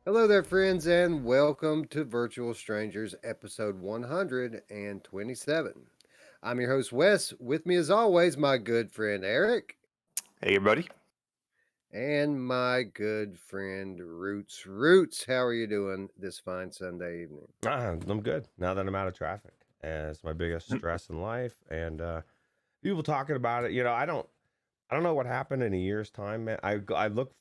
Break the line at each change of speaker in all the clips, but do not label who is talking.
Hello there, friends, and welcome to Virtual Strangers, episode 127. I'm your host, Wes. With me, as always, my good friend Eric
Hey, everybody.
and my good friend Roots. Roots, how are you doing this fine Sunday evening?
I'm good now that I'm out of traffic. And it's my biggest stress in life. And people talking about it, I don't know what happened in a year's time, man. I look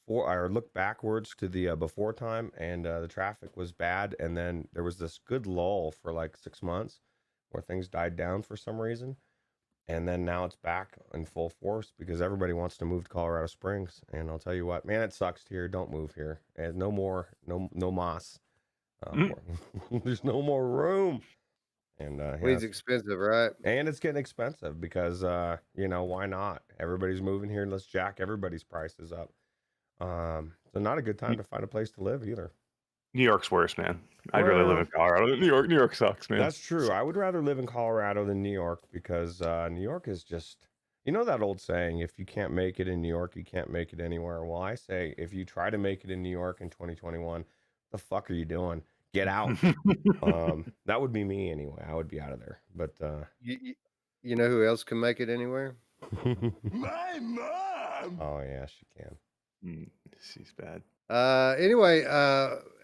backwards to the before time, and the traffic was bad, and then there was this good lull for like 6 months where things died down for some reason, and then now it's back in full force because everybody wants to move to Colorado Springs. And I'll tell you what, man, it sucks here. Don't move here. And no more, no moss.
Mm.
There's no more room. And
Weed's expensive, right?
and it's getting expensive because why not? Everybody's moving here. Let's jack everybody's prices up. So not a good time
New
to find a place to live either.
York's worse, man. I'd rather live in
Well,
Colorado than New York. New York sucks, man.
that's true. I would rather live in Colorado than New York because New York is just, that old saying, if you can't make it in New York, you can't make it anywhere. Well, I say if you try to make it in New York in 2021, the fuck are you doing? Get out. That would be me anyway. I would be out of there. But
You know who else can make it anywhere?
My mom.
oh yeah, she can.
She's bad.
Anyway,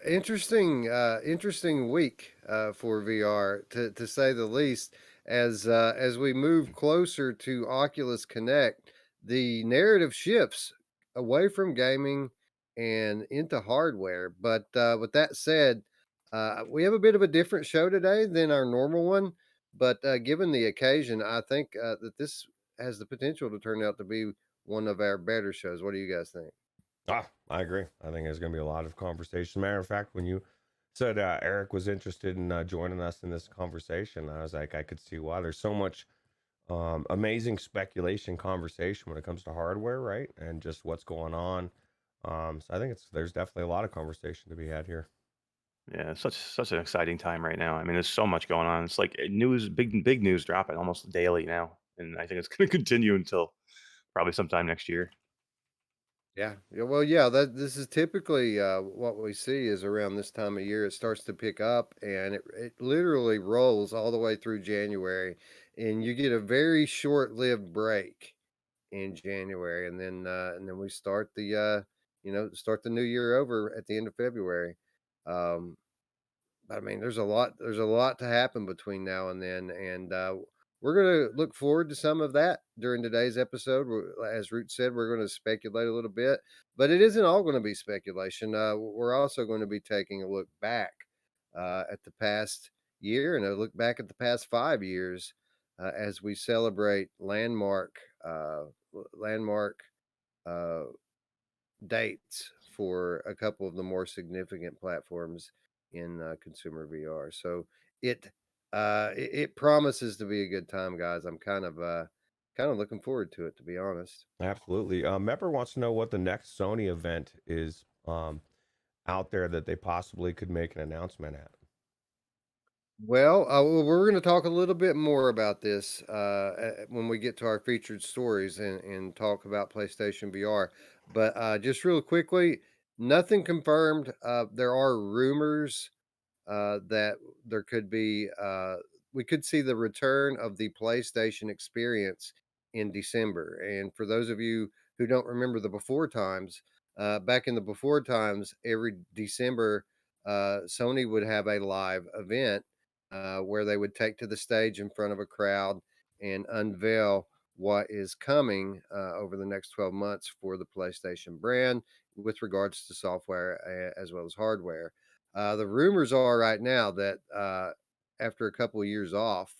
interesting week for VR to say the least. As we move closer to Oculus Connect, the narrative shifts away from gaming and into hardware. But with that said, we have a bit of a different show today than our normal one. But given the occasion, I think that this has the potential to turn out to be one of our better shows. What do you guys think?
I agree. I think there's going to be a lot of conversation. Matter of fact, when you said Eric was interested in joining us in this conversation, I was like, I could see why. There's so much amazing speculation conversation when it comes to hardware, right? And just what's going on. So I think there's definitely a lot of conversation to be had here.
Yeah, such an exciting time right now. I mean, there's so much going on. It's like news, big news dropping almost daily now, and I think it's going to continue until probably sometime next year.
Yeah. Yeah. Well, yeah, that this is typically what we see is around this time of year. It starts to pick up and it literally rolls all the way through January. And you get a very short lived break in January. And then we start start the new year over at the end of February. Um, but I mean, there's a lot to happen between now and then, and we're going to look forward to some of that during today's episode. As Root said, we're going to speculate a little bit, but it isn't all going to be speculation. We're also going to be taking a look back at the past year and a look back at the past 5 years as we celebrate landmark uh, dates for a couple of the more significant platforms in consumer VR. So it it promises to be a good time, guys. I'm kind of looking forward to it, to be honest.
Absolutely. Mepper wants to know what the next Sony event is out there that they possibly could make an announcement at.
Well, we're going to talk a little bit more about this when we get to our featured stories and talk about PlayStation VR. But just real quickly, nothing confirmed. There are rumors that there could be we could see the return of the PlayStation experience in December. And for those of you who don't remember the before times, back in the before times, every December, Sony would have a live event where they would take to the stage in front of a crowd and unveil what is coming over the next 12 months for the PlayStation brand with regards to software as well as hardware. The rumors are right now that after a couple of years off,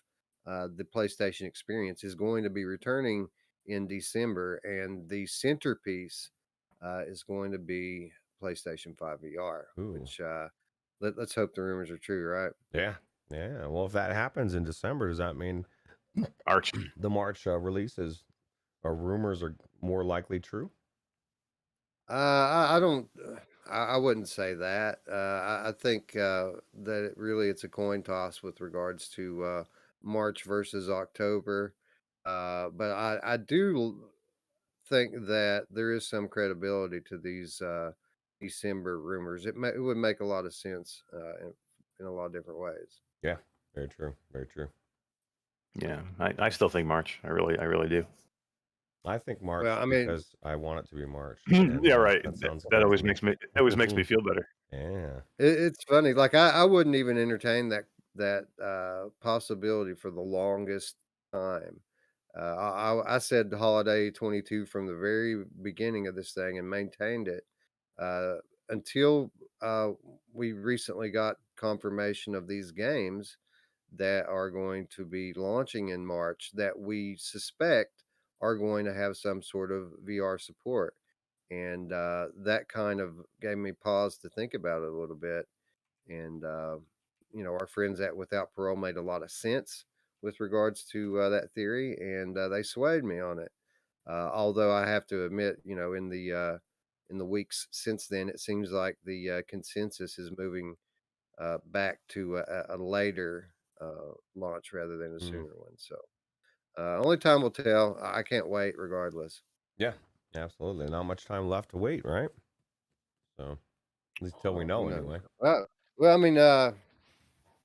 the PlayStation experience is going to be returning in December, and the centerpiece is going to be PlayStation 5 VR,
Ooh.
which let's hope the rumors are true, right?
Yeah. Yeah. Well, if that happens in December, does that mean
Arch.
the March releases or rumors are more likely true?
I don't. I wouldn't say that. I think that it's a coin toss with regards to March versus October. But I do think that there is some credibility to these December rumors. It would make a lot of sense in a lot of different ways.
Yeah, very true. Very true.
Yeah, I still think March. I really do.
I think March
Well, I mean,
because I want it to be March, and
Yeah, right.
that sounds
That
good to
always
me.
makes me feel better.
Yeah.
it's funny. Like I wouldn't even entertain that possibility for the longest time. I said holiday 22 from the very beginning of this thing and maintained it uh, until we recently got confirmation of these games that are going to be launching in March that we suspect are going to have some sort of VR support. And that kind of gave me pause to think about it a little bit. And, our friends at Without Parole made a lot of sense with regards to that theory, and they swayed me on it. Although I have to admit, in the weeks since then, it seems like the consensus is moving back to a later launch rather than a
Mm.
sooner one. So only time will tell. I can't wait, regardless.
Yeah, absolutely. Not much time left to wait, right? So, at least till we know,
No.
anyway.
Well, I mean,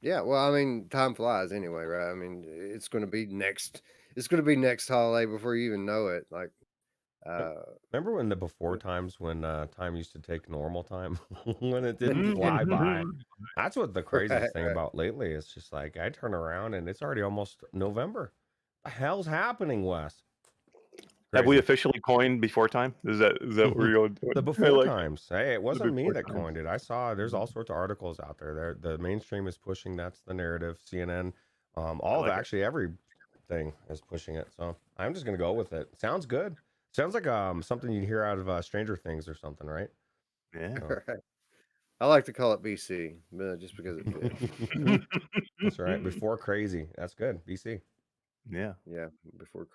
yeah. Well, I mean, time flies anyway, right? I mean, it's going to be next. It's going to be next holiday before you even know it. Like,
Yep.
uh,
Remember when the before times when time used to take normal time when it didn't fly by? That's what the
right,
craziest thing
right.
about lately is just like I turn around and it's already almost November. The hell's happening, Wes?
Have we
Crazy.
officially coined before time? Is that where you're
The
going? I
before
like
times. Hey, it
the
wasn't me
before
that
times.
coined it. I saw there's all sorts of articles out there. The mainstream is pushing that's the narrative. CNN,
I
all of
like it.
actually everything is pushing it. So I'm just gonna go with it. Sounds good. Sounds like something you'd hear out of Stranger Things or something, right?
Yeah.
So.
Right. I like to call it BC, just because it fits.
That's right. Before crazy. That's good. BC.
Yeah.
Yeah, before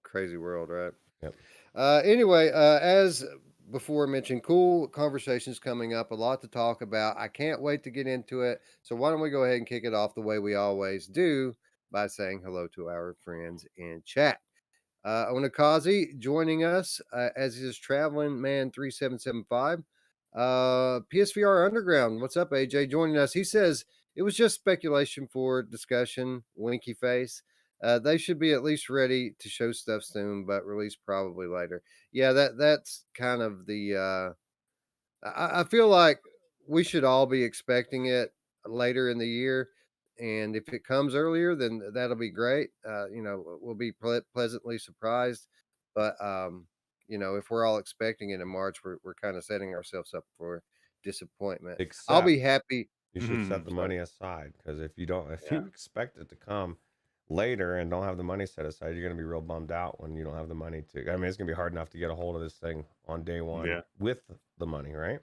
crazy world, right?
Yep.
Anyway, as before mentioned, cool conversations coming up, a lot to talk about. I can't wait to get into it. So why don't we go ahead and kick it off the way we always do by saying hello to our friends in chat. Onakazi joining us as his traveling man 3775. PSVR Underground. What's up, AJ? Joining us. He says it was just speculation for discussion. Winky face. They should be at least ready to show stuff soon, but release probably later. Yeah, that's kind of the. I feel like we should all be expecting it later in the year, and if it comes earlier, then that'll be great. We'll be pleasantly surprised. But if we're all expecting it in March, we're kind of setting ourselves up for disappointment. I'll
Except
be happy.
you should set the
Sorry.
money aside because if
Yeah.
you expect it to come later and don't have the money set aside, you're gonna be real bummed out when you don't have the money to. I mean, it's gonna be hard enough to get a hold of this thing on day one
Yeah.
with the money, right?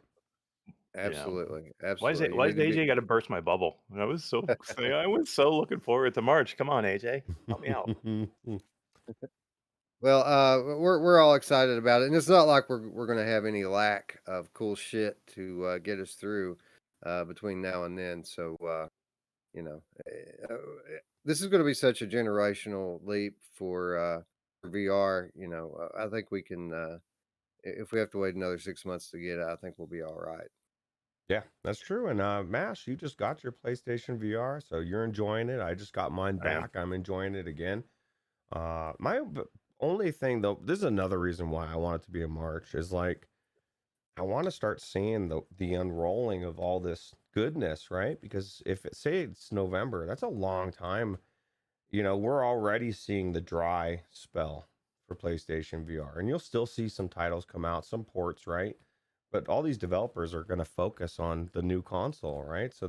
Yeah.
Absolutely,
Why is it?
absolutely. You
Why
need
is
to be.
AJ got to burst my bubble? I was so looking forward to March. Come on, AJ, help me out.
Well, we're all excited about it, and it's not like we're going to have any lack of cool shit to get us through between now and then. So you know, this is going to be such a generational leap for VR. I think we can. If we have to wait another 6 months to get it, I think we'll be all right.
Yeah, that's true. And Mash, you just got your PlayStation VR, so you're enjoying it. I just got mine
I am.
back. I'm enjoying it again. Only thing though, this is another reason why I want it to be in March is like I want to start seeing the unrolling of all this goodness, right? Because if it say it's November, that's a long time. We're already seeing the dry spell for PlayStation VR, and you'll still see some titles come out, some ports, right? But all these developers are going to focus on the new console, right? So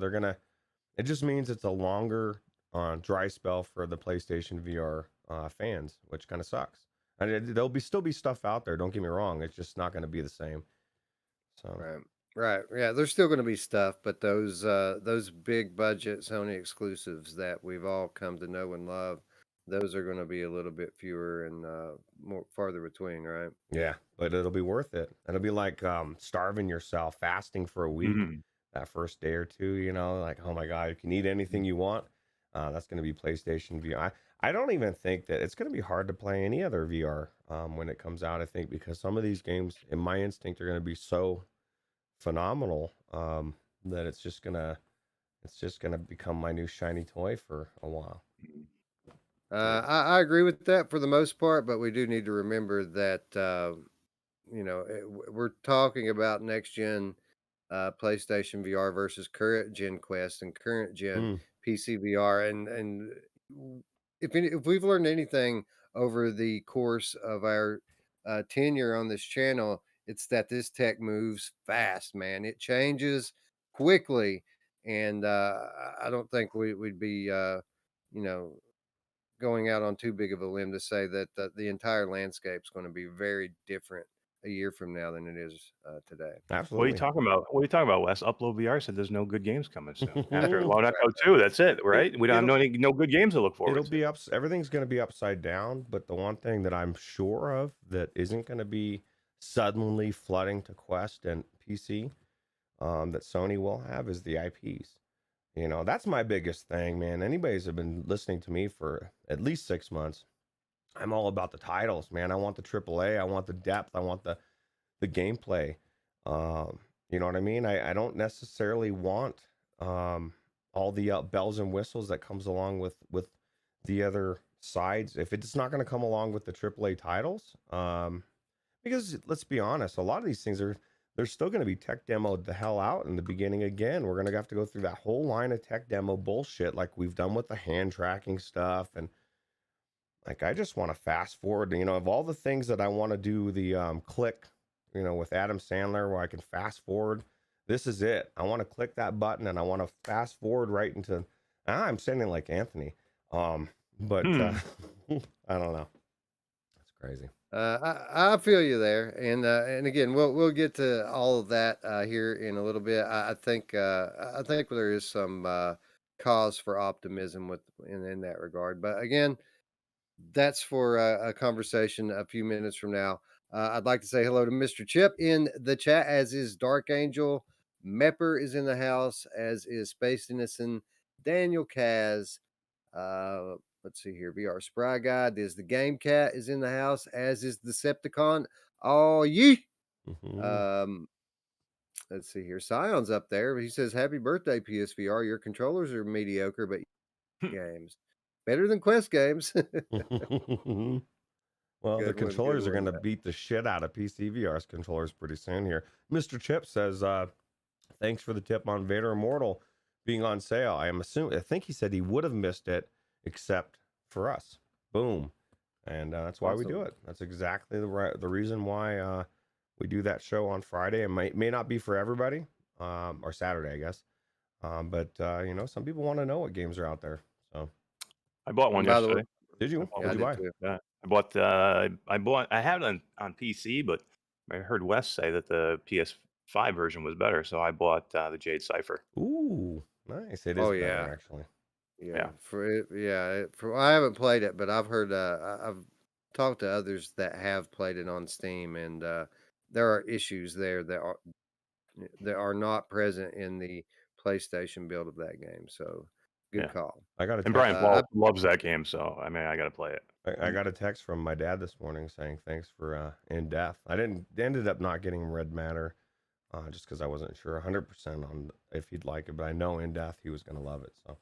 it just means it's a longer dry spell for the PlayStation VR fans, which kind of sucks. And there'll still be stuff out there. Don't get me wrong; it's just not going to be the same. So
Right. Right. Yeah, there's still going to be stuff, but those big budget Sony exclusives that we've all come to know and love, those are going to be a little bit fewer and more farther between, right?
yeah, but it'll be worth it. It'll be like starving yourself, fasting for a week.
Mhm.
That first day or two, like oh my god, you can eat anything you want. That's going to be PlayStation VR. I don't even think that it's going to be hard to play any other VR when it comes out. I think because some of these games, in my instinct, are going to be so phenomenal that it's just gonna become my new shiny toy for a while.
I agree with that for the most part, but we do need to remember that we're talking about next gen PlayStation VR versus current gen Quest and current gen
Mm.
PC VR, and if we've learned anything over the course of our tenure on this channel, it's that this tech moves fast, man. It changes quickly, and I don't think we'd be you know going out on too big of a limb to say that the entire landscape's going to be very different a year from now than it is today.
What are you
Absolutely.
talking about? What are you talking about, Wes? Upload VR said there's no good games coming soon. After Lone Echo 2, that's it, right? We don't have no good games to look
It'll
forward to.
be up. Everything's going to be upside down. But the one thing that I'm sure of that isn't going to be suddenly flooding to Quest and PC that Sony will have is the IPs. You know, that's my biggest thing, man. Anybody's have been listening to me for at least 6 months. I'm all about the titles, man. I want the AAA. I want the depth. I want the gameplay. You know what I mean? I don't necessarily want all the bells and whistles that comes along with the other sides. If it's not going to come along with the AAA titles, because let's be honest, a lot of these things they're still going to be tech demoed the hell out in the beginning again. We're going to have to go through that whole line of tech demo bullshit like we've done with the hand tracking stuff. And like, I just want to fast forward, you know, of all the things that I want to do the click, you know, with Adam Sandler where I can fast forward. This is it. I want to click that button and I want to fast forward right into, I'm sounding like Anthony. But I don't know. That's crazy.
I feel you there, and again, we'll get to all of that here in a little bit. I think there is some cause for optimism in that regard, but again, that's for a conversation a few minutes from now. I'd like to say hello to Mr. Chip in the chat, as is Dark Angel. Mepper is in the house, as is Space Innocent. Daniel Kaz. Let's see here. VR Spry Guide. Is the Game Cat is in the house, as is Decepticon. Oh, ye. Um, let's see here. Scion's up there. He says, "Happy birthday, PSVR. Your controllers are mediocre, but games better than Quest games."
Well, the
Good one,
controllers are going to
Matt.
beat the shit out of PCVR's controllers pretty soon here. Mr. Chip says, thanks for the tip on Vader Immortal being on sale. I think he said he would have missed it except for us. Boom. And that's why we do
Awesome.
it. That's exactly the reason why we do that show on Friday. It may not be for everybody, or Saturday, I guess. But you know, some people want to know what games are out there. So
I bought one
And by the way,
yesterday.
did you?
I bought
yeah, I
What'd
one.
you
did
buy?
too.
Yeah, I had it on PC, but I heard Wes say that the PS5 version was better, so I bought the Jade Cipher.
Ooh, nice. It is
Oh
better
yeah,
actually.
Yeah,
I haven't played it, but I've heard. I've talked to others that have played it on Steam, and there are issues there that are not present in the PlayStation build of that game. So, good
yeah.
call.
I got a
And
text.
Brian Paul loves that game, so I mean, I got to play it.
I got a text from my dad this morning saying thanks for In Death. I ended up not getting Red Matter just because I wasn't sure 100% on if he'd like it, but I know In Death he was going to love it. So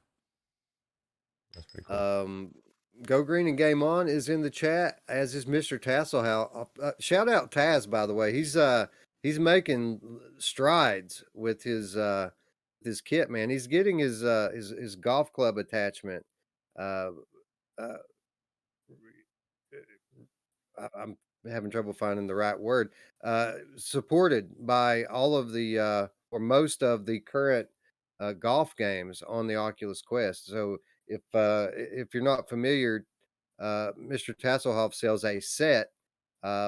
that's pretty cool.
Go Green and Game On is in the chat, as is Mr. Tasselhouse. Shout out Taz, by the way. He's making strides with his kit, man. He's getting his golf club attachment. Uh, uh, I'm having trouble finding the right word. Supported by all of the or most of the current golf games on the Oculus Quest. So if you're not familiar, Mr. Tasselhoff sells a set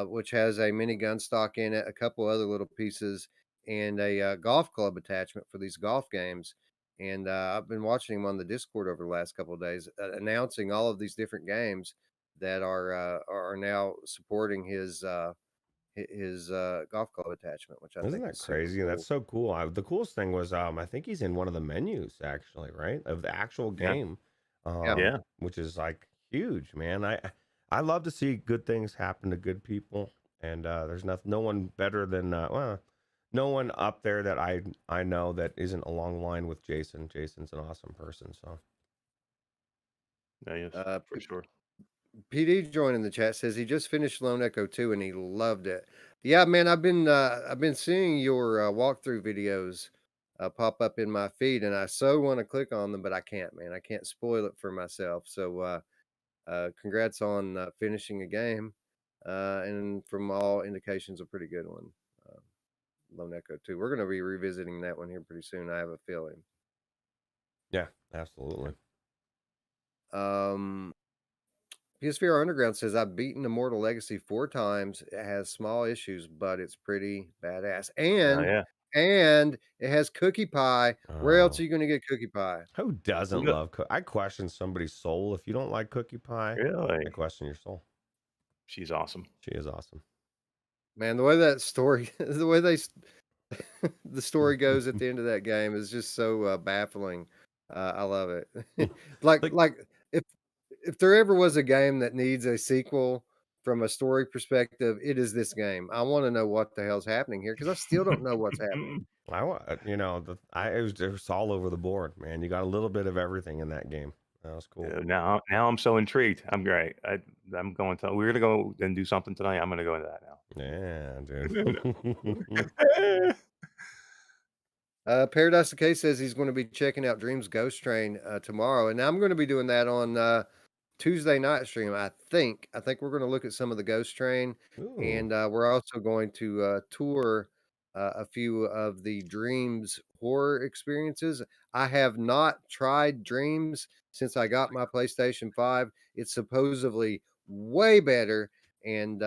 which has a mini gun stock in it, a couple other little pieces, and a golf club attachment for these golf games. And I've been watching him on the Discord over the last couple of days, announcing all of these different games that are now supporting his golf club attachment, which I
Isn't
think
that
is super
crazy?
cool.
That's so cool. The coolest thing was I think he's in one of the menus actually, right? Of the actual
Yeah,
game.
yeah.
Which is like huge, man. I love to see good things happen to good people, and there's no one better than no one up there that I know that isn't along the line with Jason. Jason's an awesome person. So
Yeah, yes,
Uh,
for sure.
PD joining the chat says he just finished Lone Echo 2 and he loved it. Yeah, man, I've been seeing your walkthrough videos pop up in my feed, and I so want to click on them, but I can't, man. I can't spoil it for myself. So, congrats on finishing a game, and from all indications, a pretty good one. Uh, Lone Echo 2. We're going to be revisiting that one here pretty soon. I have a feeling.
yeah, absolutely.
Um, PSVR Underground says I've beaten Immortal Legacy 4 times. It has small issues, but it's pretty badass.
Oh
And
yeah.
and it has cookie pie. Where else
Oh,
are you gonna get cookie pie?
who doesn't
Look,
love I question somebody's soul. If you don't like cookie pie, I
really,
question your soul.
she's awesome.
She is awesome.
Man, the way that story the way the story goes at the end of that game is just so baffling. I love it. like
Like,
like if if there ever was a game that needs a sequel from a story perspective, it is this game. I want to know what the hell's happening here because I still don't know what's happening.
it was all over the board, man. You got a little bit of everything in that game. That was cool.
Now I'm so intrigued. I'm great. I'm going to. We're gonna go and do something tonight. I'm gonna go into that
Yeah, dude.
now.
Paradise Decay says he's going to be checking out Dreams Ghost Train tomorrow, and I'm going to be doing that on Tuesday night stream. I think we're going to look at some of the Ghost Train,
Ooh.
and we're also going to tour a few of the Dreams horror experiences. I have not tried Dreams since I got my PlayStation 5. It's supposedly way better, and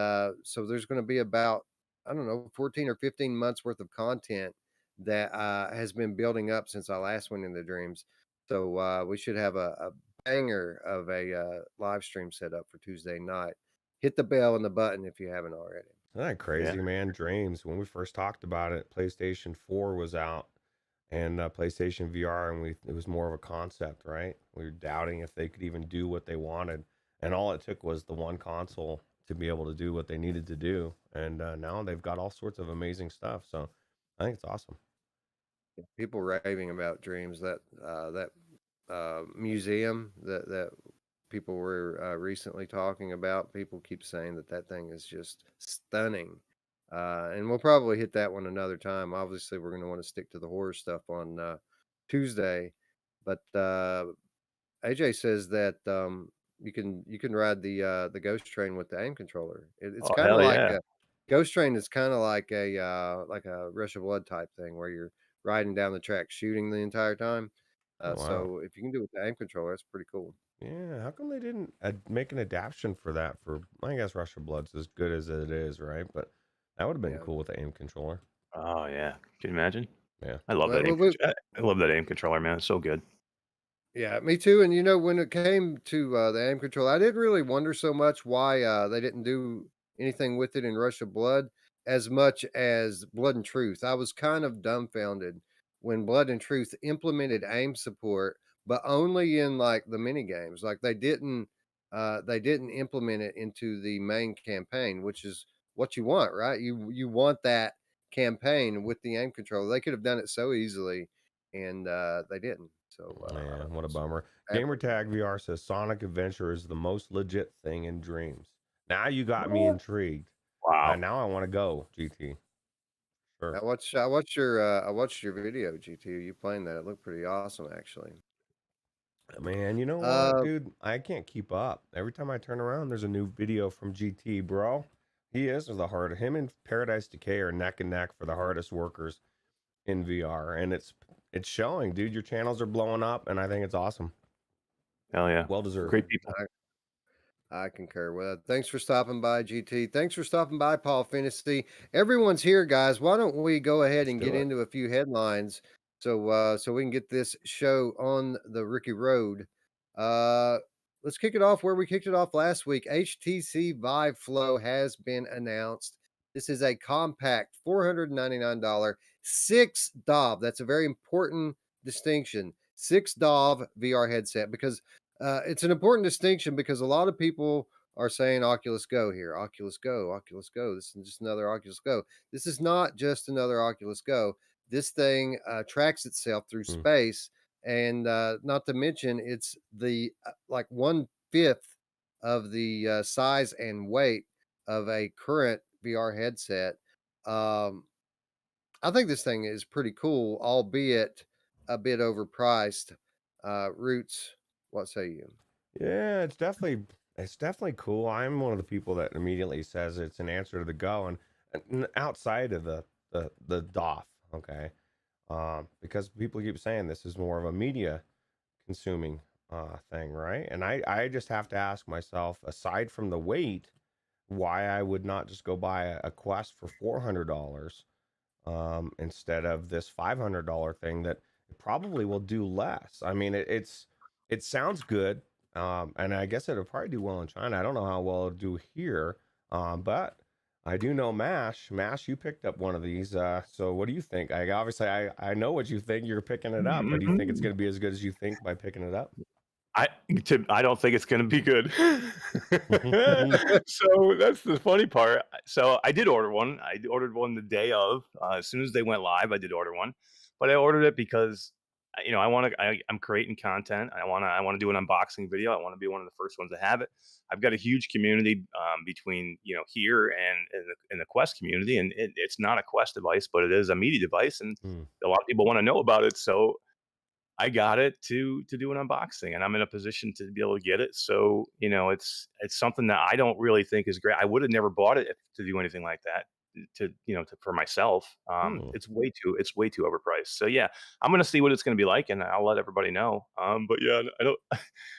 so there's going to be about, I don't know, 14 or 15 months worth of content that has been building up since I last went into Dreams. So we should have a banger of a live stream set up for Tuesday night. Hit the bell and the button if you haven't already.
Isn't that
Yeah.
crazy, man? Dreams. When we first talked about it, PlayStation 4 was out and PlayStation VR, and it was more of a concept, right? We were doubting if they could even do what they wanted, and all it took was the one console to be able to do what they needed to do. And now they've got all sorts of amazing stuff. So I think it's awesome.
People raving about Dreams. That museum that people were recently talking about. People keep saying that thing is just stunning. And we'll probably hit that one another time. Obviously, we're going to want to stick to the horror stuff on Tuesday. But AJ says that you can ride the ghost train with the aim controller. It's
Oh
kind of
hell
like
yeah.
a ghost train is kind of like a Rush of Blood type thing where you're riding down the track shooting the entire time.
Oh, wow.
So if you can do it with the aim controller, that's pretty cool.
Yeah, how come they didn't make an adaptation for that? For I guess Rush of Blood's as good as it is, right? But that would have been
Yeah.
cool with the aim controller.
Oh yeah. Can you imagine?
Yeah.
I love
Well,
that
well,
aim.
well,
I love that aim controller, man. It's so good.
yeah, me too. And when it came to the aim control, I didn't really wonder so much why they didn't do anything with it in Rush of Blood as much as Blood and Truth. I was kind of dumbfounded when Blood and Truth implemented aim support, but only in like the mini games. Like they didn't implement it into the main campaign, which is what you want, right? You want that campaign with the aim control. They could have done it so easily, and they didn't. So
Man, what a
so
bummer.
bad for them.
Gamertag VR says Sonic Adventure is the most legit thing in Dreams. Now you got me
What?
intrigued.
Wow.
Now I want to go, GT. Sure.
I watched your video, GT. You playing that? It looked pretty awesome, actually.
Man, you know what,
Uh,
dude? I can't keep up. Every time I turn around, there's a new video from GT, bro. He is the hard. Him and Paradise Decay are neck and neck for the hardest workers in VR, and it's showing, dude. Your channels are blowing up, and I think it's awesome.
Hell yeah.
Well deserved.
Great people.
I concur with it. Thanks for stopping by, GT. Thanks for stopping by, Paul Finney. Everyone's here, guys. Why don't we go ahead
Let's
and
do
get
it.
into a few headlines so we can get this show on the Ricky Road. Uh, let's kick it off where we kicked it off last week. HTC Vive Flow has been announced. This is a compact $499 six DOV. That's a very important distinction. Six DOV VR headset because it's an important distinction because a lot of people are saying Oculus Go here, Oculus Go, Oculus Go. This is just another Oculus Go. This is not just another Oculus Go. This thing tracks itself through
Mm.
space, and not to mention it's the like 1/5 of the size and weight of a current VR headset. Um, I think this thing is pretty cool, albeit a bit overpriced. Roots, what say you?
Yeah, it's definitely cool. I'm one of the people that immediately says it's an answer to the Go, and outside of the DOF, okay, because people keep saying this is more of a media consuming thing, right? And I just have to ask myself, aside from the weight, why I would not just go buy a Quest for $400 instead of this $500 thing that probably will do less. I mean, it sounds good, and I guess it'll probably do well in China. I don't know how well it'll do here, but I do know Mash. Mash, you picked up one of these. So what do you think? I know what you think. You're picking it up, but do you think it's
Mhm.
going to be as good as you think by picking it up?
I I don't think it's gonna be good. So that's the funny part. So I did order one. I ordered one the day of. As soon as they went live, I did order one. But I ordered it because, I wanna I'm creating content. I wanna do an unboxing video. I wanna be one of the first ones to have it. I've got a huge community, between, here and in the Quest community, and it's not a Quest device, but it is a media device, and
Mm.
a lot of people wanna know about it. So I got it to do an unboxing, and I'm in a position to be able to get it. So, it's something that I don't really think is great. I would have never bought it to do anything like that for myself.
Hmm.
It's way too overpriced. So yeah, I'm gonna see what it's gonna be like, and I'll let everybody know. But yeah, I don't.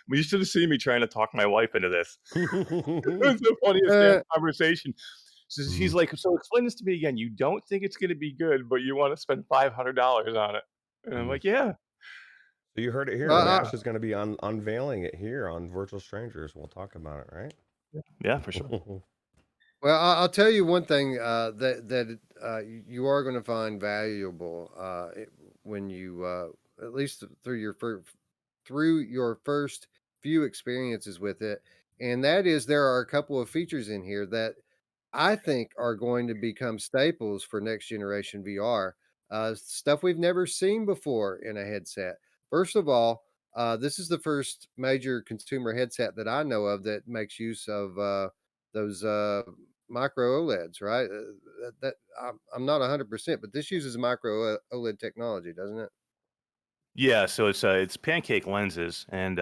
Well, you should have seen me trying to talk my wife into this. It was the funniest damn
Uh,
conversation. So
Mm.
she's like, "So explain this to me again. You don't think it's gonna be good, but you want to spend $500 on it?" And I'm
Mm.
like, "Yeah,
So you heard it here.
I,
Mash is going to be unveiling it here on Virtual Strangers. We'll talk about it, right?
yeah, for sure."
Well, I'll tell you one thing you are going to find valuable when you at least through your first few experiences with it, and that is there are a couple of features in here that I think are going to become staples for next generation VR. Stuff we've never seen before in a headset. First of all, this is the first major consumer headset that I know of that makes use of those micro OLEDs, right? I'm not 100%, but this uses micro OLED technology, doesn't it?
Yeah, so it's pancake lenses, and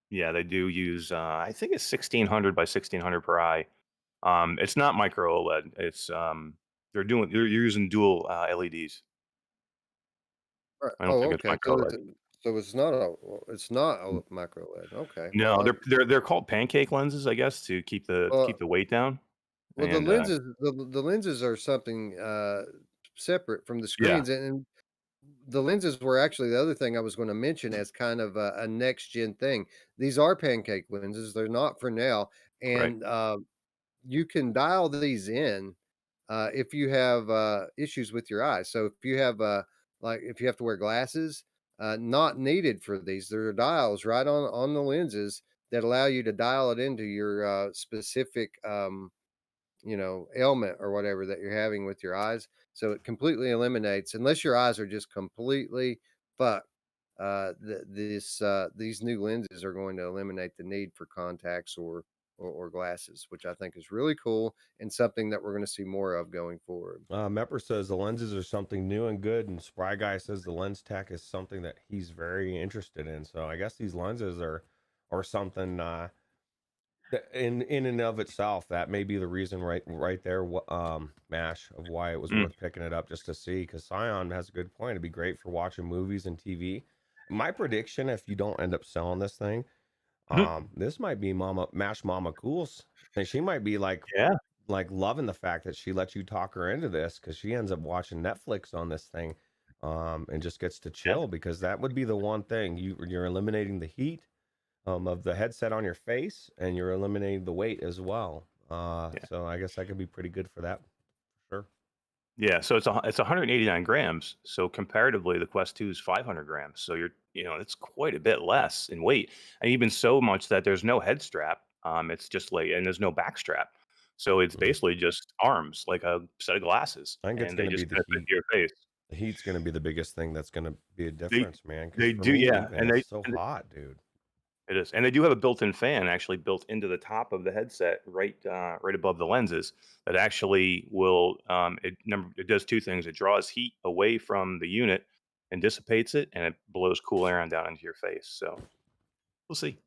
yeah, they do use I think it's 1600 by 1600 per eye. It's not micro OLED. They're using dual LEDs.
Right.
I don't
Oh,
think it's
okay.
micro OLED.
It's not a micro OLED. Okay.
No, they're called pancake lenses, I guess, to
Well,
keep the weight down.
Well, the
And
lenses the lenses are something, separate from the
yeah,
screens, and the lenses were actually the other thing I was gonna mention as kind of a next gen thing. These are pancake lenses, they're not for now,
right.
and, you can dial these in, if you have, issues with your eyes. So if you have, like, if you have to wear glasses, not needed for these. There are dials right on the lenses that allow you to dial it into your, specific, ailment or whatever that you're having with your eyes. So it completely eliminates, unless your eyes are just completely fucked. These new lenses are going to eliminate the need for contacts or glasses, which I think is really cool and something that we're going to see more of going forward.
Mepper says the lenses are something new and good, and Spry Guy says the lens tech is something that he's very interested in. So I guess these lenses are something in and of itself that may be the reason right there, Mash, of why it was
Mm,
worth picking it up just to see. Because Scion has a good point. It'd be great for watching movies and TV. My prediction, if you don't end up selling this thing,
mhm.
this might be Mama Cool's, and she might be
Yeah,
like loving the fact that she lets you talk her into this, because she ends up watching Netflix on this thing, and just gets to
yeah,
chill, because that would be the one thing you're eliminating the heat of the headset on your face, and you're eliminating the weight as well.
yeah.
So I guess that could be pretty good for that, for
Yeah, so it's 189 grams. So comparatively, the Quest 2 is 500 grams. So it's quite a bit less in weight, and even so much that there's no head strap. It's just like, and there's no back strap. So it's
Mhm.
basically just arms, like a set of glasses,
I think it's
and they
gonna be
just
the
kind of fit
heat.
to your face.
The heat's gonna be the biggest thing that's gonna be a
They
difference, man. Because
they
for
do,
me,
yeah,
even, it's so hot, dude.
it is, and they do have a built-in fan actually built into the top of the headset, right above the lenses. That actually will, it does two things. It draws heat away from the unit and dissipates it, and it blows cool air on down into your face. So we'll see.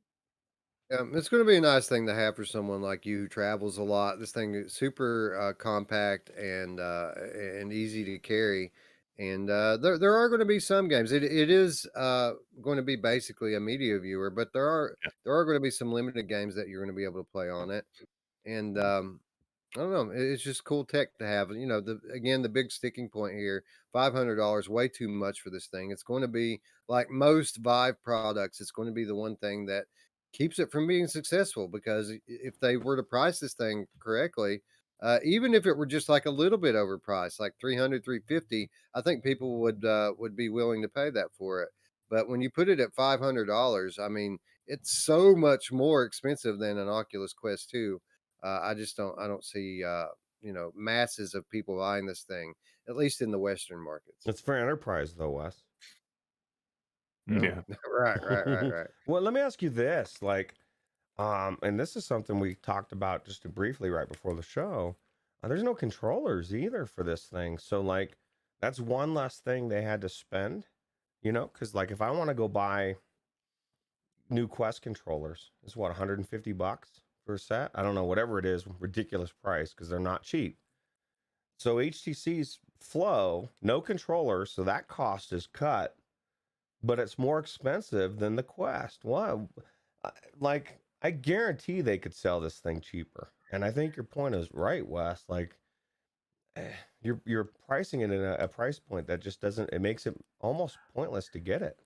It's going to be a nice thing to have for someone like you who travels a lot. This thing is super compact and easy to carry. And there are going to be some games. It is going to be basically a media viewer, but
Yeah.
there are going to be some limited games that you're going to be able to play on it. And I don't know. It's just cool tech to have. You know, the big sticking point here, $500, way too much for this thing. It's going to be like most Vive products. It's going to be the one thing that keeps it from being successful because if they were to price this thing correctly, even if it were just like a little bit overpriced, like 300, 350, I think people would be willing to pay that for it. But when you put it at $500, I mean, it's so much more expensive than an Oculus Quest 2. I don't see masses of people buying this thing, at least in the Western markets.
It's for enterprise, though, Wes.
Oh,
Yeah.
right.
Well, let me ask you this, like, and this is something we talked about just briefly right before the show. There's no controllers either for this thing, so like, that's one less thing they had to spend, because like if I want to go buy new Quest controllers, it's what, 150 bucks for a set? I don't know, whatever it is, ridiculous price because they're not cheap. So HTC's Flow, no controllers, so that cost is cut, but it's more expensive than the Quest. Why? Like, I guarantee they could sell this thing cheaper. And I think your point is right, Wes. Like, you're pricing it in a price point that just doesn't. It makes it almost pointless to get it.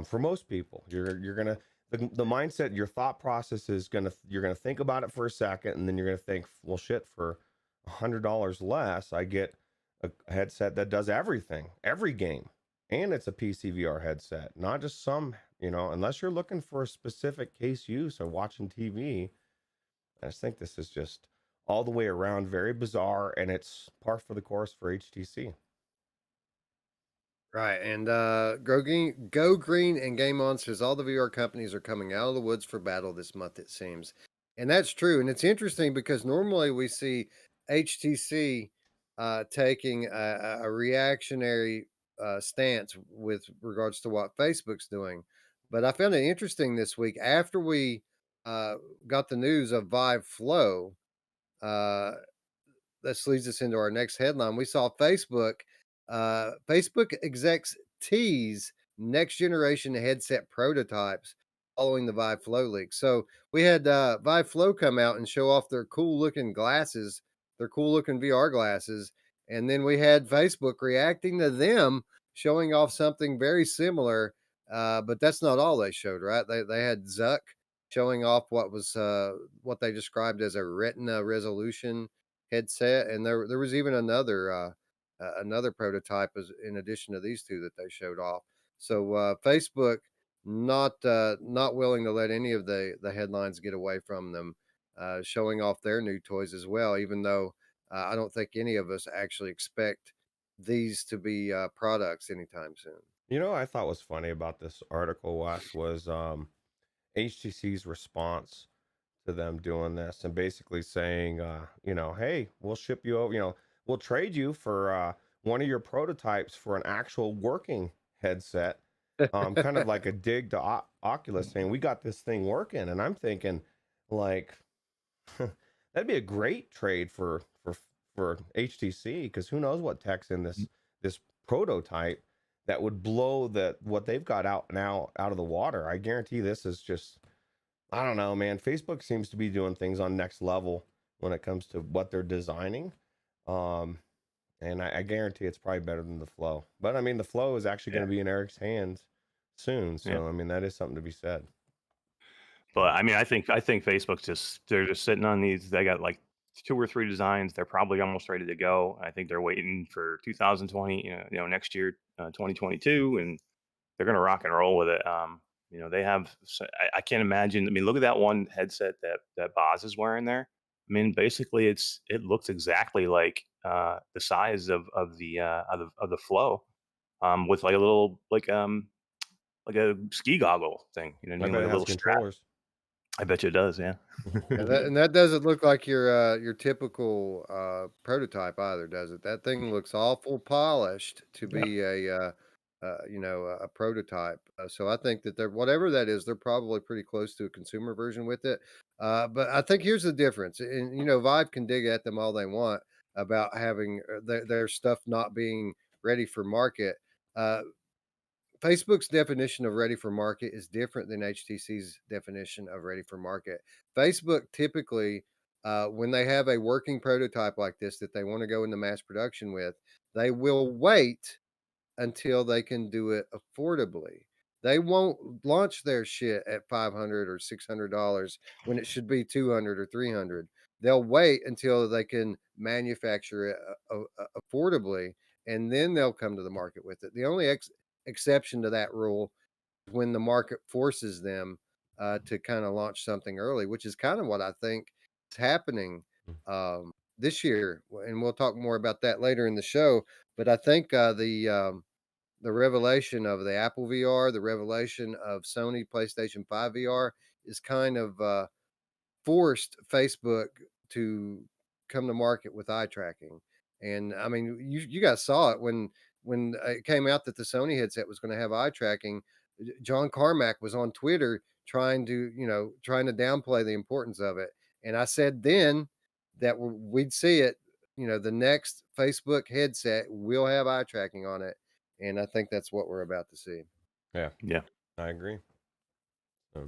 For most people, you're gonna the mindset, your thought process is you're gonna think about it for a second, and then you're gonna think, well, shit, for $100 less, I get a headset that does everything, every game, and it's a PCVR headset, not just some. Unless you're looking for a specific case use or watching TV. I just think this is just all the way around very bizarre, and it's par for the course for HTC.
Right, and Go Green, and Game On says all the VR companies are coming out of the woods for battle this month. It seems, and that's true. And it's interesting because normally we see HTC taking a reactionary stance with regards to what Facebook's doing. But I found it interesting this week after we uh, got the news of Vive Flow. Uh, this leads us into our next headline. We saw Facebook execs tease next generation headset prototypes following the Vive Flow leak. So we had Vive Flow come out and show off their cool looking glasses, their cool looking VR glasses, and then we had Facebook reacting to them showing off something very similar. But that's not all they showed, right? They had Zuck showing off what they described as a Retina resolution headset, and there was even another prototype as in addition to these two that they showed off. So Facebook not willing to let any of the headlines get away from them, showing off their new toys as well. Even though I don't think any of us actually expect these to be products anytime soon.
I thought was funny about this article, Wes, was HTC's response to them doing this and basically saying, hey, we'll ship you over, we'll trade you for one of your prototypes for an actual working headset. Kind of like a dig to Oculus saying, we got this thing working. And I'm thinking, like, that'd be a great trade for HTC, because who knows what tech's in this prototype that would blow what they've got out now out of the water. I guarantee this is just, I don't know, man. Facebook seems to be doing things on next level when it comes to what they're designing. Um, and I guarantee it's probably better than the Flow. But I mean, the Flow is actually going
Yeah.
to be in Eric's hands soon.
Yeah.
So, I mean, that is something to be said.
But I mean, I think Facebook's they're just sitting on these. They got like 2 or 3 designs. They're probably almost ready to go. I think they're waiting for 2020, next year, 2022, and they're gonna rock and roll with it. They have. I can't imagine. I mean, look at that one headset that Boz is wearing there. I mean, basically, it looks exactly like the size of the Flow, with like a little like a ski goggle thing. You know what I
I
mean?
bet
Like
it
a
has
little strap.
controllers.
I bet you it does. Yeah.
And that doesn't look like your typical, prototype either, does it? That thing looks awful polished to
Yeah.
be a prototype, so I think that they're whatever that is, they're probably pretty close to a consumer version with it, but I think here's the difference, and, Vive can dig at them all they want about having, their stuff not being ready for market. uh Facebook's definition of ready for market is different than HTC's definition of ready for market. Facebook typically, when they have a working prototype like this that they want to go into mass production with, they will wait until they can do it affordably. They won't launch their shit at 500 or $600 when it should be 200 or 300. They'll wait until they can manufacture it affordably, and then they'll come to the market with it. The only exception to that rule is when the market forces them to kind of launch something early, which is kind of what I think is happening this year. And we'll talk more about that later in the show. But I think the revelation of the Apple VR, the revelation of Sony PlayStation 5 VR is kind of forced Facebook to come to market with eye tracking. And I mean, you guys saw it when it came out that the Sony headset was going to have eye tracking. John Carmack was on Twitter trying to downplay the importance of it. And I said then that we'd see it. The next Facebook headset will have eye tracking on it, and I think that's what we're about to see.
Yeah,
Yeah.
I agree.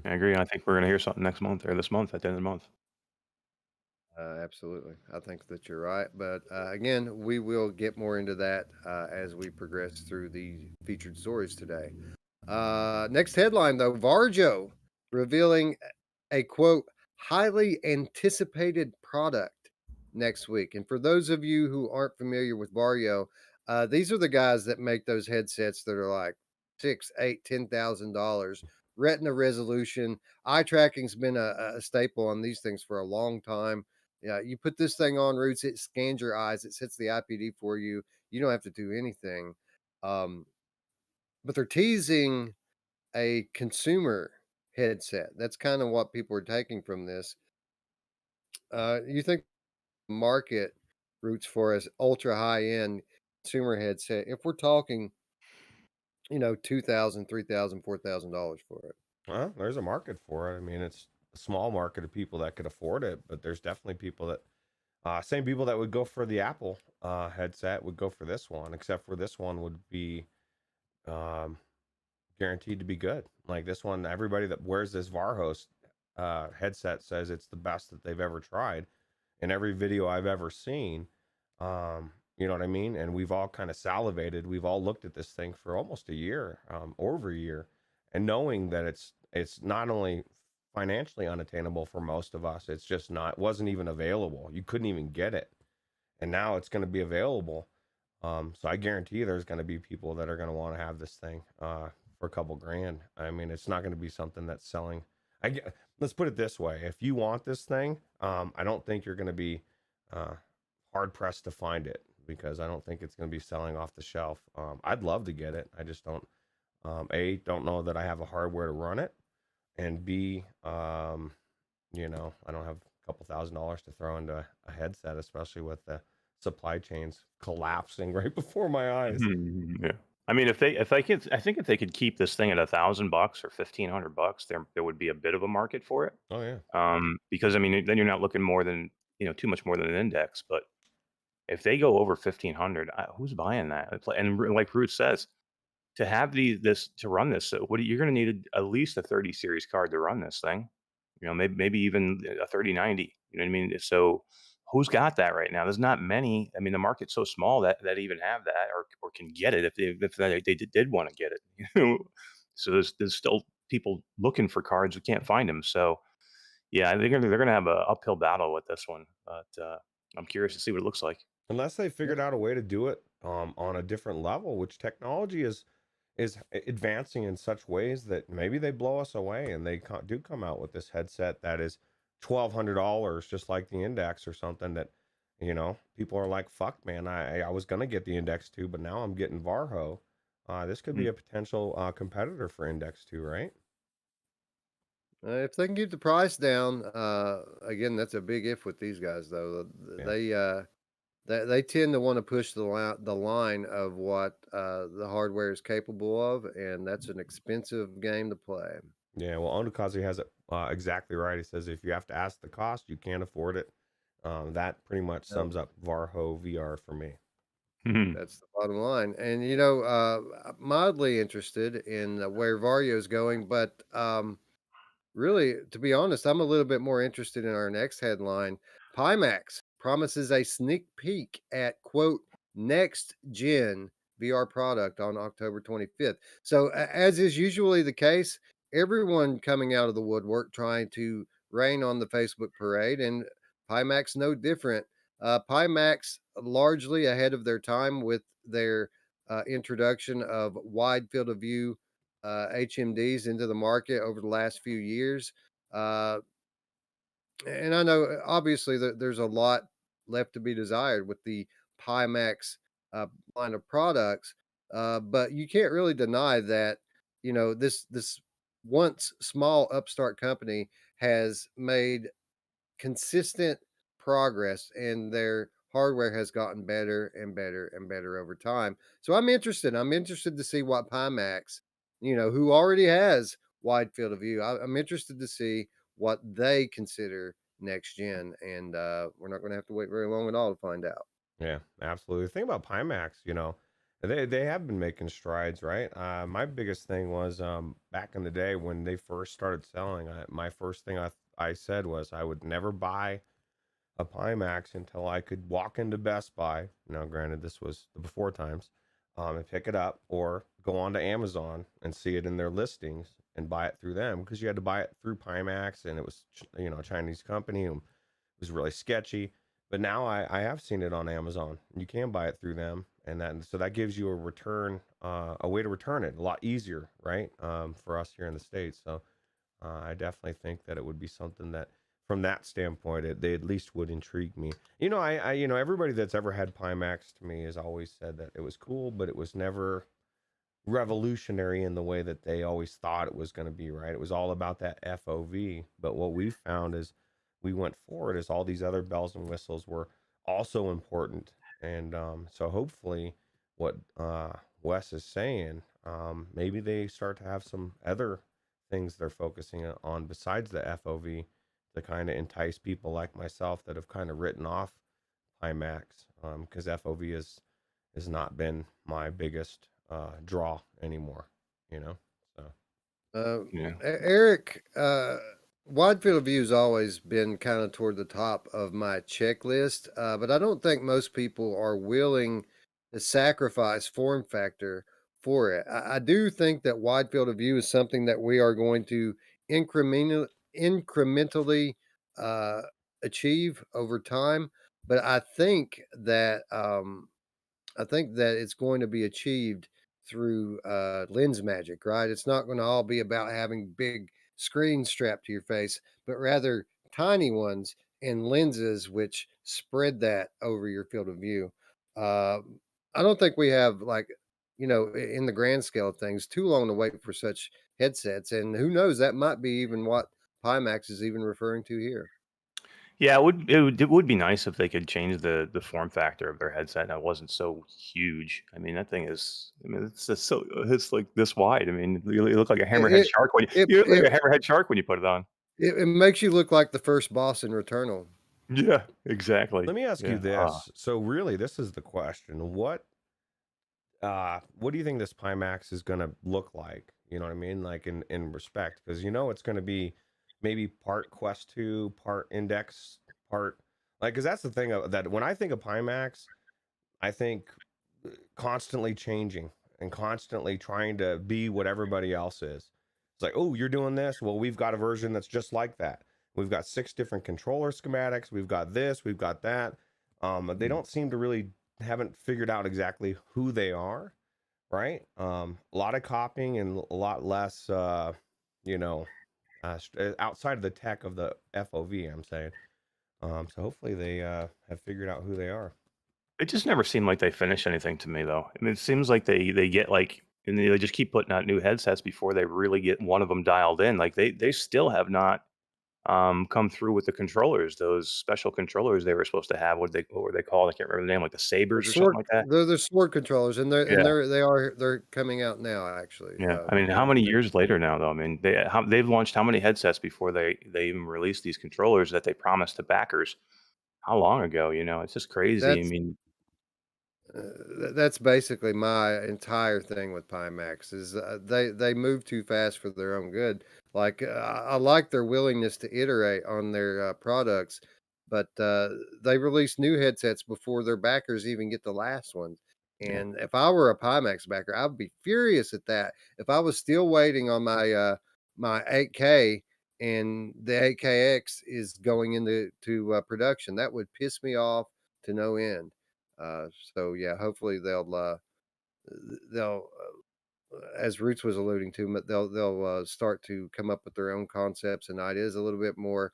I agree. I think we're gonna hear something next month or this month at the end of the month.
Absolutely. I think that you're right. But again, we will get more into that as we progress through the featured stories today. Next headline, though, Varjo revealing a quote, highly anticipated product next week. And for those of you who aren't familiar with Varjo, these are the guys that make those headsets that are like six, eight, $10,000. Retina resolution, eye tracking's been a staple on these things for a long time. Yeah, you put this thing on Roots, it scans your eyes, it sets the IPD for you. You don't have to do anything. Um, but they're teasing a consumer headset. That's kind of what people are taking from this. You think market Roots for as ultra high end consumer headset? If we're talking, $2,000, $3,000, $4,000 for it.
Well, there's a market for it. I mean, it's a small market of people that could afford it, but there's definitely people that, same people that would go for the Apple headset would go for this one, except for this one would be um, guaranteed to be good. Like this one, everybody that wears this Varhos headset says it's the best that they've ever tried. In every video I've ever seen, you know what I mean? And we've all kind of salivated. We've all looked at this thing for almost a year, over a year, and knowing that it's not only financially unattainable for most of us, it's just not wasn't even available. You couldn't even get it, and now it's going to be available. So I guarantee there's going to be people that are going to want to have this thing for a couple grand. I mean, it's not going to be something that's selling. Let's put it this way: if you want this thing, I don't think you're going to be uh, hard pressed to find it because I don't think it's going to be selling off the shelf. I'd love to get it. I just don't know that I have a hardware to run it, and B, I don't have a couple $1,000s to throw into a headset, especially with the supply chains collapsing right before my eyes.
Yeah. I mean, if they could keep this thing at $1,000 or $1,500, there would be a bit of a market for it.
Oh yeah.
Because I mean, then you're not looking more than too much more than an index. But if they go over 1,500, who's buying that? Like Root says, to have this to run this, you're going to need at least a 30 series card to run this thing. Maybe even a 3090. You know what I mean? So who's got that right now? There's not many. I mean, the market's so small that even have that or can get it if they did want to get it. So there's still people looking for cards who can't find them. So yeah, they're gonna have a uphill battle with this one. But I'm curious to see what it looks like.
Unless they figured out a way to do it on a different level, which technology is advancing in such ways that maybe they blow us away, and they do come out with this headset that is $1,200, just like the Index or something that, people are like, fuck, man, I was going to get the Index 2, but now I'm getting Varho. This could be
Mm.
a potential competitor for Index 2, right?
If they can keep the price down, again, that's a big if with these guys, though.
Yeah.
They tend to want to push the line of what the hardware is capable of, and that's an expensive game to play.
Yeah, well, Onukazu has it exactly right. He says if you have to ask the cost, you can't afford it. That pretty much
Yep.
sums up Varho VR for me.
Mhm.
That's the bottom line. And mildly interested in where Vario is going, but really, to be honest, I'm a little bit more interested in our next headline. Pimax promises a sneak peek at quote next gen VR product on October 25th. So, as is usually the case, everyone coming out of the woodwork trying to rain on the Facebook parade, and Pimax no different. Pimax largely ahead of their time with their introduction of wide field of view HMDs into the market over the last few years. Uh, and I know obviously that there's a lot left to be desired with the Pimax uh, line of products, but you can't really deny that this once small upstart company has made consistent progress and their hardware has gotten better and better and better over time. So I'm interested. I'm interested to see what Pimax, who already has wide field of view, I'm interested to see what they consider next gen. And we're not going to have to wait very long at all to find out.
Yeah, absolutely. The thing about Pimax, they have been making strides, right? My biggest thing was back in the day when they first started selling. My first thing I said was I would never buy a Pimax until I could walk into Best Buy. Now, granted, this was the before times, and pick it up or go on to Amazon and see it in their listings and buy it through them because you had to buy it through Pimax and it was, a Chinese company and it was really sketchy. But now I have seen it on Amazon. You can buy it through them, and that gives you a return, a way to return it a lot easier, right? For us here in the States. So I definitely think that it would be something that, from that standpoint, they at least would intrigue me. Everybody that's ever had Pimax to me has always said that it was cool, but it was never revolutionary in the way that they always thought it was going to be, right? It was all about that FOV. But what we found as we went forward is all these other bells and whistles were also important. And so hopefully what Wes is saying, maybe they start to have some other things they're focusing on besides the FOV to kind of entice people like myself that have kind of written off Pimax, because FOV has not been my biggest draw anymore, you know. So
Uh,
Yeah.
Eric, wide field of view has always been kind of toward the top of my checklist, but I don't think most people are willing to sacrifice form factor for it. I do think that wide field of view is something that we are going to incrementally uh, achieve over time, but I think that it's going to be achieved through lens magic, right? It's not going to all be about having big screens strapped to your face, but rather tiny ones and lenses which spread that over your field of view. Uh, I don't think we have, like, in the grand scale of things, too long to wait for such headsets. And who knows, that might be even what Pimax is even referring to here.
Yeah, it would be nice if they could change the form factor of their headset and it wasn't so huge. I mean, that thing is, I mean, it's just so it's like this wide. I mean, you look like a hammerhead
It,
shark when
it,
you look like
it,
a hammerhead shark when you put it on.
it makes you look like the first boss in Returnal.
Yeah, exactly.
let me ask you
Yeah.
this. So really, this is the question: what do you think this Pimax is going to look like? You know what I mean? Like in respect, because it's going to be maybe part Quest 2, part Index, part like, because that's the thing that when I think of Pimax, I think constantly changing and constantly trying to be what everybody else is. It's like, oh, you're doing this. Well, we've got a version that's just like that. We've got 6 different controller schematics. We've got this. We've got that. They don't seem to really haven't figured out exactly who they are. right? A lot of copying and a lot less, you know, outside of the tech of the FOV. I'm saying. So hopefully they have figured out who they are.
It just never seemed like they finish anything to me, though. I mean, it seems like they get like, and they just keep putting out new headsets before they really get one of them dialed in. Like they still have not come through with the controllers, those special controllers they were supposed to have. What were they called? I can't remember the name, like the sabers or something like that.
They're the sword controllers, and
Yeah.
they're coming out now, actually,
Yeah, I mean, how
they're
many
they're
years later now, though? I mean, they've launched how many headsets before they even released these controllers that they promised to backers? How long ago? It's just crazy. I
that's
mean,
that's basically my entire thing with Pimax is, they move too fast for their own good. Like, I like their willingness to iterate on their, products, but, they release new headsets before their backers even get the last ones,
yeah,
and if I were a Pimax backer, I'd be furious at that. If I was still waiting on my 8K and the 8KX is going into production, that would piss me off to no end. So yeah, hopefully they'll as Roots was alluding to, they'll start to come up with their own concepts and ideas a little bit more.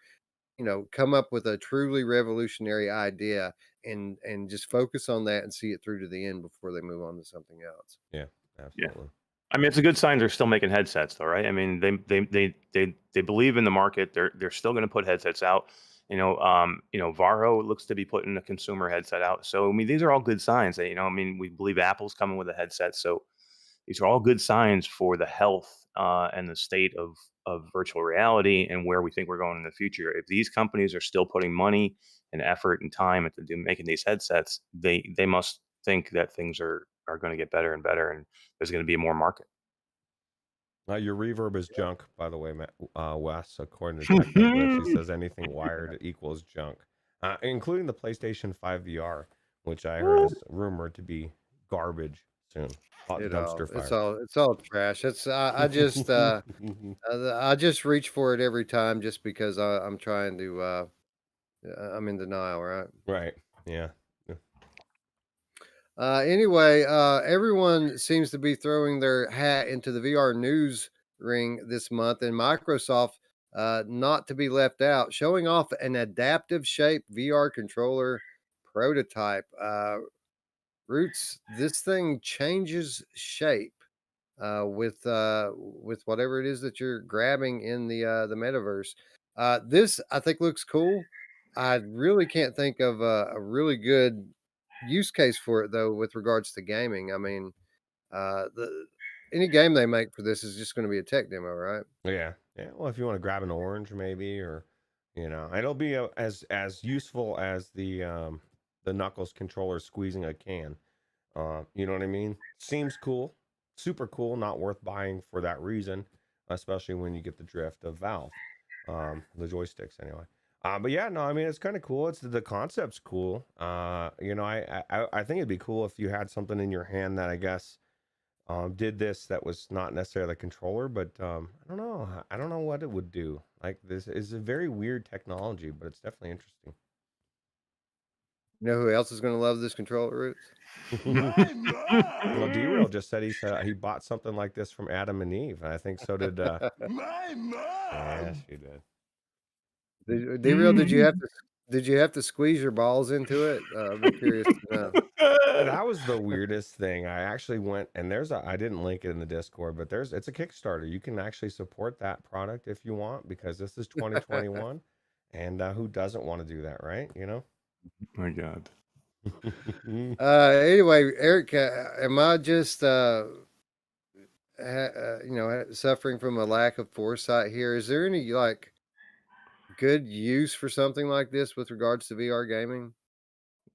Come up with a truly revolutionary idea and just focus on that and see it through to the end before they move on to something else.
Yeah,
yeah.
absolutely.
I mean, it's a good sign they're still making headsets, though, right? I mean, they believe in the market. They're still going to put headsets out. Varro looks to be putting a consumer headset out. So I mean, these are all good signs that I mean, we believe Apple's coming with a headset. So these are all good signs for the health and the state of virtual reality and where we think we're going in the future. If these companies are still putting money and effort and time into making these headsets, they must think that things are going to get better and better, and there's going to be more market.
Your reverb is junk, by the way, Wes. According to Technoglitch, he says anything wired equals junk, including the PlayStation 5 VR, which I heard is rumored to be garbage soon. Hot dumpster fire.
It's all trash. I just reach for it every time just because I'm trying to, I'm in denial, right?
Right. Yeah.
Anyway, everyone seems to be throwing their hat into the VR news ring this month, and Microsoft, not to be left out, showing off an adaptive shape VR controller prototype. Roots, this thing changes shape with whatever it is that you're grabbing in the metaverse. This I think looks cool. I really can't think of a really good use case for it though, with regards to gaming. I mean, the any game they make for this is just going to be a tech demo, right?
Yeah. Yeah. Well, if you want to grab an orange, maybe, or it'll be as useful as the Knuckles controller squeezing a can. You know what I mean? Seems cool, super cool. Not worth buying for that reason, especially when you get the drift of Valve, the joysticks anyway. But yeah, no, I mean it's kind of cool. It's the concept's cool. I think it'd be cool if you had something in your hand that I guess did this that was not necessarily the controller, but I don't know. I don't know what it would do. Like this is a very weird technology, but it's definitely interesting.
You know who else is going to love this controller, Roots?
My
Well, D-Rail
mom!
just said he bought something like this from Adam and Eve, and I think so did.
My
Yeah,
mom!
she did.
D-Real, did you have to squeeze your balls into it? I'd be curious to know.
That was the weirdest thing. I actually went and I didn't link it in the Discord, but it's a Kickstarter. You can actually support that product if you want because this is 2021, and who doesn't want to do that, right?
My God.
Anyway, Eric, am I just suffering from a lack of foresight here? Is there any like good use for something like this with regards to VR gaming?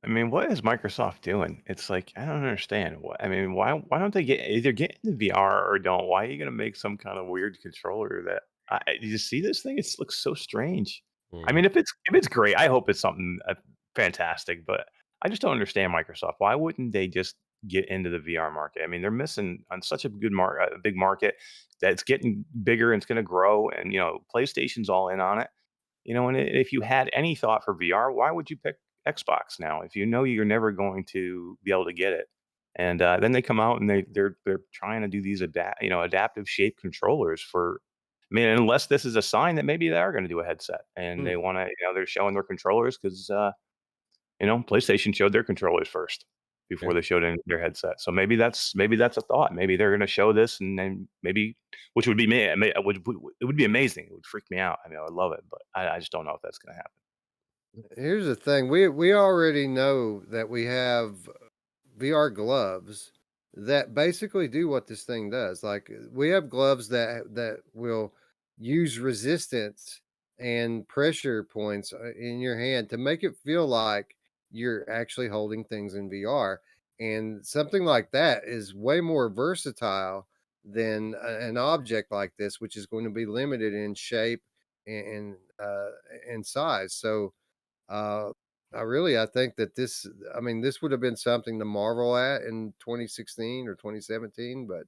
I mean, what is Microsoft doing? It's like I don't understand. I mean, why don't they either get into VR or don't? Why are you gonna make some kind of weird controller that did you see this thing? It looks so strange. I
Hmm.
mean, if it's great, I hope it's something fantastic. But I just don't understand Microsoft. Why wouldn't they just get into the VR market? I mean, they're missing on such a big market that's getting bigger and it's going to grow. And PlayStation's all in on it. And if you had any thought for VR, why would you pick Xbox now if you know you're never going to be able to get it? And then they come out and they're trying to do these adaptive shape controllers for. I mean, unless this is a sign that maybe they are going to do a headset, and
Hmm.
they want to, they're showing their controllers because PlayStation showed their controllers first before
Yeah.
they showed their headset. So maybe that's a thought. Maybe they're going to show this, and then maybe, which would be me, it would be amazing. It would freak me out. I mean, I would love it, but I just don't know if that's going to happen.
Here's the thing, we already know that we have VR gloves that basically do what this thing does. Like we have gloves that will use resistance and pressure points in your hand to make it feel like you're actually holding things in VR. And something like that is way more versatile than an object like this, which is going to be limited in shape and size. So uh, I think that this would have been something to marvel at in 2016 or 2017, but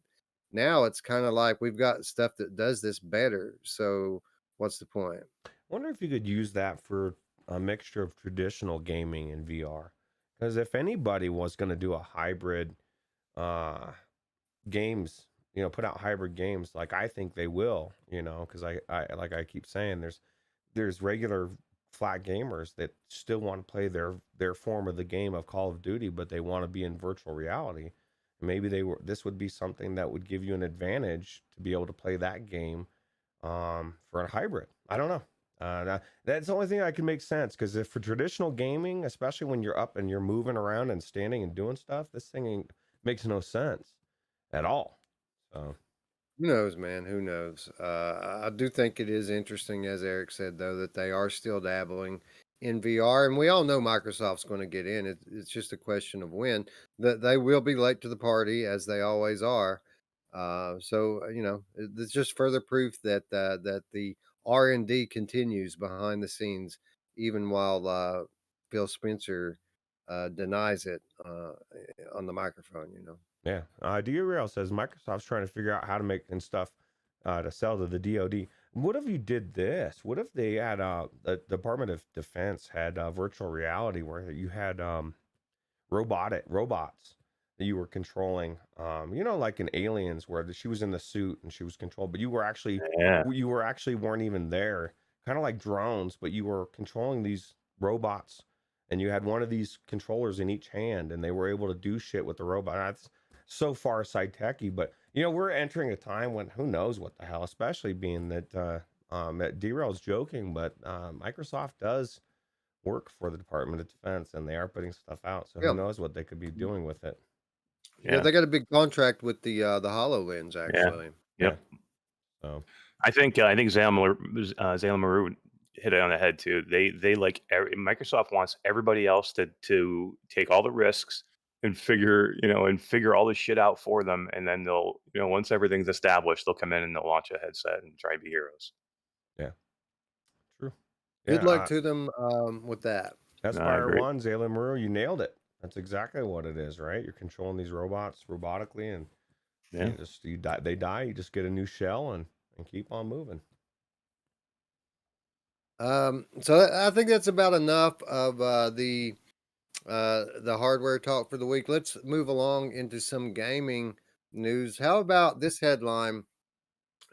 now it's kind of like we've got stuff that does this better. So what's the point?
Wonder if you could use that for a mixture of traditional gaming and VR. Because if anybody was going to do a hybrid uh, games, put out hybrid games, like I think they will, because I like I keep saying, there's regular flat gamers that still want to play their form of the game of Call of Duty, but they want to be in virtual reality. Maybe this would be something that would give you an advantage to be able to play that game for a hybrid. I don't know. That's the only thing I can make sense, because if for traditional gaming, especially when you're up and you're moving around and standing and doing stuff, this thing makes no sense at all. So
Who knows, man? Who knows? I do think it is interesting, as Eric said, though, that they are still dabbling in VR, and we all know Microsoft's going to get in. It's just a question of when. That they will be late to the party, as they always are. It's just further proof that the R&D continues behind the scenes, even while Phil Spencer denies it on the microphone.
yeah, DRL says Microsoft's trying to figure out how to make and stuff to sell to the DoD. What if you did this? What if they had the Department of Defense had virtual reality where you had robots that you were controlling, like in Aliens, where she was in the suit and she was controlled, but
Yeah.
you were actually weren't even there, kind of like drones, but you were controlling these robots, and you had one of these controllers in each hand, and they were able to do shit with the robot. That's so far side techy, but we're entering a time when who knows what the hell, especially being that Derail's joking, but Microsoft does work for the Department of Defense, and they are putting stuff out. So who
Yeah,
knows what they could be doing with it?
yeah,
Yeah.
they got a big contract with the HoloLens,
Yeah.
actually.
Yeah.
Yep.
So
I think Zayla Maru hit it on the head too. They like Microsoft wants everybody else to take all the risks and figure all this shit out for them, and then they'll once everything's established, they'll come in and they'll launch a headset and try to be heroes.
yeah, true.
Good
Yeah,
luck to them with that.
No, I
Aspire
agree.
One, Zayla Maru, you nailed it. That's exactly what it is, right? You're controlling these robots robotically, and
Yeah.
you die. They die. You just get a new shell and keep on moving.
I think that's about enough of the hardware talk for the week. Let's move along into some gaming news. How about this headline?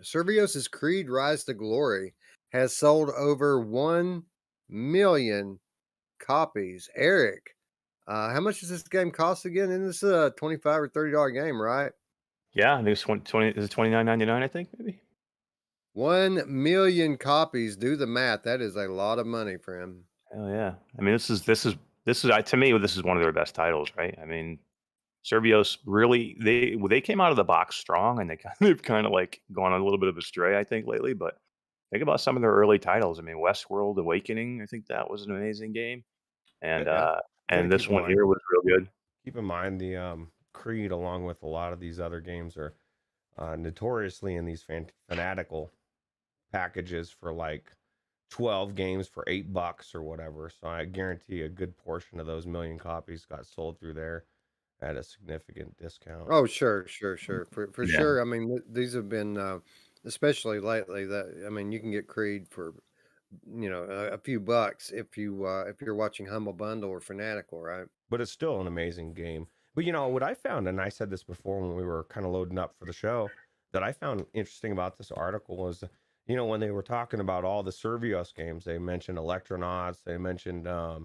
Servios's Creed Rise to Glory has sold over 1 million copies. Eric, how much does this game cost again? Isn't this a $25 or $30 game, right?
Yeah, I think it's 20, is it 29.99, I think, maybe.
1 million copies. Do the math. That is a lot of money for him.
Hell yeah. I mean, to me, this is one of their best titles, right? I mean, Servios really they came out of the box strong, and they've kind of like gone on a little bit of a stray, I think, lately. But think about some of their early titles. I mean, Westworld Awakening, I think that was an amazing game, and
Yeah, you got to
and this one here was real good.
keep in mind the Creed, along with a lot of these other games, are notoriously in these fanatical packages for like 12 games for $8 or whatever. So I guarantee a good portion of those million copies got sold through there at a significant discount.
Oh, sure, sure, sure. For
Yeah,
sure. I mean, these have been, especially lately. You can get Creed for a few bucks if you're watching Humble Bundle or Fanatical, right?
But it's still an amazing game. But you know what I found, and I said this before when we were kind of loading up for the show, that I found interesting about this article was, you know, when they were talking about all the Survios games, they mentioned Electronauts, they mentioned I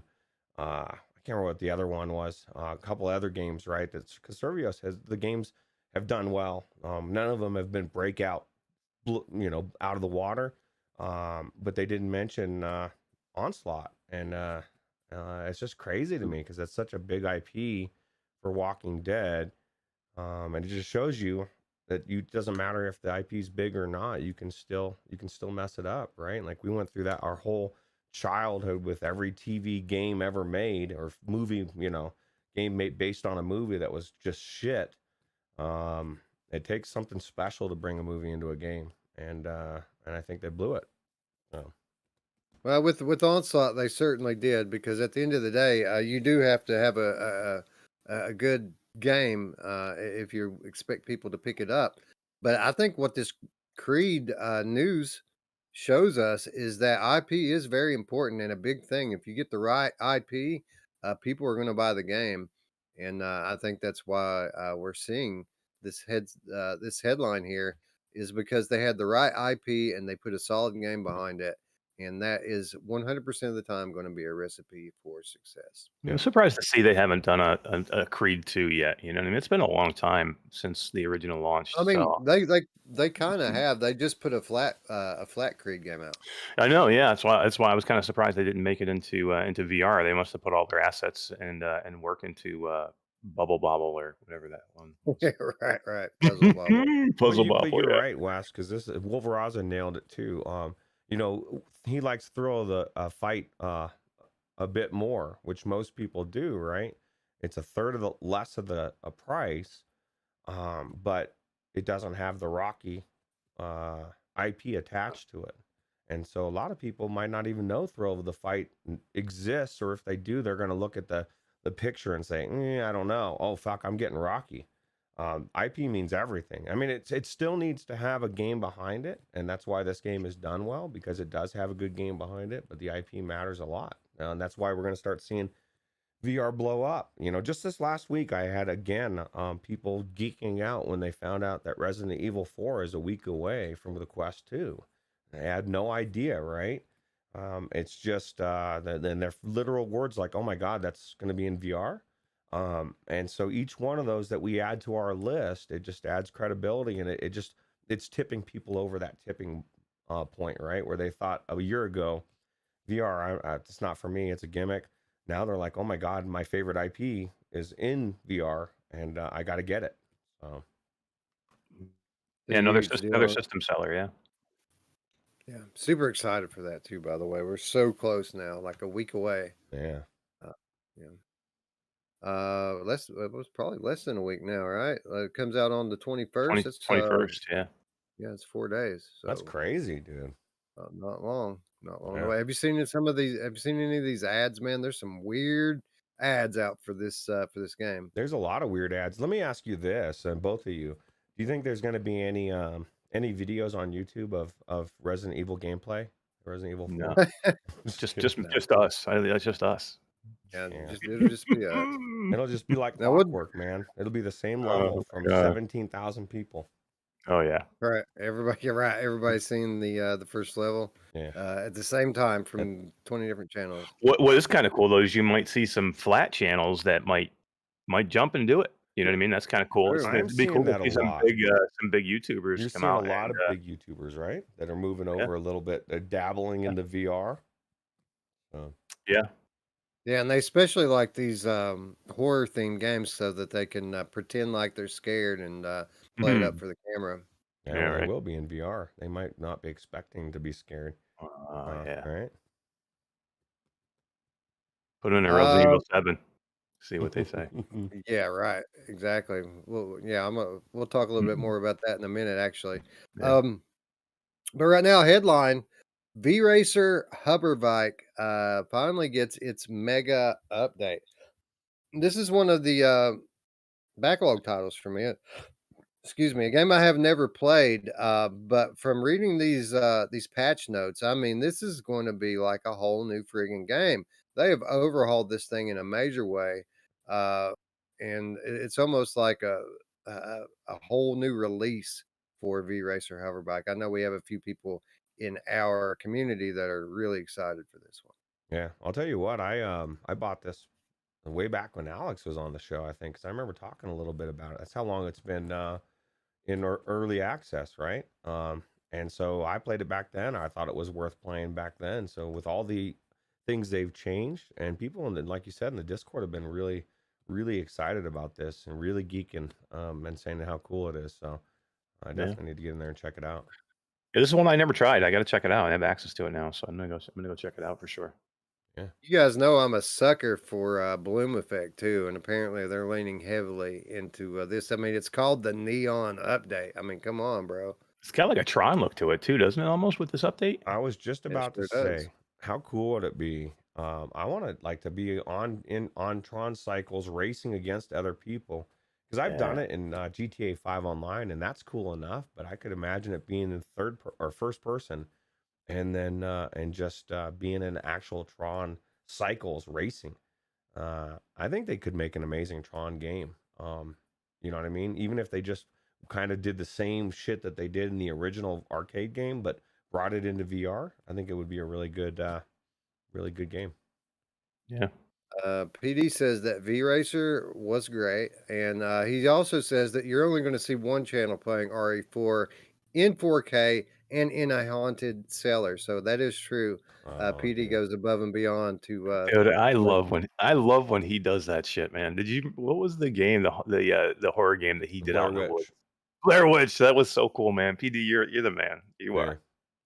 can't remember what the other one was, a couple other games, right? That's because Survios has the games have done well. None of them have been breakout, you know, out of the water. But they didn't mention Onslaught, and it's just crazy to me because that's such a big IP for Walking Dead, and it just shows you that you doesn't matter if the IP is big or not, you can still mess it up, right? Like we went through that our whole childhood with every TV game ever made or movie, you know, game made based on a movie that was just shit. It takes something special to bring a movie into a game, and I think they blew it. So
Well, with Onslaught, they certainly did because at the end of the day, you do have to have a good game if you expect people to pick it up. But I think what this Creed news shows us is that IP is very important and a big thing. If you get the right IP, people are going to buy the game, and I think that's why we're seeing this headline here is because they had the right IP and they put a solid game behind it, and that is 100% of the time going to be a recipe for success.
I'm
yeah,
surprised to see they haven't done a Creed 2 yet. You know what I mean? It's been a long time since the original
I
launched.
mean,
So
they kind of have. They just put a flat Creed game out.
I know, yeah. That's why I was kind of surprised they didn't make it into VR. They must have put all their assets and work into Bubble Bobble or whatever that one
Yeah,
was.
right. Puzzle bubble.
Puzzle
but
Bobble,
you're
yeah.
right, Wes, because this Wolveraza nailed it too. You know, he likes to throw the fight a bit more, which most people do, right? It's a third of the less of the a price, but it doesn't have the Rocky uh, IP attached to it. And so a lot of people might not even know Thrill of the Fight exists, or if they do, they're going to look at the picture and say, I don't know. Oh, fuck, I'm getting Rocky. IP means everything. I mean, it still needs to have a game behind it, and that's why this game is done well, because it does have a good game behind it, but the IP matters a lot. And that's why we're going to start seeing VR blow up. You know, just this last week, I had again people geeking out when they found out that Resident Evil 4 is a week away from the Quest 2. They had no idea, right? It's just then their literal words like, "Oh my God, that's going to be in VR." And so each one of those that we add to our list, it just adds credibility, and it's tipping people over that tipping point, right? Where they thought a year ago, VR, it's not for me, it's a gimmick. Now they're like, oh my God, my favorite IP is in VR, and I got to get it. So
It's
Yeah,
a
another
huge
another
deal.
system seller, yeah.
Yeah, super excited for that too. By the way, we're so close now, like a week away.
yeah,
Uh, yeah. It was probably less than a week now, right? It comes out on the 21st.
20
It's
21st, yeah.
yeah, it's 4 days,
that's
so
crazy, dude.
not long
Yeah,
away. Have you seen some of these? Have you seen any of these ads, man? There's some weird ads out for this game.
there's a lot of weird ads. Let me ask you this, and both of you, do you think there's going to be any videos on YouTube of Resident Evil gameplay, Resident Evil
No,
4? Just
just
kidding.
just
No,
just us. That's just us.
yeah,
Yeah,
it'll just be us.
it'll just be like
Now, what?
clockwork, man. It'll be the same level
Oh
from
my god.
17,000 people.
Oh yeah.
Right, everybody, you're right. Everybody's seen the first level
Yeah.
at the same time from 20 different channels.
What is kind of cool though is you might see some flat channels that might jump and do it. You know what I mean? That's kind of cool.
True.
I'm
It'd be
seeing
cool to
that a
see
lot.
some big YouTubers
You're
come
seeing a
out
lot
and
of big YouTubers, right? That are moving
yeah,
over a little bit, dabbling
yeah,
into VR. So,
yeah.
Yeah, and they especially like these horror themed games so that they can pretend like they're scared and play it up
Mhm.
for the camera.
yeah,
Yeah,
well, they
right.
will be in VR. They might not be expecting to be scared.
Yeah.
All right.
Put 'em in a Resident
Uh,
Evil 7. See what they say.
yeah, right, exactly. Well, yeah, we'll talk a little bit more about that in a minute, actually.
Yeah.
Um, but right now, headline: V Racer Hoverbike finally gets its mega update. This is one of the backlog titles for me. Excuse me, a game I have never played, but from reading these patch notes, I mean, this is going to be like a whole new friggin' game. They have overhauled this thing in a major way, uh, and it's almost like a whole new release for V Racer Hoverbike. I know we have a few people in our community that are really excited for this one.
Yeah, I'll tell you what, I bought this way back when Alex was on the show, I think, because I remember talking a little bit about it. That's how long it's been in early access, right? And so I played it back then. I thought it was worth playing back then. So with all the things they've changed, and people in the, like you said, in the Discord have been really, really excited about this and really geeking and saying how cool it is. So I
Yeah.
definitely need to get in there and check it out.
Yeah, this is one I never tried. I got to check it out. I have access to it now, so I'm gonna go check it out for sure.
You guys know I'm a sucker for Bloom Effect too, and apparently they're leaning heavily into this. I mean, it's called the Neon Update. I mean, come on, bro.
It's got like a Tron look to it too, doesn't it? Almost with this update.
I was just
It
about to
sure does.
say, how cool would it be? I want to like to be on Tron cycles racing against other people because I've done
Yeah.
it in GTA 5 online, and that's cool enough. But I could imagine it being in or first person, and then and just being in actual Tron cycles racing. I think they could make an amazing Tron game. You know what I mean? Even if they just kind of did the same shit that they did in the original arcade game, but brought it into VR, I think it would be a really good game.
Yeah.
PD says that V Racer was great, and he also says that you're only going to see one channel playing RE4 in 4K and in a haunted cellar. So that is true. PD
Yeah.
goes above and beyond to
Dude, I
let
love when he does that shit, man. What was the game, the horror game that he did out
Blair
in the woods?
Witch.
Blair Witch. That was so cool, man. PD, you're the man. You
Yeah.
are.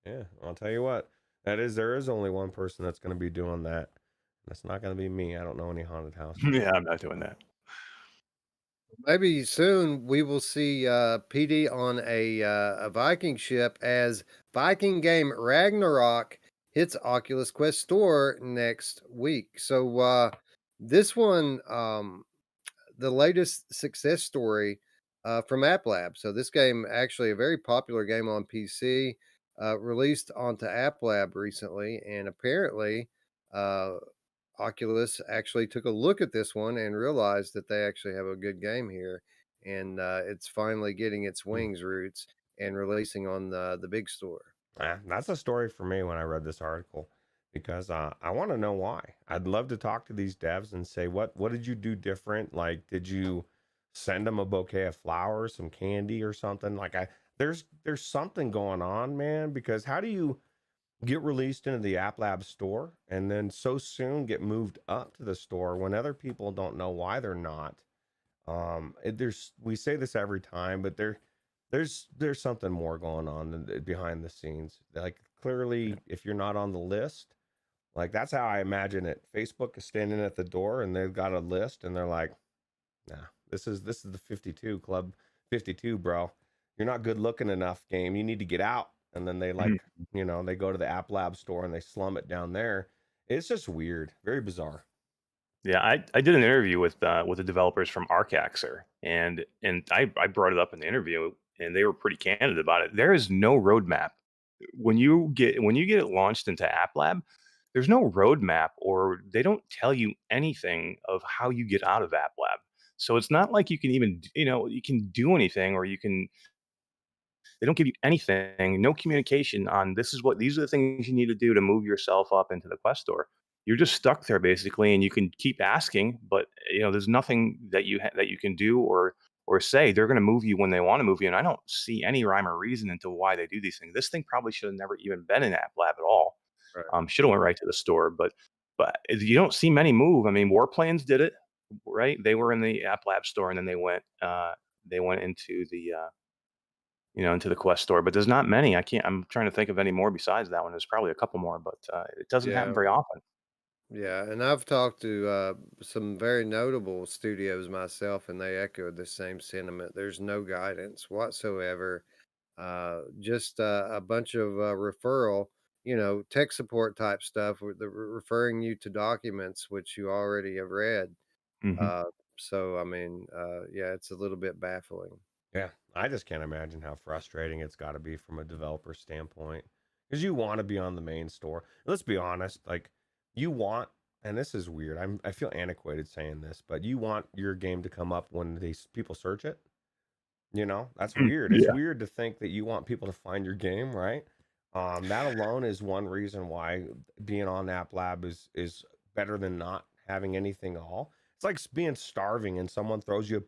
Yeah. I'll tell you what. There is only one person that's going to be doing that. That's not going to be me. I don't know any haunted houses.
Yeah, I'm not doing that.
maybe soon we will see PD on a Viking ship as Viking game RagnaRock hits Oculus Quest store next week. So this one, the latest success story from App Lab. So this game, actually a very popular game on PC, released onto App Lab recently, and apparently uh, Oculus actually took a look at this one and realized that they actually have a good game here, and it's finally getting its
Hmm.
wings, Roots, and releasing on the big store.
That's a story for me when I read this article because I want to know why. I'd love to talk to these devs and say, what did you do different? Like, did you send them a bouquet of flowers, some candy or something? Like there's something going on, man, because how do you get released into the App Lab store and then so soon get moved up to the store when other people don't know why they're not? There's we say this every time, but there's something more going on behind the scenes. Like clearly, if you're not on the list, like that's how I imagine it. Facebook is standing at the door and they've got a list and they're like, nah, this is the 52 club 52, bro. You're not good looking enough, game. You need to get out. And then they like, they go to the App Lab store and they slum it down there. It's just weird, very bizarre.
Yeah, I did an interview with the developers from Arcaxer, and I brought it up in the interview, and they were pretty candid about it. There is no roadmap when you get it launched into App Lab. There's no roadmap, or they don't tell you anything of how you get out of App Lab. So it's not like you can even you can do anything, or you can they don't give you anything, no communication on these are the things you need to do to move yourself up into the Quest store. You're just stuck there basically, and you can keep asking, but there's nothing that that you can do or say. They're going to move you when they want to move you, and I don't see any rhyme or reason into why they do these things. This thing probably should have never even been in App Lab at all.
Right.
Should have went right to the store, but you don't see many move. I mean, Warplanes did it, right? They were in the App Lab store, and then they went into the into the Quest store, but there's not many. I'm trying to think of any more besides that one. There's probably a couple more, but it doesn't happen
Yeah,
very often.
yeah, and I've talked to some very notable studios myself, and they echoed the same sentiment. There's no guidance whatsoever. Just a bunch of referral, tech support type stuff with referring you to documents which you already have read.
Hmm.
Uh, so, I mean, yeah, it's a little bit baffling.
Yeah, I just can't imagine how frustrating it's got to be from a developer standpoint because you want to be on the main store. Let's be honest, like you want and this is weird. I feel antiquated saying this, but you want your game to come up when these people search it. You know, that's weird. It's
Yeah.
weird to think that you want people to find your game, right? That alone is one reason why being on App Lab is better than not having anything at all. It's like being starving and someone throws you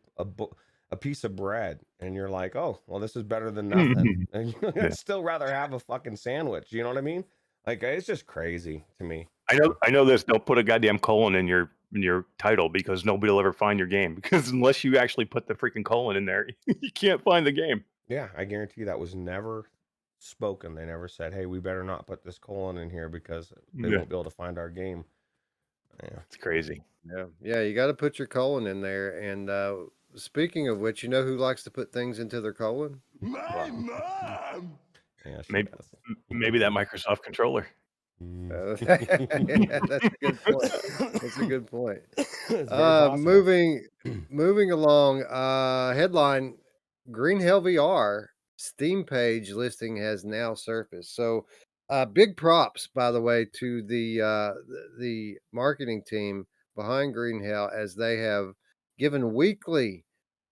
a piece of bread and you're like, oh, well, this is better than nothing. And
Yeah.
you'd still rather have a fucking sandwich. You know what I mean? Like it's just crazy to me.
I know this. Don't put a goddamn colon in your title because nobody will ever find your game. Because unless you actually put the freaking colon in there, you can't find the game.
Yeah, I guarantee that was never spoken. They never said, hey, we better not put this colon in here because they
Yeah,
won't be able to find our game. Yeah.
it's crazy.
Yeah, you got to put your colon in there. And speaking of which, you know who likes to put things into their colon?
My mom.
Yeah, she
Maybe
does.
maybe that Microsoft controller.
Yeah, that's a good point. That's a good point.
It's very possible.
Moving along. Headline: Green Hell VR Steam page listing has now surfaced. So, big props, by the way, to the marketing team behind Green Hell as they have given weekly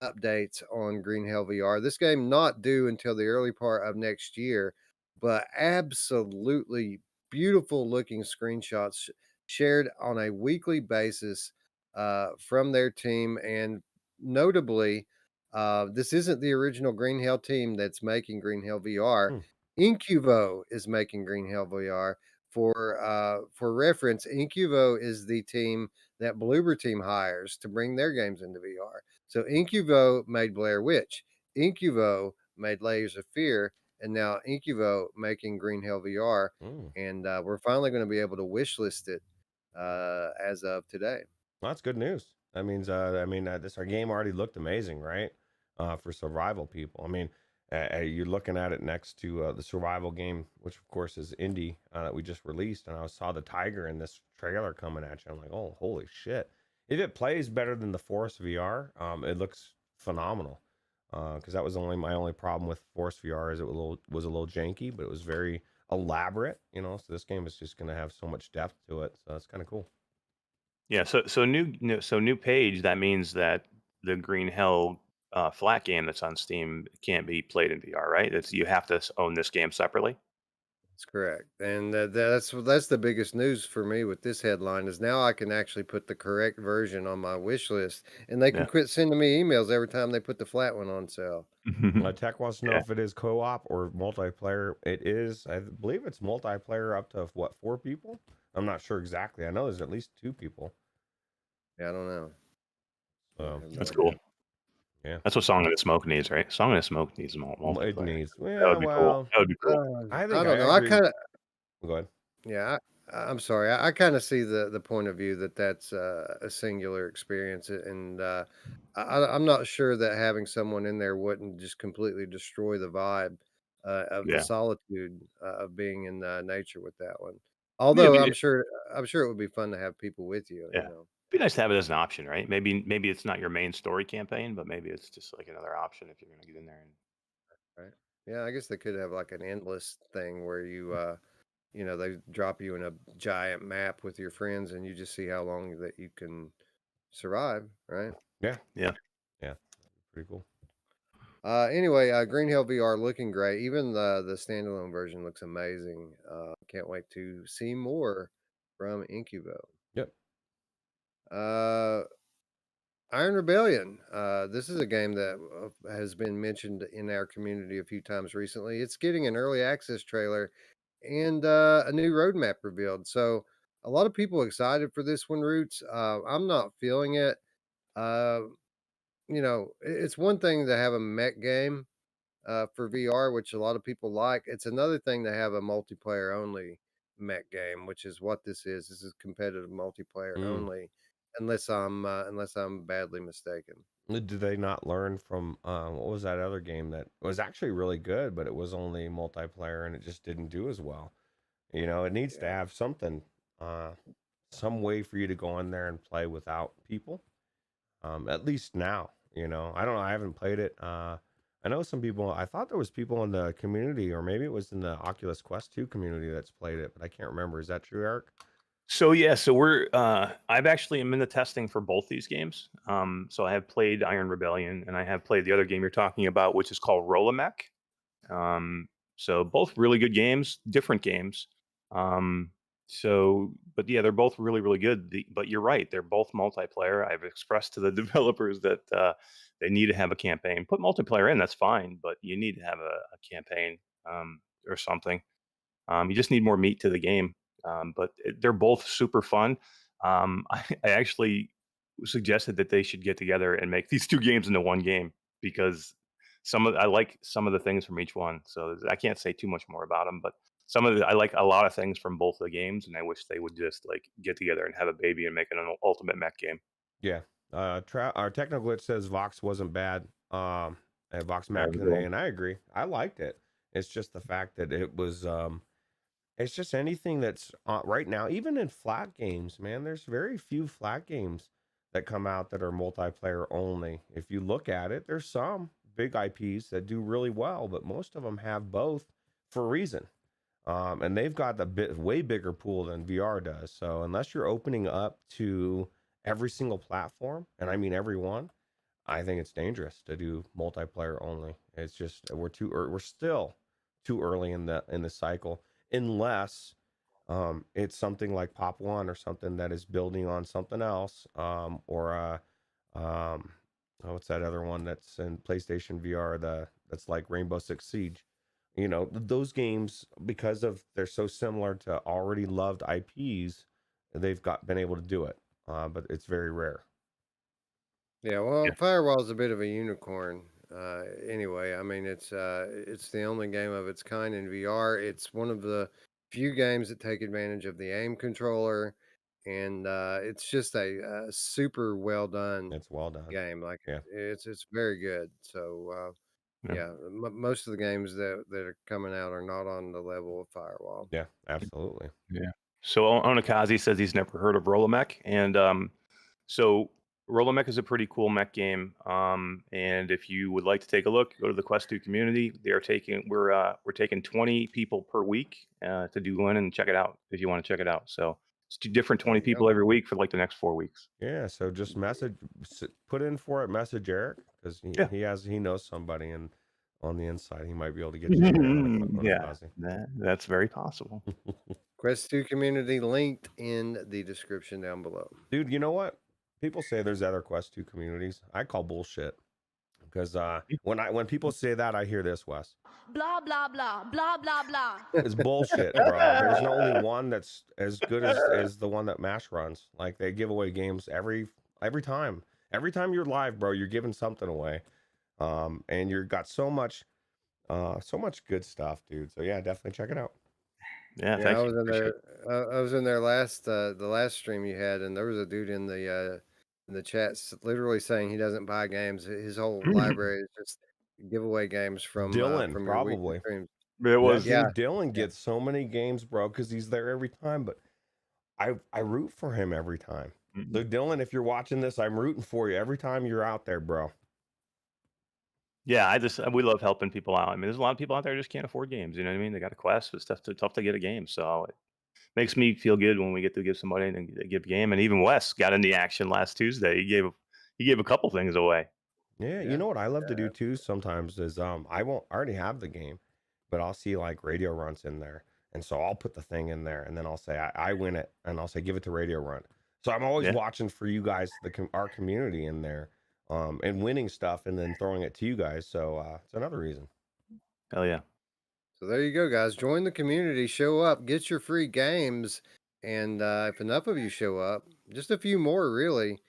updates on Green Hell VR. This game not due until the early part of next year, but absolutely beautiful looking screenshots shared on a weekly basis from their team. And notably, this isn't the original Green Hell team that's making Green Hell VR.
Hmm.
Incuvo is making Green Hell VR. For reference, Incuvo is the team that Bloober Team hires to bring their games into VR. So Incuvo made Blair Witch, Incuvo made Layers of Fear, and now Incuvo making Green Hell VR.
Mm.
And we're finally going to be able to wishlist it as of today.
Well, that's good news. That means, this our game already looked amazing, right? For survival people. I mean, you're looking at it next to the survival game, which of course is indie that we just released, and I saw the tiger in this trailer coming at you. I'm like, oh, holy shit! If it plays better than the Forest VR, it looks phenomenal. Because that was my only problem with Forest VR is it was a little janky, but it was very elaborate. You know, so this game is just going to have so much depth to it. So that's kind of cool.
Yeah. So new page. That means that the Green Hell flat game that's on Steam can't be played in VR, right? It's you have to own this game separately.
That's correct. And that's the biggest news for me with this headline is now I can actually put the correct version on my wish list, and they can
Yeah.
quit sending me emails every time they put the flat one on sale.
Tech wants to know
Yeah.
if it is co-op or multiplayer. It is, I believe it's multiplayer up to what, 4 people? I'm not sure exactly. I know there's at least 2 people.
Yeah, I don't know. I
So
have no
That's
idea.
cool.
yeah,
That's what Song of the Smoke needs, right? Song of the Smoke needs
it
multiplayer.
needs.
That
Yeah,
would be cool.
well,
That would be cool.
I
I
think
don't know.
I
I
agree.
kind of
Go ahead.
Yeah, I'm sorry. I kind of see the point of view that that's a singular experience, and I'm not sure that having someone in there wouldn't just completely destroy the vibe of the
Yeah.
solitude of being in nature with that one.
Yeah. I
Although
mean,
I'm sure it would be fun to have people with you.
yeah.
You know,
Be nice to have it as an option, right? Maybe it's not your main story campaign, but maybe it's just like another option if you're gonna get in there. And
right? Yeah, I guess they could have like an endless thing where they drop you in a giant map with your friends, and you just see how long that you can survive, right?
Yeah,
yeah.
yeah, pretty cool.
Anyway, Green Hill VR looking great. Even the standalone version looks amazing. Can't wait to see more from Incubo.
Yep.
Uh, Iron Rebellion. This is a game that has been mentioned in our community a few times recently. It's getting an early access trailer and a new roadmap revealed. So a lot of people excited for this one. Roots. I'm not feeling it. Uh, it's one thing to have a mech game for VR, which a lot of people like. It's another thing to have a multiplayer only mech game, which is what this is. This is competitive multiplayer
Mm.
only, unless I'm badly mistaken.
Did they not learn from what was that other game that was actually really good, but it was only multiplayer and it just didn't do as well? You know, it needs to
Yeah,
have something, some way for you to go in there and play without people. At least now, you know, I don't know. I haven't played it. I know some people. I thought there was people in the community, or maybe it was in the Oculus Quest 2 community that's played it, but I can't remember. Is that true, Eric?
So yeah, so we're I've actually am in the testing for both these games. So I have played Iron Rebellion and I have played the other game you're talking about, which is called Rolomech. So both really good games, different games. Um, but yeah, they're both really, really good. But you're right, they're both multiplayer. I've expressed to the developers that they need to have a campaign. Put multiplayer in, that's fine, but you need to have a campaign or something. You just need more meat to the game. They're both super fun. I actually suggested that they should get together and make these two games into one game because I like some of the things from each one. So I can't say too much more about them, but I like a lot of things from both the games, and I wish they would just like get together and have a baby and make an ultimate mech game.
Yeah. Our technical glitch says Vox wasn't bad. And Vox
There
Mac,
we go.
and I agree. I liked it. It's just the fact that it was it's just anything that's right now, even in flat games, man, there's very few flat games that come out that are multiplayer only. If you look at it, there's some big IPs that do really well, but most of them have both for a reason. And they've got a way bigger pool than VR does. So unless you're opening up to every single platform, and I mean every one, I think it's dangerous to do multiplayer only. It's just we're still too early in the cycle, unless it's something like Pop One or something that is building on something else, um, what's that other one that's in PlayStation VR? That's like Rainbow Six Siege. You know, those games, because of they're so similar to already loved IPs, they've been able to do it, but it's very rare.
Yeah, well, Firewall's a bit of a unicorn. Anyway, I mean, it's the only game of its kind in VR. It's one of the few games that take advantage of the aim controller, and it's just a super well done
It's well done.
game. Like
Yeah.
it's very good. So
Yeah.
yeah, most of the games that are coming out are not on the level of Firewall.
Yeah, absolutely.
Yeah. So Onakazi says he's never heard of Rolomech, and so Rolomech is a pretty cool mech game. And if you would like to take a look, go to the Quest 2 community. We're taking 20 people per week to do one and check it out if you want to check it out. So it's two different
There
20
you go.
people every week for like the next 4 weeks.
Yeah, so just put in for it, message Eric, because
Yeah.
he knows somebody, and on the inside he might be able to get you in there on
Yeah,
Akazi.
that's very possible.
Quest 2 community linked in the description down below.
Dude, you know what? People say there's other Quest 2 communities. I call bullshit. Because when people say that, I hear this, Wes.
Blah, blah, blah, blah, blah, blah.
It's bullshit, bro. There's only one that's as good as the one that MASH runs. Like, they give away games every time. Every time you're live, bro, you're giving something away. And you've got so much good stuff, dude. So yeah, definitely check it out.
Yeah,
Yeah,
thank
I
you.
was in
Appreciate
there. I was in there the last stream you had, and there was a dude in the chat literally saying he doesn't buy games. His whole
it.
library is just giveaway games
Dylan,
from your weekly
probably.
streams.
It was
Yeah,
Dude, Dylan
yeah.
gets so many games, bro, because he's there every time. But I root for him every time. So Dylan, if you're watching this, I'm rooting for you every time you're out there, bro.
Yeah, we love helping people out. I mean, there's a lot of people out there who just can't afford games. You know what I mean? They got a Quest, but it's tough to get a game. So it makes me feel good when we get to give somebody a gift game. And even Wes got in the action last Tuesday. He gave a couple things away.
Yeah, you
Yeah.
know what I love to do too sometimes is I already have the game, but I'll see like Radio Runs in there. And so I'll put the thing in there and then I'll say I win it and I'll say give it to Radio Run. So I'm always
Yeah.
watching for you guys, our community in there, and winning stuff and then throwing it to you guys. So it's another reason.
Hell yeah.
So there you go, guys. Join the community, show up, get your free games, and if enough of you show up, just a few more, really,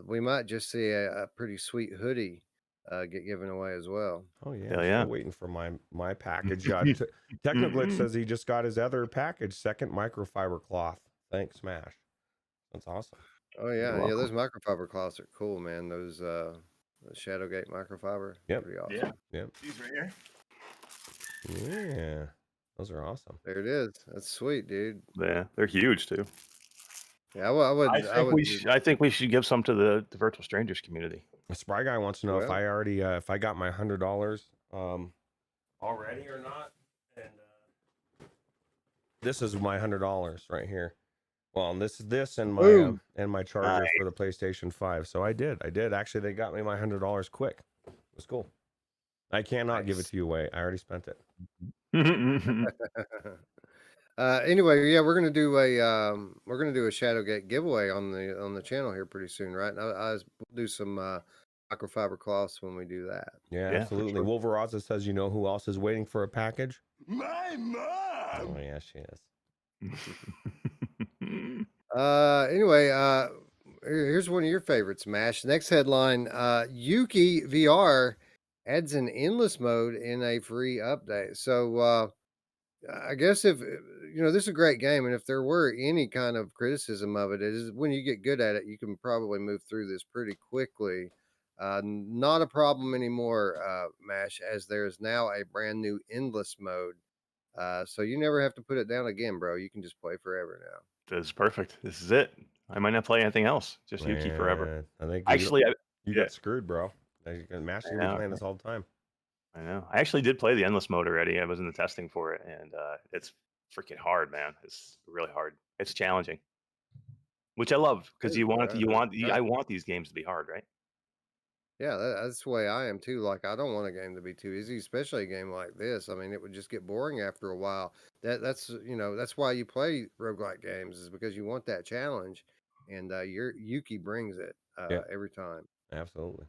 we might just see a pretty sweet hoodie get given away as well.
Oh yeah,
Hell yeah.
still waiting for my package. Technoglitch says he just got his other package, second microfiber cloth. Thanks, Smash. That's awesome.
Oh yeah,
You're
yeah. Those microfiber cloths are cool, man. Those the Shadowgate microfiber,
Yep.
pretty awesome.
Yep.
These right here.
Yeah, those are awesome.
There it is. That's sweet, dude.
Yeah, they're huge too.
Yeah, I would.
I think we should give some to the Virtual Strangers community.
A Spry Guy wants to know if
Well.
I already if I got my $100 already or not. And this is my $100 right here. Well, and this
Boom.
and my charger for the PlayStation 5. So I did. Actually, they got me my $100 quick. It was cool. I cannot give it
Nice.
to you away. I already spent it.
Anyway, yeah, we're gonna do a Shadowgate giveaway on the channel here pretty soon, right? We'll do some microfiber cloths when we do that.
Yeah,
Yeah, for
absolutely.
sure.
Wolveraza says, you know who else is waiting for a package?
My
Oh,
mom.
yeah, she is.
Anyway, here's one of your favorites, Mash. Next headline: Yuki VR adds an endless mode in a free update. So I guess if this is a great game, and if there were any kind of criticism of it, it is when you get good at it, you can probably move through this pretty quickly. Not a problem anymore, Mash, as there is now a brand new endless mode. So you never have to put it down again, bro. You can just play forever now.
This is perfect. This is it. I might not play anything else. Just Yuki forever.
Man, I think
Actually,
you
yeah,
got screwed, bro. Mash is
I
gonna be
know.
playing this all the time.
I know. I actually did play the endless mode already. I was in the testing for it, and it's freaking hard, man. It's really hard. It's challenging, which I love because
Dude,
I want these games to be hard, right?
yeah, that's the way I am too. Like, I don't want a game to be too easy, especially a game like this. I mean, it would just get boring after a while. That's why you play roguelike games, is because you want that challenge, and your Yuki brings it
Yeah,
every time.
absolutely.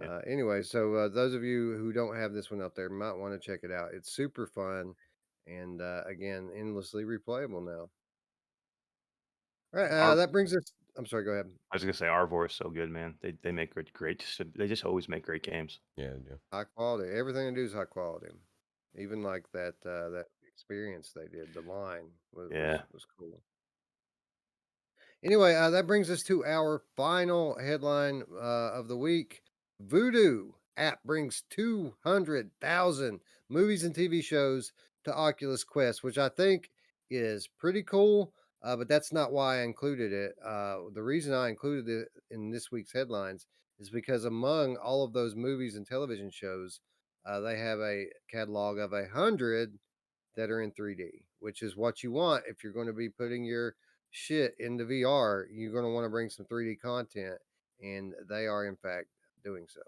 Yeah.
Anyway, so those of you who don't have this one out there might want to check it out. It's super fun, and again, endlessly replayable now. All right,
Ar-
that brings us. I'm sorry. Go ahead.
I was gonna say Arvor is so good, man. They make great. They just always make great games.
Yeah, they do.
High quality. Everything they do is high quality. Even like that experience they did, the line
Yeah.
was cool. Anyway, that brings us to our final headline of the week. Voodoo app brings 200,000 movies and TV shows to Oculus Quest, which I think is pretty cool. But that's not why I included it. The reason I included it in this week's headlines is because among all of those movies and television shows, they have a catalog of 100 that are in 3D, which is what you want if you're going to be putting your shit into VR. You're going to want to bring some 3D content, and they are, in fact, doing so.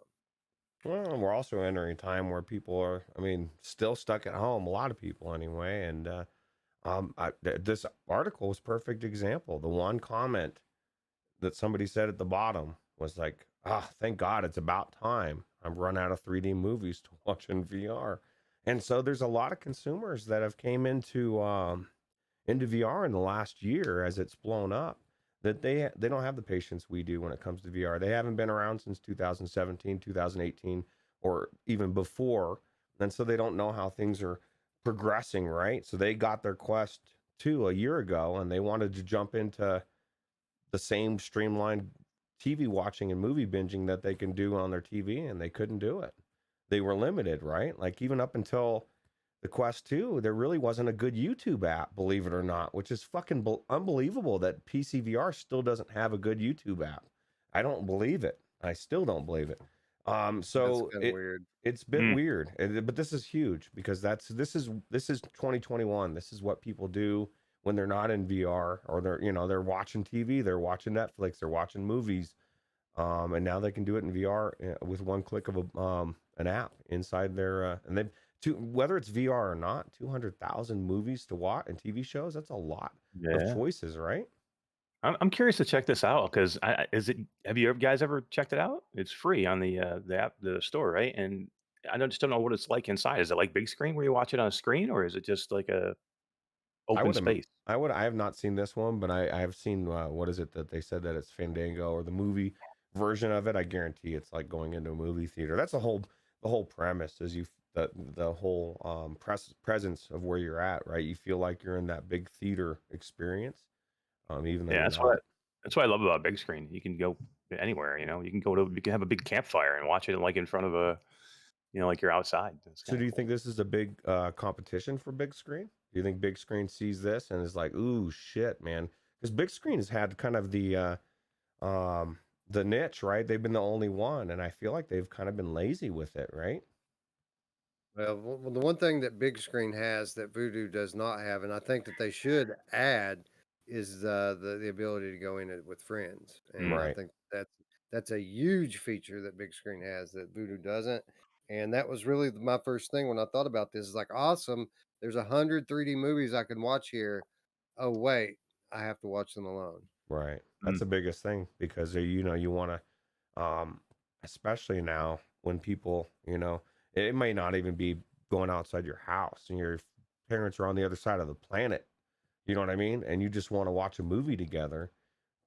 Well, we're also entering a time where people are, I mean, still stuck at home. A lot of people, anyway. And this article was a perfect example. The one comment that somebody said at the bottom was like, thank God it's about time. I've run out of 3D movies to watch in VR. And so there's a lot of consumers that have came into VR in the last year as it's blown up, that they don't have the patience we do when it comes to VR. They haven't been around since 2017, 2018, or even before. And so they don't know how things are progressing, right? So they got their Quest 2 a year ago and they wanted to jump into the same streamlined TV watching and movie binging that they can do on their TV, and they couldn't do it. They were limited, right? Like even up until the Quest 2, there really wasn't a good YouTube app, believe it or not, which is fucking unbelievable that PCVR still doesn't have a good YouTube app. I don't believe it. I still don't believe it.
That's
So
kind of weird.
it's a bit weird, but this is huge because this is 2021. This is what people do when they're not in VR, or they're watching TV, they're watching Netflix, they're watching movies, and now they can do it in VR with one click of an app inside their and they've whether it's VR or not, 200,000 movies to watch and TV shows. That's a lot of
Yeah.
choices, right?
I'm curious to check this out because have you guys ever checked it out? It's free on the app, the store, right? And just don't know what it's like inside. Is it like big screen where you watch it on a screen, or is it just like a
I
open
would
space?
I have not seen this one, but I have seen what is it that they said that it's Fandango or the movie version of it. I guarantee it's like going into a movie theater. That's the whole premise is the whole presence of where you're at, right? You feel like you're in that big theater experience, even though
Yeah,
you're not.
that's what I love about big screen. You can go anywhere. You can have a big campfire and watch it like in front of like you're outside. It's
So
kind
do
of
you
cool.
think this is a big competition for big screen? Do you think big screen sees this and is like, ooh, shit, man? Because big screen has had kind of the niche, right? They've been the only one, and I feel like they've kind of been lazy with it, right?
Well, the one thing that big screen has that Voodoo does not have, and I think that they should add, is the ability to go in it with friends, and I
Right.
think that's a huge feature that big screen has that Voodoo doesn't. And that was really my first thing when I thought about this. Is like, awesome. There's 100 3D movies I can watch here. Oh wait, I have to watch them alone.
Right. That's
Mm.
the biggest thing because you want to, especially now when people, it may not even be going outside your house and your parents are on the other side of the planet. You know what I mean? And you just want to watch a movie together.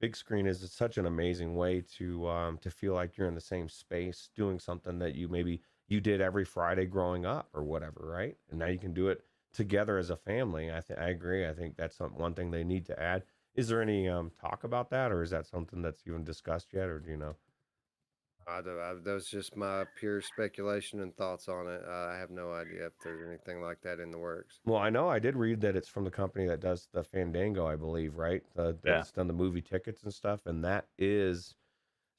Big screen is such an amazing way to feel like you're in the same space doing something that you did every Friday growing up or whatever, right? And now you can do it together as a family. I agree. I think that's one thing they need to add. Is there any talk about that, or is that something that's even discussed yet, or do you know?
That was just my pure speculation and thoughts on it. I have no idea if there's anything like that in the works.
Well, I know I did read that it's from the company that does the Fandango, I believe, right?
Yeah.
That's done the movie tickets and stuff, and that is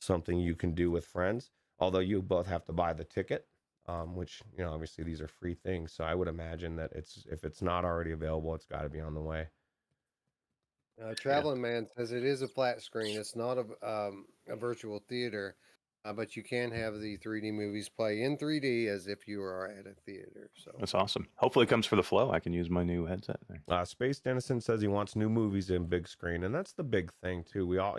something you can do with friends. Although you both have to buy the ticket, which obviously these are free things. So I would imagine that if it's not already available, it's got to be on the way.
Yeah.
Traveling Man says it is a flat screen. It's not a virtual theater, but you can have the 3D movies play in 3D as if you are at a theater. So
That's awesome. Hopefully it comes for the flow. I can use my new headset there.
Space Dennison says he wants new movies in big screen, and that's the big thing too. We all,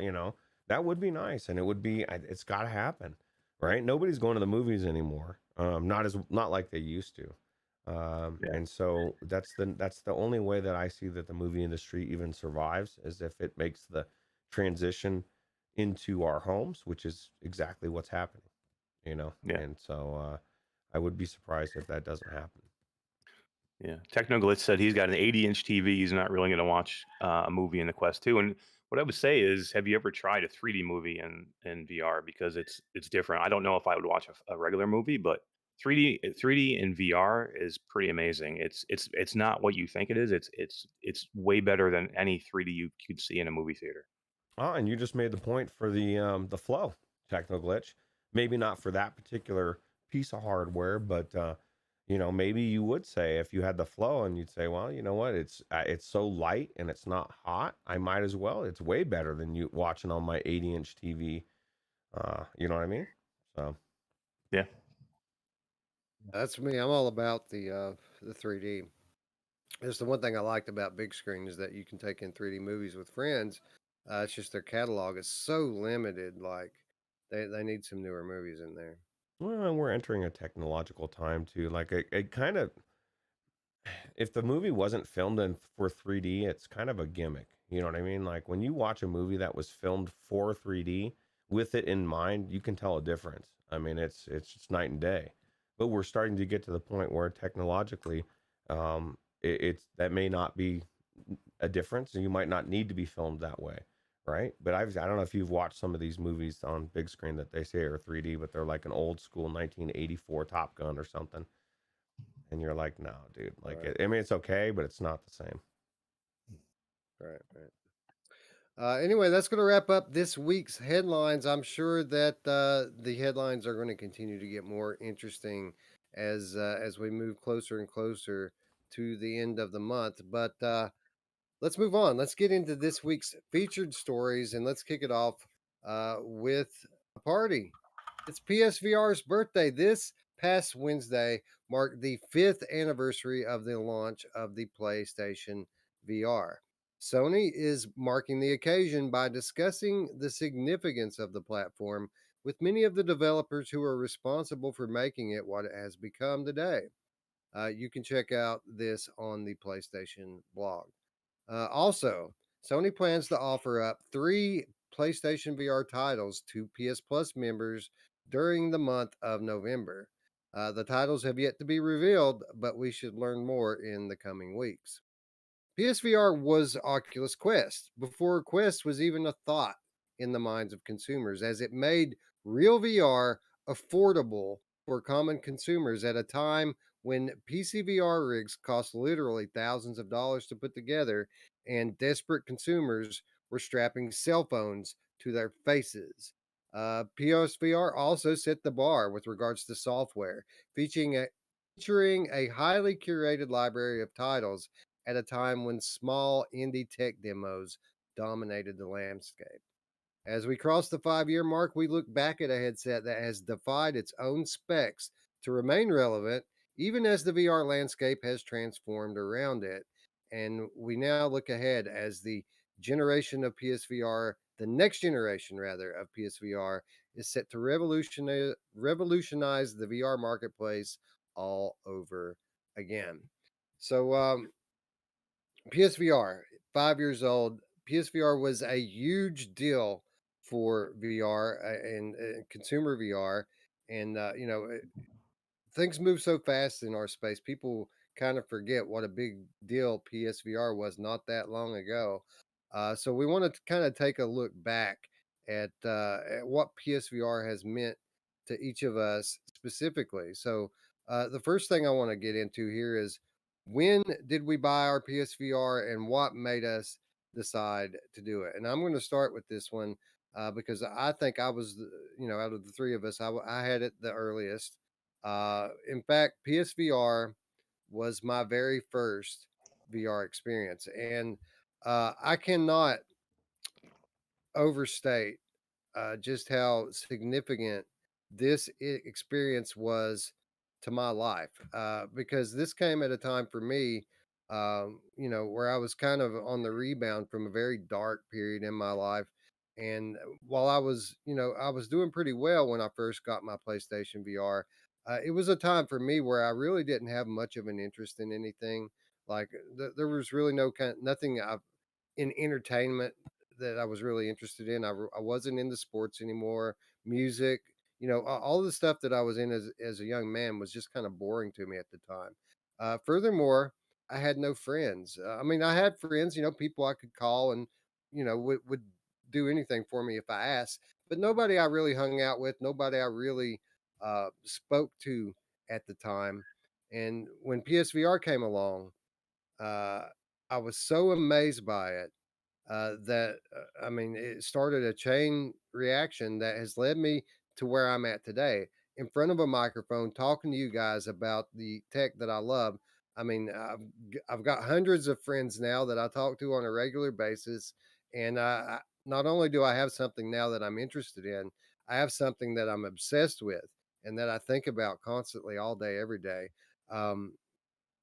that would be nice, and it's got to happen, right? Nobody's going to the movies anymore. Not like they used to.
Yeah.
And so that's the only way that I see that the movie industry even survives is if it makes the transition into our homes, which is exactly what's happening.
Yeah.
And so I would be surprised if that doesn't happen.
Yeah. Technoglitch said he's got an 80-inch TV. He's not really going to watch a movie in the Quest 2. And what I would say is, have you ever tried a 3D movie in VR? Because it's different. I don't know if I would watch a regular movie, but 3D in VR is pretty amazing. It's not what you think it is. It's way better than any 3D you could see in a movie theater.
Oh, and you just made the point for the flow Technoglitch. Maybe not for that particular piece of hardware, but maybe you would say if you had the flow and you'd say, well, you know what, it's so light and it's not hot. I might as well. It's way better than you watching on my 80-inch TV. You know what I mean? So
Yeah.
that's me. I'm all about the 3D. It's the one thing I liked about big screen is that you can take in 3D movies with friends. It's just their catalog is so limited. Like they need some newer movies in there.
well, we're entering a technological time too. Like it kind of, if the movie wasn't filmed for 3D, it's kind of a gimmick. You know what I mean? Like when you watch a movie that was filmed for 3D with it in mind, you can tell a difference. I mean, it's just night and day. But we're starting to get to the point where technologically, it's that may not be a difference, and you might not need to be filmed that way, right? But I don't know if you've watched some of these movies on big screen that they say are 3D, but they're like an old school 1984 Top Gun or something. And you're like, no, dude. Like,
Right.
I mean, it's okay, but it's not the same.
Right. Anyway, that's going to wrap up this week's headlines. I'm sure that the headlines are going to continue to get more interesting as we move closer and closer to the end of the month. But let's move on. Let's get into this week's featured stories, and let's kick it off with a party. It's PSVR's birthday. This past Wednesday marked the 5th anniversary of the launch of the PlayStation VR. Sony is marking the occasion by discussing the significance of the platform with many of the developers who are responsible for making it what it has become today. You can check out this on the PlayStation blog. Also, Sony plans to offer up 3 PlayStation VR titles to PS Plus members during the month of November. The titles have yet to be revealed, but we should learn more in the coming weeks. PSVR was Oculus Quest before Quest was even a thought in the minds of consumers, as it made real VR affordable for common consumers at a time when PC VR rigs cost literally thousands of dollars to put together, and desperate consumers were strapping cell phones to their faces. PSVR also set the bar with regards to software, featuring a highly curated library of titles at a time when small indie tech demos dominated the landscape. As we cross the 5 year mark, we look back at a headset that has defied its own specs to remain relevant, even as the VR landscape has transformed around it. And we now look ahead as the generation of PSVR, the next generation rather of PSVR, is set to revolutionize the VR marketplace all over again. So, PSVR, 5 years old. PSVR was a huge deal for VR and consumer VR, and things move so fast in our space. People kind of forget what a big deal PSVR was not that long ago. So we want to kind of take a look back at what PSVR has meant to each of us specifically. So the first thing I want to get into here is, when did we buy our PSVR and what made us decide to do it? And I'm going to start with this one because I think I was, out of the three of us, I had it the earliest. In fact, PSVR was my very first VR experience, and I cannot overstate just how significant this experience was to my life, because this came at a time for me, where I was kind of on the rebound from a very dark period in my life. And while I was doing pretty well when I first got my PlayStation VR. It was a time for me where I really didn't have much of an interest in anything. Like there was really nothing in entertainment that I was really interested in. I wasn't into sports anymore. Music, all the stuff that I was in as a young man was just kind of boring to me at the time. Furthermore, I had no friends. I mean, I had friends, people I could call and would do anything for me if I asked, but nobody I really hung out with, nobody I really spoke to at the time. And when PSVR came along, uh, I was so amazed by it that I mean, it started a chain reaction that has led me to where I'm at today, in front of a microphone, talking to you guys about the tech that I love. I mean, I've got hundreds of friends now that I talk to on a regular basis, and not only do I have something now that I'm interested in, I have something that I'm obsessed with and that I think about constantly, all day, every day. Um,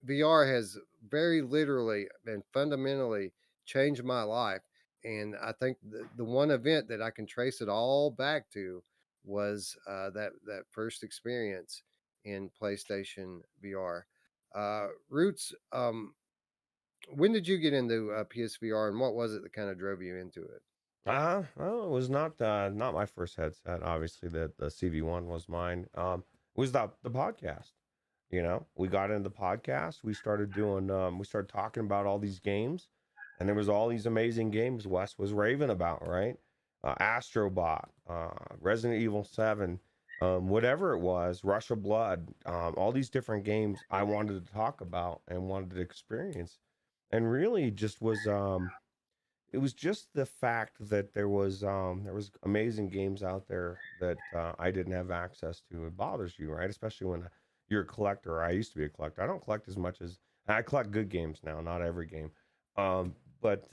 VR has very literally and fundamentally changed my life. And I think the one event that I can trace it all back to was that first experience in PlayStation VR. Roots, when did you get into PSVR, and what was it that kind of drove you into it?
Well, it was not my first headset. Obviously, the CV1 was mine. It was the podcast. We got into the podcast. We started talking about all these games, and there was all these amazing games Wes was raving about, right? Astrobot, Resident Evil 7, whatever it was, Rush of Blood, all these different games I wanted to talk about and wanted to experience, and really just was it was just the fact that there was amazing games out there that I didn't have access to. It bothers you, right? Especially when you're a collector. I used to be a collector. I don't collect as much as I collect good games now, not every game. But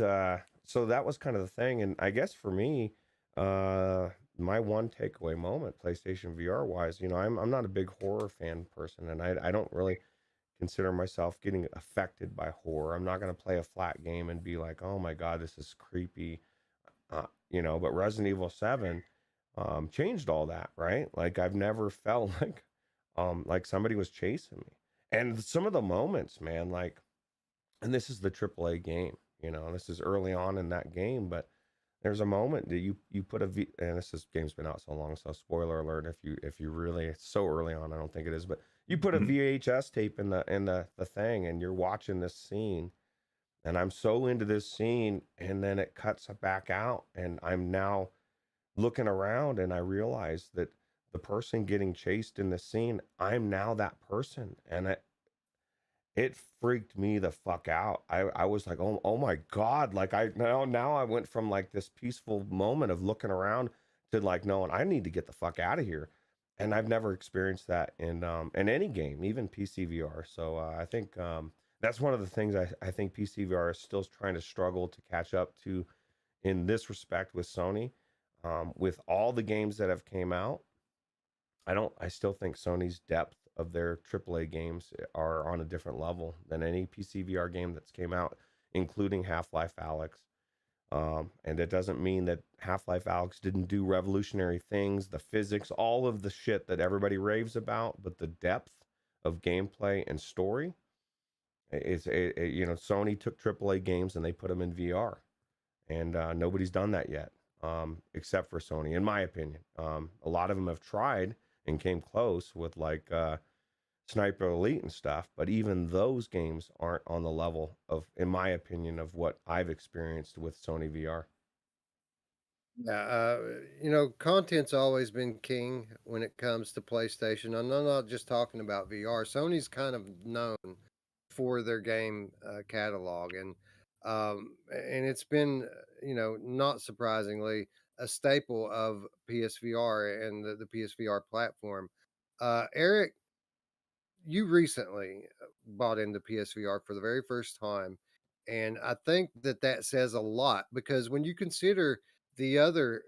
so that was kind of the thing. And I guess for me, my one takeaway moment, PlayStation VR wise, I'm not a big horror fan person, and I don't really consider myself getting affected by horror. I'm not going to play a flat game and be like, oh my God, this is creepy. But Resident Evil 7 changed all that, right? Like I've never felt like somebody was chasing me. And some of the moments, man, and this is the AAA game, this is early on in that game, but there's a moment that you put and game's been out so long, so spoiler alert if you really, it's so early on, I don't think it is, but you put a VHS tape in the thing and you're watching this scene, and I'm so into this scene, and then it cuts back out, and I'm now looking around, and I realize that the person getting chased in the scene, I'm now that person, and it freaked me the fuck out. I was like, oh my God. Like now I went from like this peaceful moment of looking around to like knowing I need to get the fuck out of here. And I've never experienced that in any game, even PC VR. So I think That's one of the things I think PCVR is still trying to struggle to catch up to in this respect with Sony. With all the games that have came out, I still think Sony's depth of their AAA games are on a different level than any PCVR game that's came out, including Half-Life Alyx. And it doesn't mean that Half-Life Alyx didn't do revolutionary things, the physics, all of the shit that everybody raves about, but the depth of gameplay and story Sony took AAA games and they put them in VR, and nobody's done that yet, except for Sony, in my opinion. A lot of them have tried and came close with like Sniper Elite and stuff, but even those games aren't on the level of, in my opinion, of what I've experienced with Sony VR.
Yeah, content's always been king when it comes to PlayStation. I'm not just talking about VR. Sony's kind of known for their game catalog, and it's been, not surprisingly, a staple of PSVR and the PSVR platform. Eric, you recently bought into PSVR for the very first time, and I think that that says a lot because when you consider the other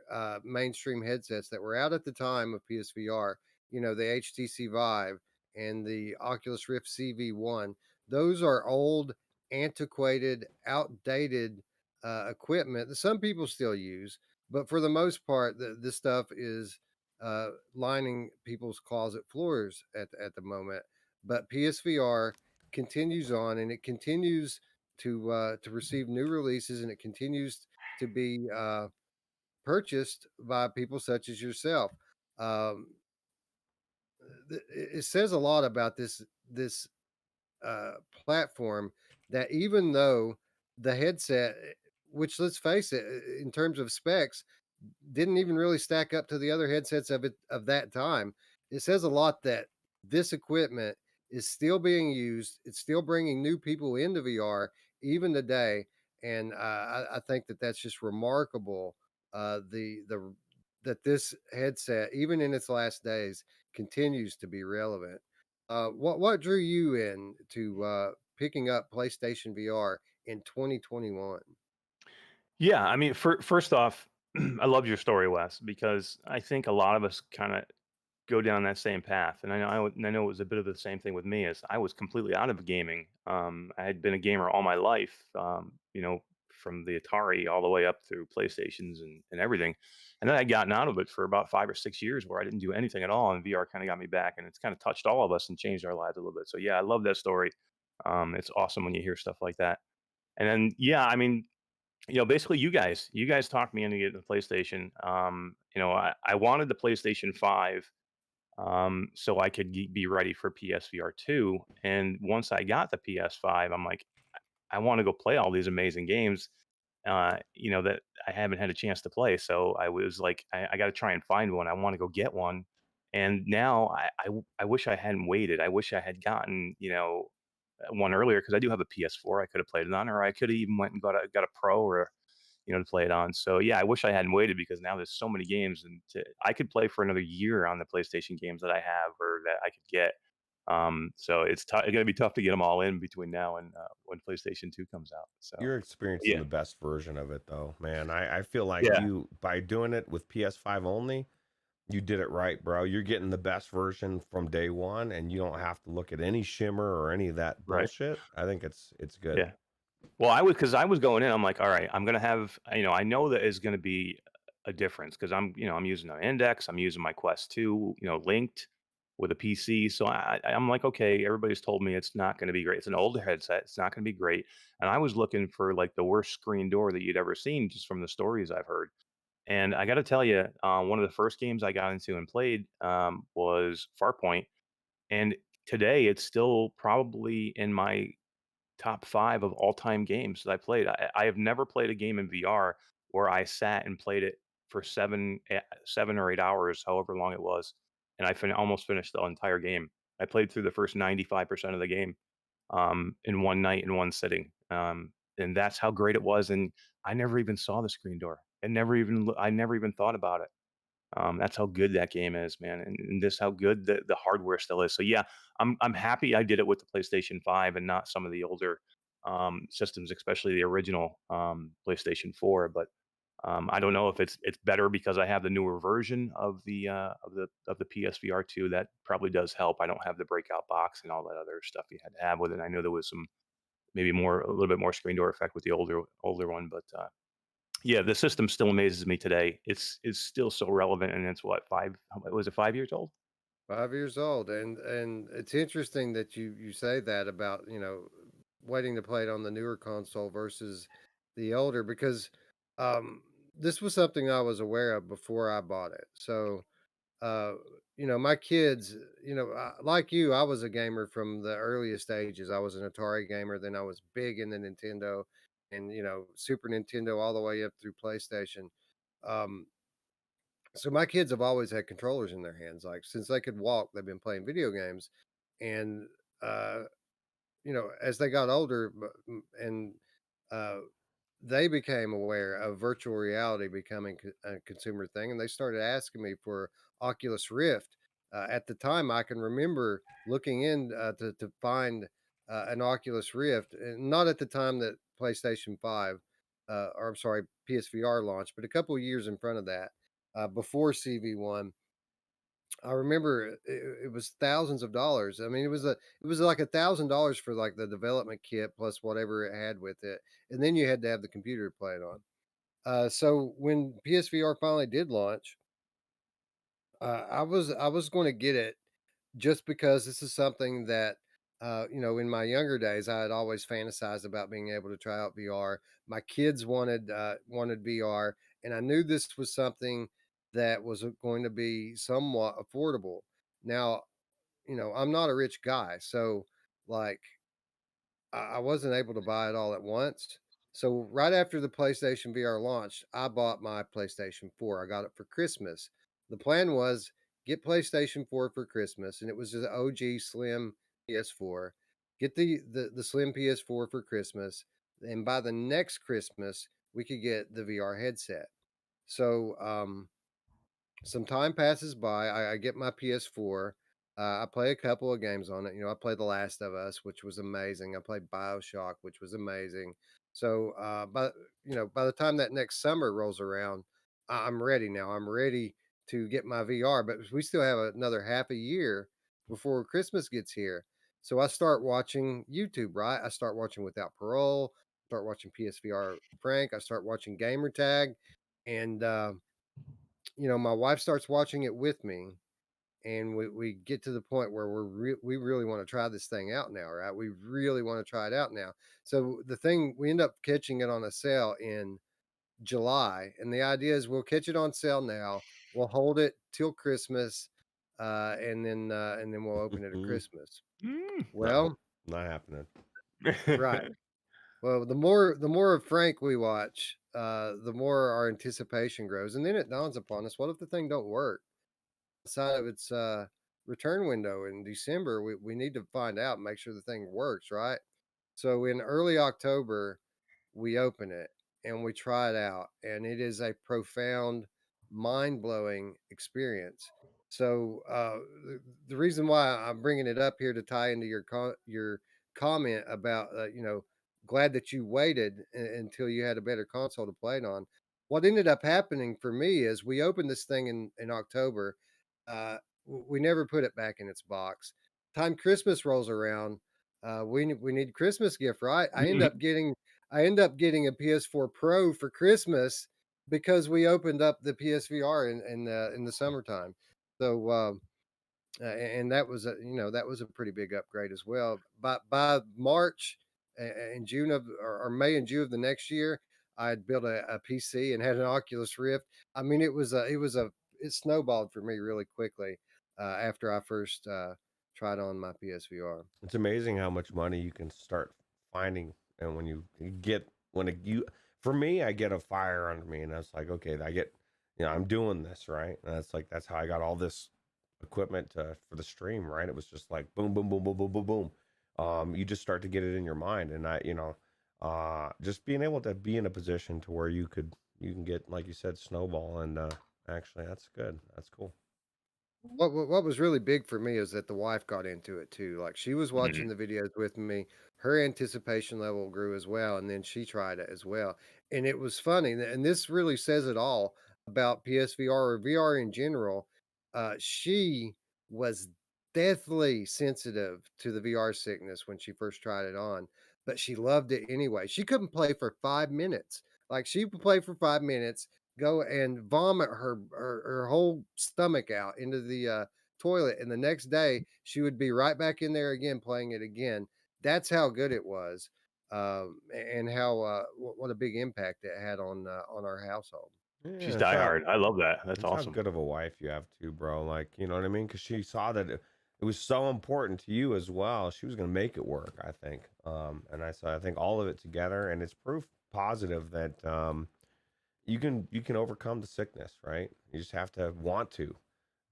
mainstream headsets that were out at the time of PSVR, the HTC Vive and the Oculus Rift CV1, those are old, antiquated, outdated equipment that some people still use, but for the most part, this stuff is lining people's closet floors at the moment. But PSVR continues on, and it continues to receive new releases, and it continues to be purchased by people such as yourself. Um, it says a lot about this platform that even though the headset, which let's face it, in terms of specs, didn't even really stack up to the other headsets of that time. It says a lot that this equipment is still being used. It's still bringing new people into VR even today, and I think that that's just remarkable. The that this headset, even in its last days, continues to be relevant. What drew you in to picking up PlayStation VR in 2021?
Yeah, I mean, first off, I love your story, Wes, because I think a lot of us kind of go down that same path. And I know it was a bit of the same thing with me as I was completely out of gaming. I had been a gamer all my life, from the Atari all the way up through PlayStations and everything. And then I gotten out of it for about 5 or 6 years where I didn't do anything at all. And VR kind of got me back, and it's kind of touched all of us and changed our lives a little bit. So yeah, I love that story. It's awesome when you hear stuff like that. And then, yeah, I mean, basically you guys talked me into getting the PlayStation. I wanted the PlayStation 5 so I could be ready for PSVR 2. And once I got the PS5, I'm like, I want to go play all these amazing games, that I haven't had a chance to play. So I was like, I got to try and find one. I want to go get one. And now I wish I hadn't waited. I wish I had gotten, one earlier because I do have a PS4 I could have played it on, or I could have even went and got a Pro or to play it on. So yeah, I wish I hadn't waited because now there's so many games, and I could play for another year on the PlayStation games that I have or that I could get. So it's gonna be tough to get them all in between now and when PlayStation 2 comes out. So
You're experiencing
yeah,
the best version of it, though, man. I feel like
yeah,
you, by doing it with PS5 only, you did it right, bro. You're getting the best version from day one, and you don't have to look at any shimmer or any of that
right,
bullshit. I think it's good.
yeah. Well, because I was going in, I'm like, all right, I'm gonna have, I know that is gonna be a difference because I'm using an index, I'm using my Quest 2, linked with a PC. So I'm like, okay, everybody's told me it's not gonna be great. It's an older headset, it's not gonna be great. And I was looking for like the worst screen door that you'd ever seen just from the stories I've heard. And I gotta tell you, one of the first games I got into and played was Farpoint. And today it's still probably in my top 5 of all-time games that I played. I have never played a game in VR where I sat and played it for 7 or 8 hours, however long it was, and almost finished the entire game. I played through the first 95% of the game, in one night, in one sitting, and that's how great it was, and I never even saw the screen door. I never even thought about it. That's how good that game is, man, and this how good the hardware still is. So yeah, I'm happy I did it with the PlayStation 5 and not some of the older systems, especially the original PlayStation 4. But I don't know if it's better because I have the newer version of the PSVR 2. That probably does help. I don't have the breakout box and all that other stuff you had to have with it. I know there was some maybe more a little bit more screen door effect with the older one, but yeah, the system still amazes me today. It's still so relevant, and it's what 5? Was it 5 years old?
5 years old, and it's interesting that you say that about, waiting to play it on the newer console versus the older because, this was something I was aware of before I bought it. So, uh, my kids, like you, I was a gamer from the earliest ages. I was an Atari gamer, then I was big in the Nintendo and, Super Nintendo all the way up through PlayStation. Um, so my kids have always had controllers in their hands. Like since they could walk, they've been playing video games. And as they got older and uh they became aware of virtual reality becoming a consumer thing, and they started asking me for Oculus Rift. At the time, I can remember looking in to find an Oculus Rift, and not at the time that PlayStation 5, or I'm sorry, PSVR launched, but a couple of years in front of that, before CV1. I remember it was thousands of dollars. I mean, it was like $1,000 for like the development kit plus whatever it had with it, and then you had to have the computer to play it on. So when PSVR finally did launch, I was going to get it just because this is something that in my younger days I had always fantasized about being able to try out VR. My kids wanted VR, and I knew this was something that was going to be somewhat affordable. Now, I'm not a rich guy, so like I wasn't able to buy it all at once. So right after the PlayStation VR launched, I bought my PlayStation 4. I got it for Christmas. The plan was get PlayStation 4 for Christmas, and it was the OG Slim PS4. Get the Slim PS4 for Christmas, and by the next Christmas, we could get the VR headset. So some time passes by. I get my PS4. I play a couple of games on it. I played The Last of Us, which was amazing. I played BioShock, which was amazing. So, by the time that next summer rolls around, I'm ready now. I'm ready to get my VR, but we still have another half a year before Christmas gets here. So I start watching YouTube, right? I start watching Without Parole, start watching PSVR Frank, I start watching Gamer Tag, and my wife starts watching it with me, and we get to the point where we really want to try this thing out now, right? We really want to try it out now. So the thing, we end up catching it on a sale in July, and the idea is we'll catch it on sale now. We'll hold it till Christmas, and then we'll open it at Christmas.
Mm.
not
Well,
not happening.
right. Well, the more of Frank we watch, the more our anticipation grows, and then it dawns upon us: what if the thing don't work? Sign of its return window in December, we need to find out and make sure the thing works, right? So in early October, we open it and we try it out, and it is a profound, mind blowing experience. So the reason why I'm bringing it up here to tie into your comment about glad that you waited until you had a better console to play it on. What ended up happening for me is we opened this thing in October. We never put it back in its box. Time Christmas rolls around, we need Christmas gift, right? I end up getting a PS4 Pro for Christmas because we opened up the PSVR in the summertime. So and that was a pretty big upgrade as well. By March and June or May and June of the next year, I had built a PC and had an Oculus Rift. I mean, it snowballed for me really quickly after I first tried on my PSVR.
It's amazing how much money you can start finding, and when you get when it, you for me, I get a fire under me, and that's like, okay, I get, I'm doing this right, and that's how I got all this equipment for the stream, right? It was just like boom, boom, boom, boom, boom, boom, boom. You just start to get it in your mind, and just being able to be in a position to where you can get, like you said, snowball, and Actually, that's good. That's cool.
What was really big for me is that the wife got into it too. Like she was
Mhm.
watching the videos with me. Her anticipation level grew as well, and then she tried it as well. And it was funny. And this really says it all about PSVR or VR in general. She was deathly sensitive to the VR sickness when she first tried it on, but she loved it anyway. She couldn't play for 5 minutes. Like she would play for 5 minutes, go and vomit her whole stomach out into the toilet, and the next day she would be right back in there again playing it again. That's how good it was, and how what a big impact it had on our household.
She's
Yeah,
diehard. I love that. That's
it's how
awesome.
good of a wife you have too, bro. Like, you know what I mean? Because she saw that it was so important to you as well. She was gonna make it work, I think. And I think all of it together, and it's proof positive that you can overcome the sickness, right? You just have to want to,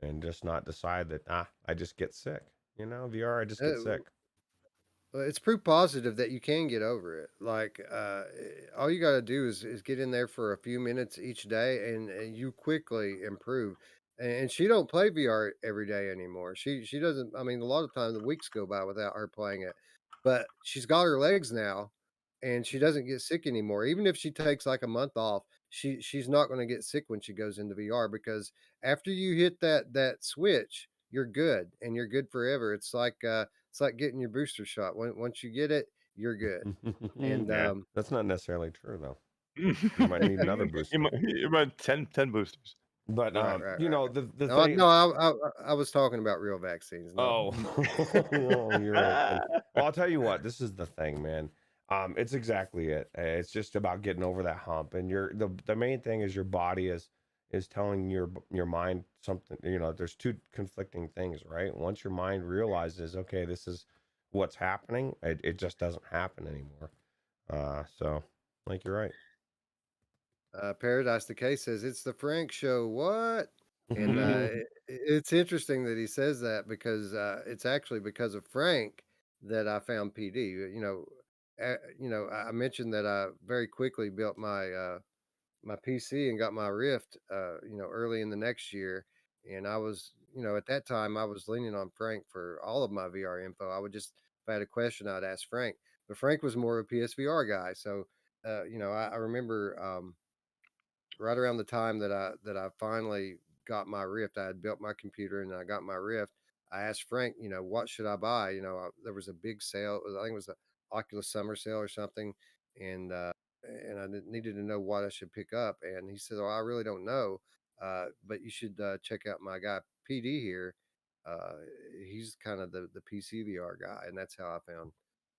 and just not decide that I just get sick. You know, VR, I just get
Uh,
sick.
Well, it's proof positive that you can get over it. Like, all you got to do is get in there for a few minutes each day, and you quickly improve. And she don't play VR every day anymore. She doesn't. I mean, a lot of times the weeks go by without her playing it, but she's got her legs now, and she doesn't get sick anymore. Even if she takes like a month off, she's not going to get sick when she goes into VR, because after you hit that switch, you're good, and you're good forever. It's like getting your booster shot. Once you get it, you're good. And
Yeah.
That's not necessarily true though.
you
You might need another booster.
might 10 boosters.
But
right, right,
you
right.
know, the
No,
thing.
no, I was talking about real vaccines. No,
Oh, oh, you're right. Then. Well, I'll tell you what. This is the thing, man. It's exactly it. It's just about getting over that hump, and the main thing is your body is telling your mind something. You know, there's two conflicting things, right? Once your mind realizes, okay, this is what's happening, it just doesn't happen anymore. So, like, you're right.
Paradise Decay says it's the Frank show. What? And it's interesting that he says that, because it's actually because of Frank that I found PD. I mentioned that I very quickly built my PC and got my Rift, early in the next year. And I was, at that time, I was leaning on Frank for all of my VR info. I would just, if I had a question, I'd ask Frank. But Frank was more of a PSVR guy. So, I remember right around the time that I finally got my Rift, I had built my computer and I got my Rift. I asked Frank, what should I buy? There was a big sale. I think it was the Oculus summer sale or something, and needed to know what I should pick up. And he said, "Oh, I really don't know, but you should check out my guy PD here. Uh, he's kind of the PC VR guy, and that's how I found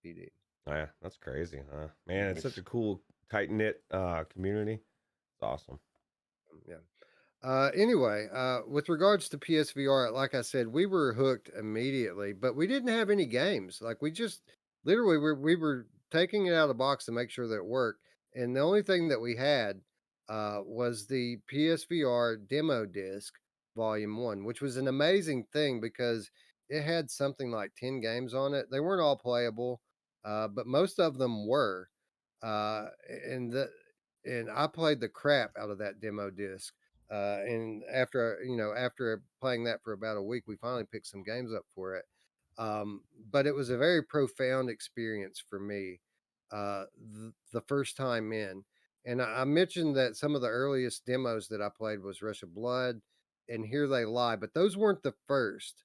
PD."
Yeah, that's crazy, huh? Man, it's such
Nice.
a cool, tight knit community. It's awesome.
Yeah. Anyway, with regards to PSVR, like I said, we were hooked immediately, but we didn't have any games. Like we just literally we were taking it out of the box to make sure that it worked, and the only thing that we had was the PSVR demo disc, Volume One, which was an amazing thing because it had something like 10 games on it. They weren't all playable, but most of them were. Uh, and the and I played the crap out of that demo disc. And after playing that for about a week, we finally picked some games up for it. But it was a very profound experience for me, the first time in. And I mentioned that some of the earliest demos that I played was Rush of Blood and Here They Lie, but those weren't the first.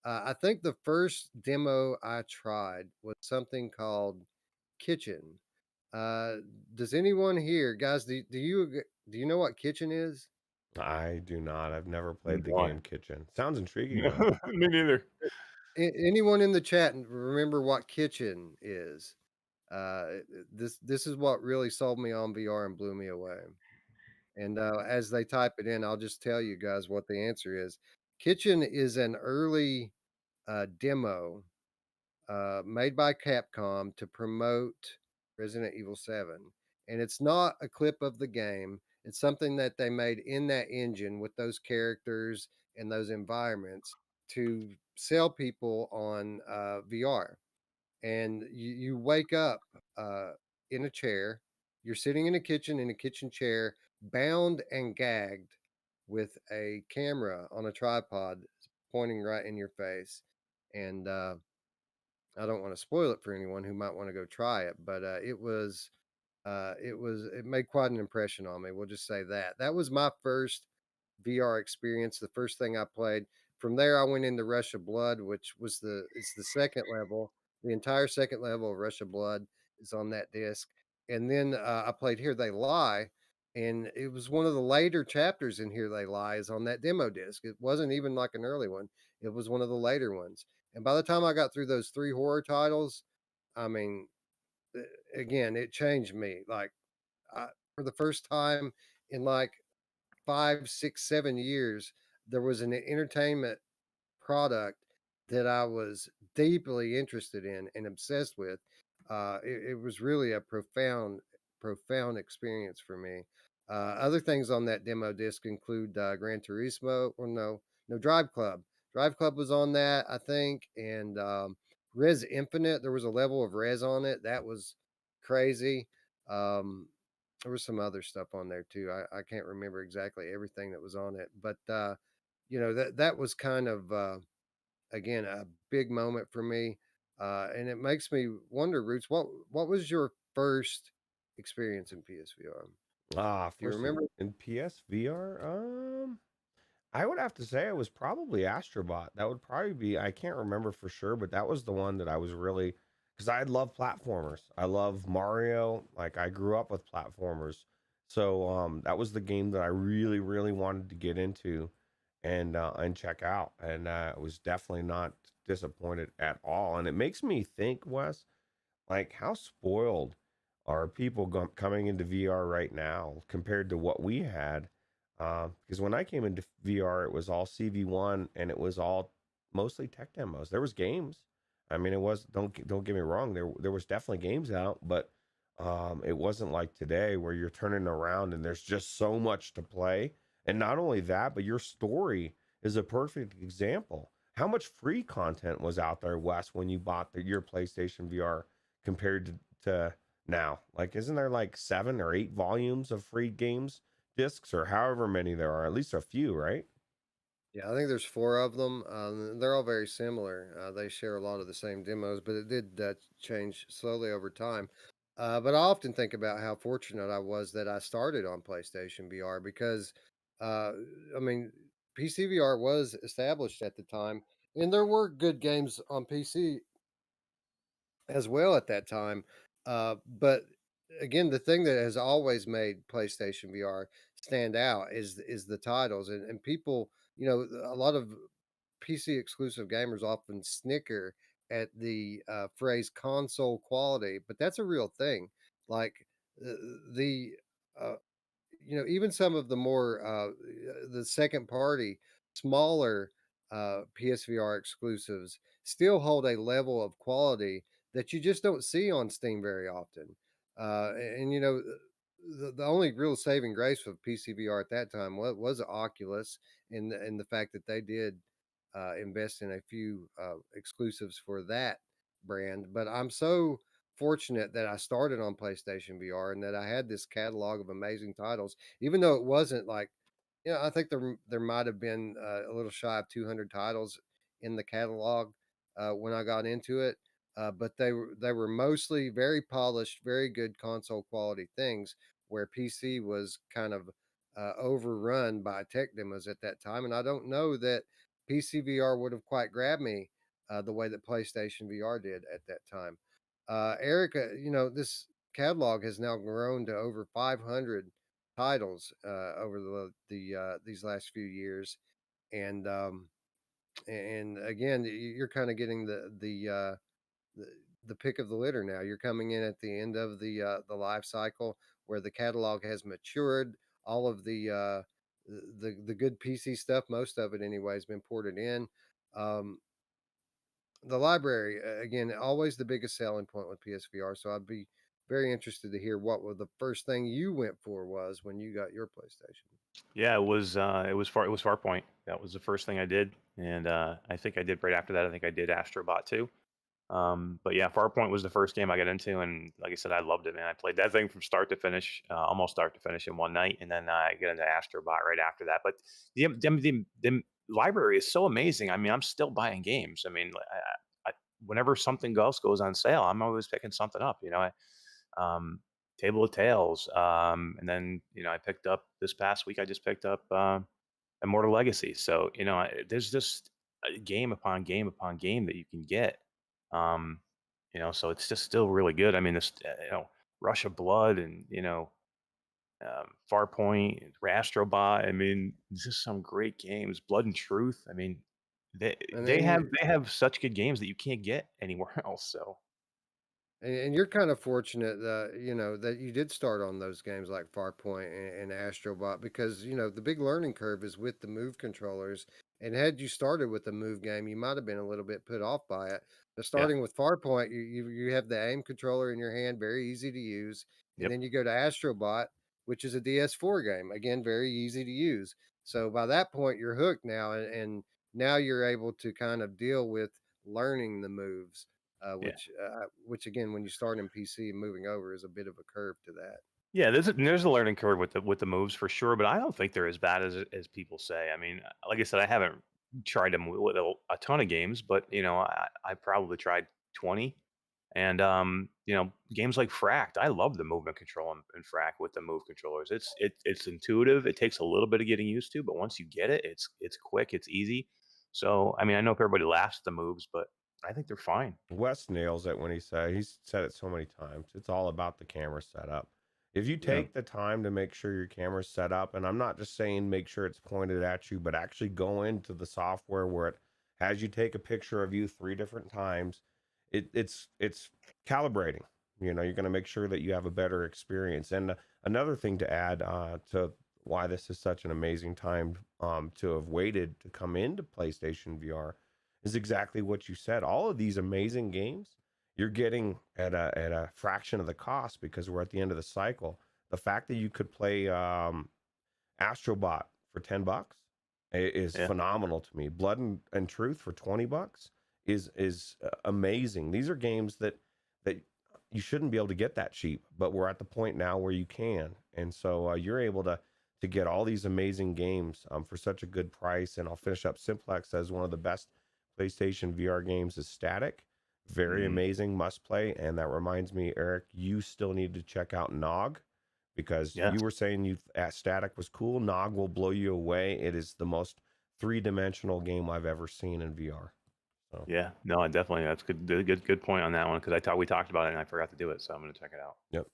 I think the first demo I tried was something called Kitchen. Uh, does anyone here, guys? Do you know what Kitchen is?
I do not. I've never played the
Boy.
game Kitchen. Sounds intriguing though.
Me neither.
Anyone in the chat remember what Kitchen is? This is what really sold me on VR and blew me away. And as they type it in, I'll just tell you guys what the answer is. Kitchen is an early demo made by Capcom to promote Resident Evil 7. And it's not a clip of the game, it's something that they made in that engine with those characters and those environments to sell people on VR. And you wake up uh, in a chair, you're sitting in a kitchen chair, bound and gagged. with a camera on a tripod pointing right in your face. And I don't want to spoil it for anyone who might want to go try it, but it made quite an impression on me. We'll just say that. That was my first VR experience, the first thing I played. From there, I went into Rush of Blood, which was it's the second level. The entire second level of Rush of Blood is on that disc. And then I played Here They Lie, and it was one of the later chapters in Here They Lie is on that demo disc. It wasn't even like an early one. It was one of the later ones. And by the time I got through those three horror titles, I mean, again, it changed me. Like I, for the first time in like 5, 6, 7 years, there was an entertainment product that I was deeply interested in and obsessed with. It was really a profound experience for me. Other things on that demo disc include Gran Turismo, or no, Drive Club. Drive Club was on that, I think, and Res Infinite. There was a level of Res on it that was crazy. Um, there was some other stuff on there too. I can't remember exactly everything that was on it, but that was kind of again a big moment for me, and it makes me wonder, Roots, what was your first experience in PSVR? Do you
First
remember?
in PSVR, I would have to say it was probably Astrobot. That would probably be, I can't remember for sure, but that was the one that I was really, because I love platformers. I love Mario. Like I grew up with platformers. So that was the game that I really, really wanted to get into and check out. And I was definitely not disappointed at all. And it makes me think, Wes, like how spoiled are people coming into VR right now compared to what we had? Because when I came into VR, it was all CV1 and it was all mostly tech demos. There was games. I mean, it was don't get me wrong. There was definitely games out, but it wasn't like today where you're turning around and there's just so much to play. And not only that, but your story is a perfect example. How much free content was out there, Wes, when you bought your PlayStation VR compared to now? Like, isn't there like 7 or 8 volumes of free games discs or however many there are? At least a few, right?
Yeah, I think there's four of them. They're all very similar. They share a lot of the same demos, but it did change slowly over time. But I often think about how fortunate I was that I started on PlayStation VR because, uh, I mean, PC VR was established at the time, and there were good games on PC as well at that time. But again, the thing that has always made PlayStation VR stand out is the titles, and people, a lot of PC exclusive gamers often snicker at the phrase console quality, but that's a real thing. Like uh, the uh, even some of the more the second party, smaller PSVR exclusives still hold a level of quality that you just don't see on Steam very often. And the only real saving grace of PCVR at that time was Oculus, and the fact that they did invest in a few exclusives for that brand. But I'm so fortunate that I started on PlayStation VR and that I had this catalog of amazing titles, even though it wasn't like, I think there might have been a little shy of 200 titles in the catalog when I got into it, but they were mostly very polished, very good console quality things, where PC was kind of overrun by tech demos at that time, and I don't know that PC VR would have quite grabbed me the way that PlayStation VR did at that time. Erica, this catalog has now grown to over 500 titles over these last few years, and again, you're kind of getting the the pick of the litter now. You're coming in at the end of the life cycle where the catalog has matured. All of the good PC stuff, most of it anyway, has been ported in. Um, the library, again, always the biggest selling point with PSVR. So I'd be very interested to hear what was the first thing you went for was when you got your PlayStation.
Yeah, it was Farpoint. That was the first thing I did, and I think I did right after that. I think I did Astrobot too. But yeah, Farpoint was the first game I got into, and like I said, I loved it, man. I played that thing from start to finish, almost start to finish in one night, and then I get into Astrobot right after that. But the library is so amazing. I mean, I'm still buying games. I mean, whenever something else goes on sale, I'm always picking something up. Table of Tales, and then I picked up this past week. I just picked up Immortal Legacy. So there's just game upon game upon game that you can get. Um, so it's just still really good. I mean, this Rush of Blood and Farpoint, Astrobot. I mean, just some great games. Blood and Truth. I mean, they
And
they
then
have
you
they have such good games that you can't get anywhere else. So
and you're kind of fortunate that that you did start on those games like Farpoint and Astrobot because the big learning curve is with the Move controllers. And had you started with the Move game, you might have been a little bit put off by it. But
yeah,
starting with Farpoint, you have the aim controller in your hand, very easy to use, and
yep.
then you go to Astrobot, which is a DS4 game, again very easy to use. So by that point, you're hooked now, and now you're able to kind of deal with learning the moves
Yeah.
which again, when you start in PC and moving over is a bit of a curve to that.
Yeah, there's a learning curve with the moves for sure, but I don't think they're as bad as people say. I mean, like I said, I haven't tried them with a ton of games, but I probably tried 20. And games like Fract, I love the movement control in Fract with the move controllers. It's intuitive. It takes a little bit of getting used to, but once you get it, it's quick, it's easy. So I mean, I know everybody laughs at the moves, but I think they're fine.
Wes nails it when he's said it so many times. It's all about the camera setup. If you
Yeah,
take the time to make sure your camera's set up, and I'm not just saying make sure it's pointed at you, but actually go into the software where it has you take a picture of you 3 different times, it's calibrating. You're going to make sure that you have a better experience. And another thing to add to why this is such an amazing time to have waited to come into PlayStation VR is exactly what you said. All of these amazing games you're getting at a fraction of the cost because we're at the end of the cycle. The fact that you could play Astrobot for $10 is
yeah,
phenomenal to me. Blood and Truth for $20 is amazing. These are games that you shouldn't be able to get that cheap, but we're at the point now where you can, and so you're able to get all these amazing games for such a good price. And I'll finish up. Simplex says one of the best PlayStation VR games is Static. Very
mhm,
amazing, must play. And that reminds me, Eric, you still need to check out Nog because
yeah.
you were saying you Static was cool. Nog will blow you away. It is the most three-dimensional game I've ever seen in VR. So,
Yeah, no, I definitely that's good point on that one because we talked about it and I forgot to do it, so I'm gonna check it out.
yep.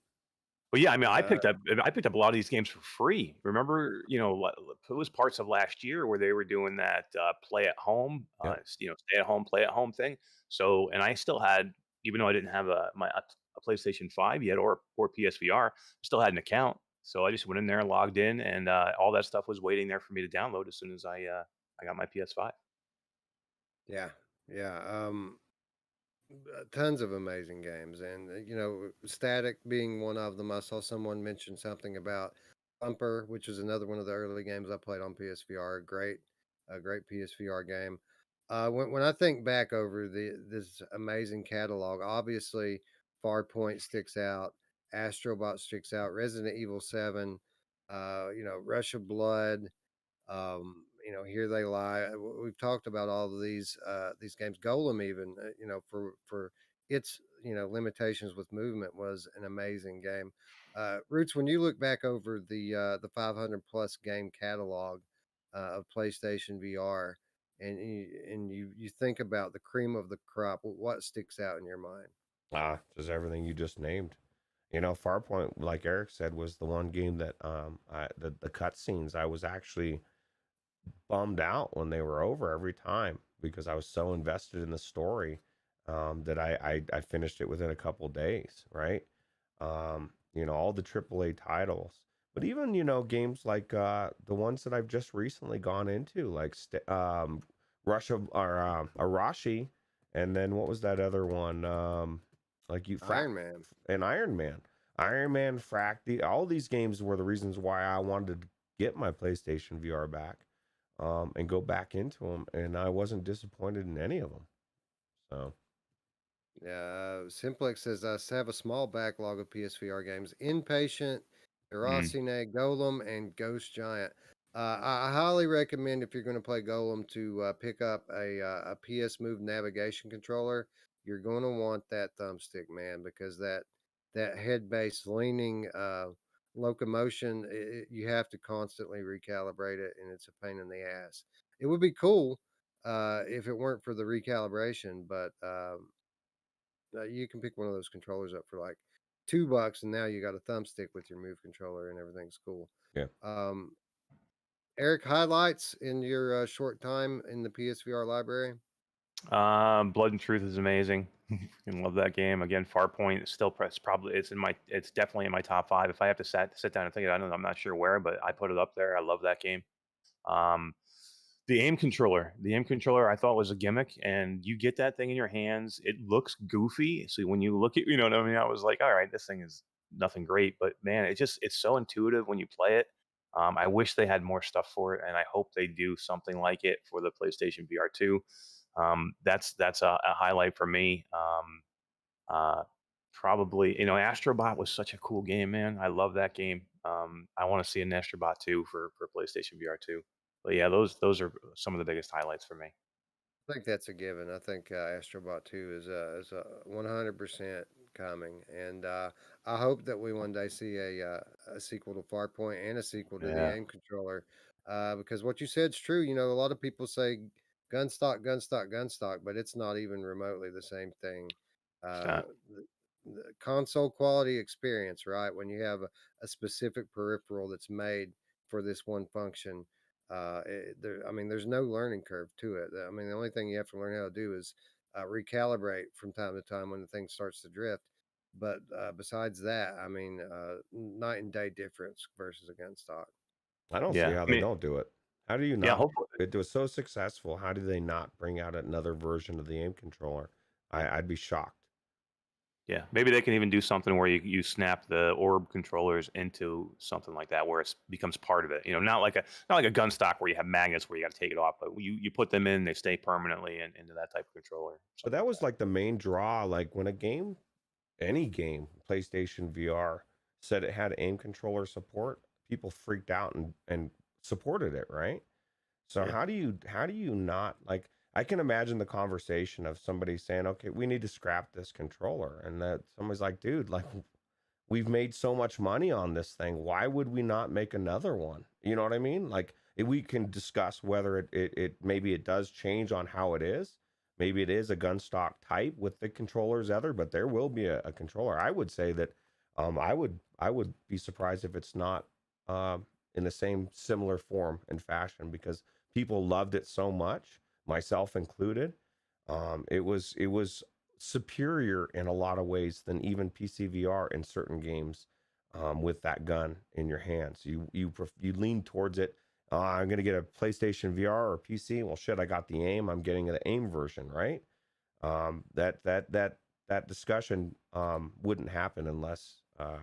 But yeah, I mean,
Uh,
I picked up a lot of these games for free. Remember, it was parts of last year where they were doing that play at home,
Yep.
stay at home, play at home thing. So, and I still had, even though I didn't have a PlayStation 5 yet or PSVR, still had an account. So I just went in there, logged in, and all that stuff was waiting there for me to download as soon as I got my PS5.
yeah, yeah. Tons of amazing games, and Static being one of them. I saw someone mention something about Thumper, which was another one of the early games I played on PSVR. A great PSVR game. When I think back over this amazing catalog, obviously Farpoint sticks out, Astrobot sticks out, Resident Evil 7, Rush of Blood, Here They Lie. We've talked about all of these games. Golem, even for its limitations with movement, was an amazing game. Roots, when you look back over the 500 plus game catalog of PlayStation VR, and you think about the cream of the crop, what sticks out in your mind?
Just everything you just named. Farpoint, like Eric said, was the one game that the cutscenes I was actually bummed out when they were over every time because I was so invested in the story that I finished it within a couple days, right? All the AAA titles, but even games like the ones that I've just recently gone into, like Russia or Arashi, and then what was that other one? Like you Frack
Iron Man.
and Iron Man, Frack. All these games were the reasons why I wanted to get my PlayStation VR back and go back into them, and I wasn't disappointed in any of them. So
Yeah, Simplex says I have a small backlog of PSVR games. Inpatient,
Mm,
Erasine, Golem, and Ghost Giant. I highly recommend if you're going to play Golem to pick up a PS Move navigation controller. You're going to want that thumbstick, man, because that head-based leaning locomotion, you have to constantly recalibrate it, and it's a pain in the ass. It would be cool if it weren't for the recalibration, but you can pick one of those controllers up for like $2, and now you got a thumbstick with your Move controller, and everything's cool.
Yeah.
Um, Eric, highlights in your short time in the PSVR library?
Blood and Truth is amazing. Freaking love that game. Again, Farpoint is still press. Probably it's definitely in my top 5. If I have to sit down and think, I'm not sure where, but I put it up there. I love that game. Um, the aim controller, I thought was a gimmick, and you get that thing in your hands. It looks goofy, so when you look at, you know what I mean. I was like, all right, this thing is nothing great, but man, it's so intuitive when you play it. I wish they had more stuff for it, and I hope they do something like it for the PlayStation VR 2. That's a highlight for me. Uh, Probably, Astrobot was such a cool game, man. I love that game. I want to see an Astrobot 2 for PlayStation VR 2. But yeah, those are some of the biggest highlights for me.
I think that's a given. I think Astrobot 2 is a 100% coming, and I hope that we one day see a sequel to Farpoint and a sequel to the
Yeah,
aim controller, because what you said is true. You know, a lot of people say gunstock, gunstock, gunstock, but it's not even remotely the same thing.
it's
Uh,
not.
the console quality experience, right? When you have a specific peripheral that's made for this one function, I mean, there's no learning curve to it. I mean, the only thing you have to learn how to do is recalibrate from time to time when the thing starts to drift. But besides that, I mean, night and day difference versus a gun stock.
I don't see
Yeah,
how
I
they
mean,
don't do it. How do you
yeah.
not?
Hopefully,
It was so successful. How do they not bring out another version of the aim controller? I'd be shocked.
yeah. Maybe they can even do something where you snap the orb controllers into something like that, where it becomes part of it. Not like a gun stock where you have magnets where you got to take it off, but you put them in, they stay permanently into that type of controller,
But
something
that
like
was
that.
like the main draw. Like when a game, any game, PlayStation VR said it had aim controller support, people freaked out and supported it, right? So
Yeah.
how do you not like I can imagine the conversation of somebody saying, "Okay, we need to scrap this controller." And that somebody's like, "Dude, like we've made so much money on this thing. Why would we not make another one?" You know what I mean? Like we can discuss whether it maybe it does change on how it is. Maybe it is a gun stock type with the controllers other, but there will be a controller. I would say that I would be surprised if it's not in the same similar form and fashion because people loved it so much, myself included. It was superior in a lot of ways than even PCVR in certain games with that gun in your hands. You lean towards it. I'm gonna get a PlayStation VR or PC. Well, shit, I got the aim. I'm getting the aim version, right? That discussion wouldn't happen unless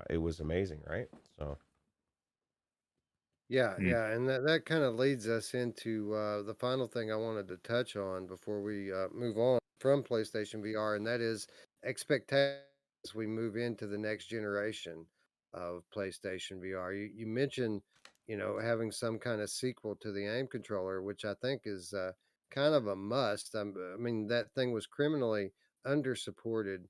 it was amazing, right? So
Yeah,
Mm,
yeah, and that kind of leads us into the final thing I wanted to touch on before we move on from PlayStation VR, and that is expectations as we move into the next generation of PlayStation VR. You mentioned, having some kind of sequel to the aim controller, which I think is kind of a must. I mean, that thing was criminally under supported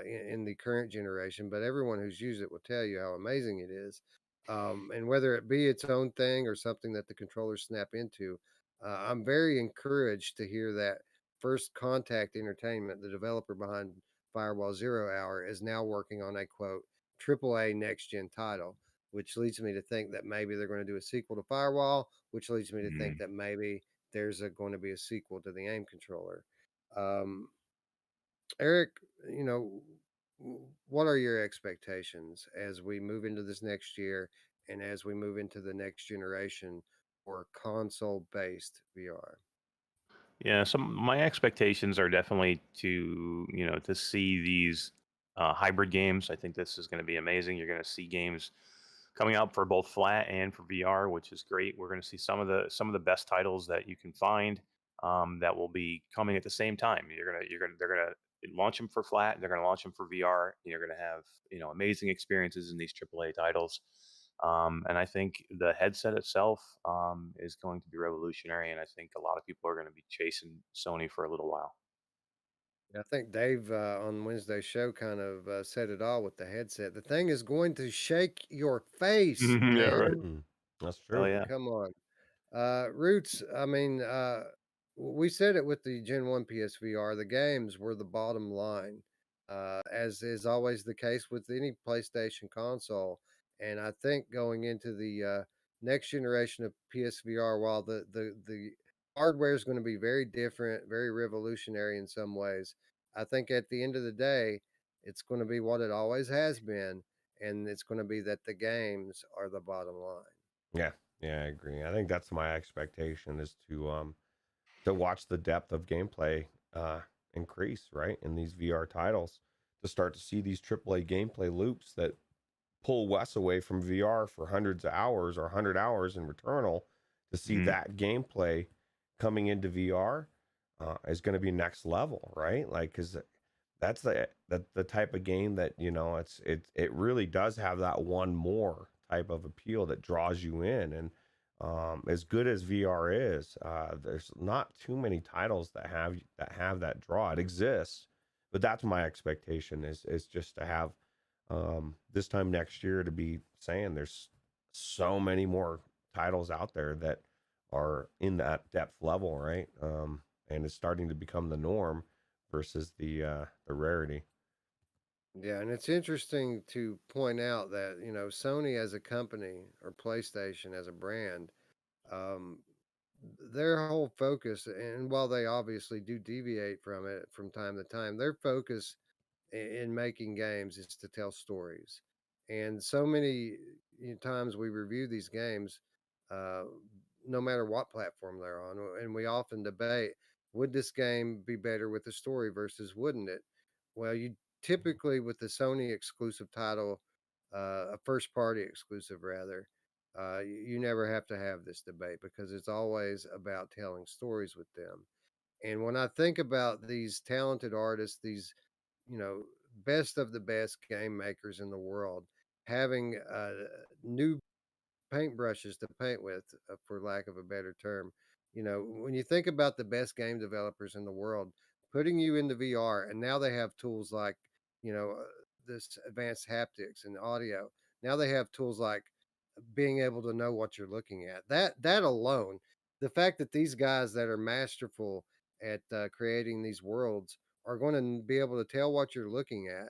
in the current generation, but everyone who's used it will tell you how amazing it is, and whether it be its own thing or something that the controllers snap into. I'm very encouraged to hear that First Contact Entertainment, the developer behind Firewall Zero Hour, is now working on a quote AAA next gen title, which leads me to think that maybe they're going to do a sequel to Firewall, which leads me to think
mm.
that maybe there's going to be a sequel to the AIM controller. Um, Eric, you know, what are your expectations as we move into this next year and as we move into the next generation for console based VR?
Yeah, so my expectations are definitely to see these hybrid games. I think this is going to be amazing. You're going to see games coming out for both flat and for VR, which is great. We're going to see some of the best titles that you can find that will be coming at the same time. They're gonna launch them for flat. They're going to launch them for VR. You're going to have amazing experiences in these AAA titles. And I think the headset itself is going to be revolutionary. And I think a lot of people are going to be chasing Sony for a little while.
I think Dave on Wednesday's show kind of said it all with the headset. The thing is going to shake your face,
Yeah, right.
man.
That's
Oh
true.
yeah.
Come on. Roots, I mean, we said it with the Gen 1 PSVR, the games were the bottom line, as is always the case with any PlayStation console. And I think going into the next generation of PSVR, while the hardware is going to be very different, very revolutionary in some ways, I think at the end of the day, it's going to be what it always has been, and it's going to be that the games are the bottom line.
Yeah, yeah, I agree. I think that's my expectation is to watch the depth of gameplay increase, right, in these VR titles, to start to see these AAA gameplay loops that pull Wes away from VR for hundreds of hours or 100 hours in Returnal, to see
Mhm.
that gameplay coming into VR is going to be next level, right? Like, because that's the type of game that it really does have that one more type of appeal that draws you in. And as good as VR is, there's not too many titles that have that draw. It exists, but that's my expectation is just to have this time next year to be saying there's so many more titles out there that are in that depth level, right? And it's starting to become the norm versus the rarity.
Yeah, and it's interesting to point out that, Sony as a company or PlayStation as a brand, um, their whole focus, and while they obviously do deviate from it from time to time, their focus in making games is to tell stories. And so many times we review these games, uh, no matter what platform they're on, and we often debate, would this game be better with a story versus wouldn't it? Well, you typically with the Sony exclusive title, a first party exclusive rather, you never have to have this debate because it's always about telling stories with them. And when I think about these talented artists, these you know, best of the best game makers in the world having new paintbrushes to paint with, for lack of a better term. When you think about the best game developers in the world, putting you into VR, and now they have tools like, this advanced haptics and audio. Now they have tools like being able to know what you're looking at. That alone, the fact that these guys that are masterful at creating these worlds are going to be able to tell what you're looking at.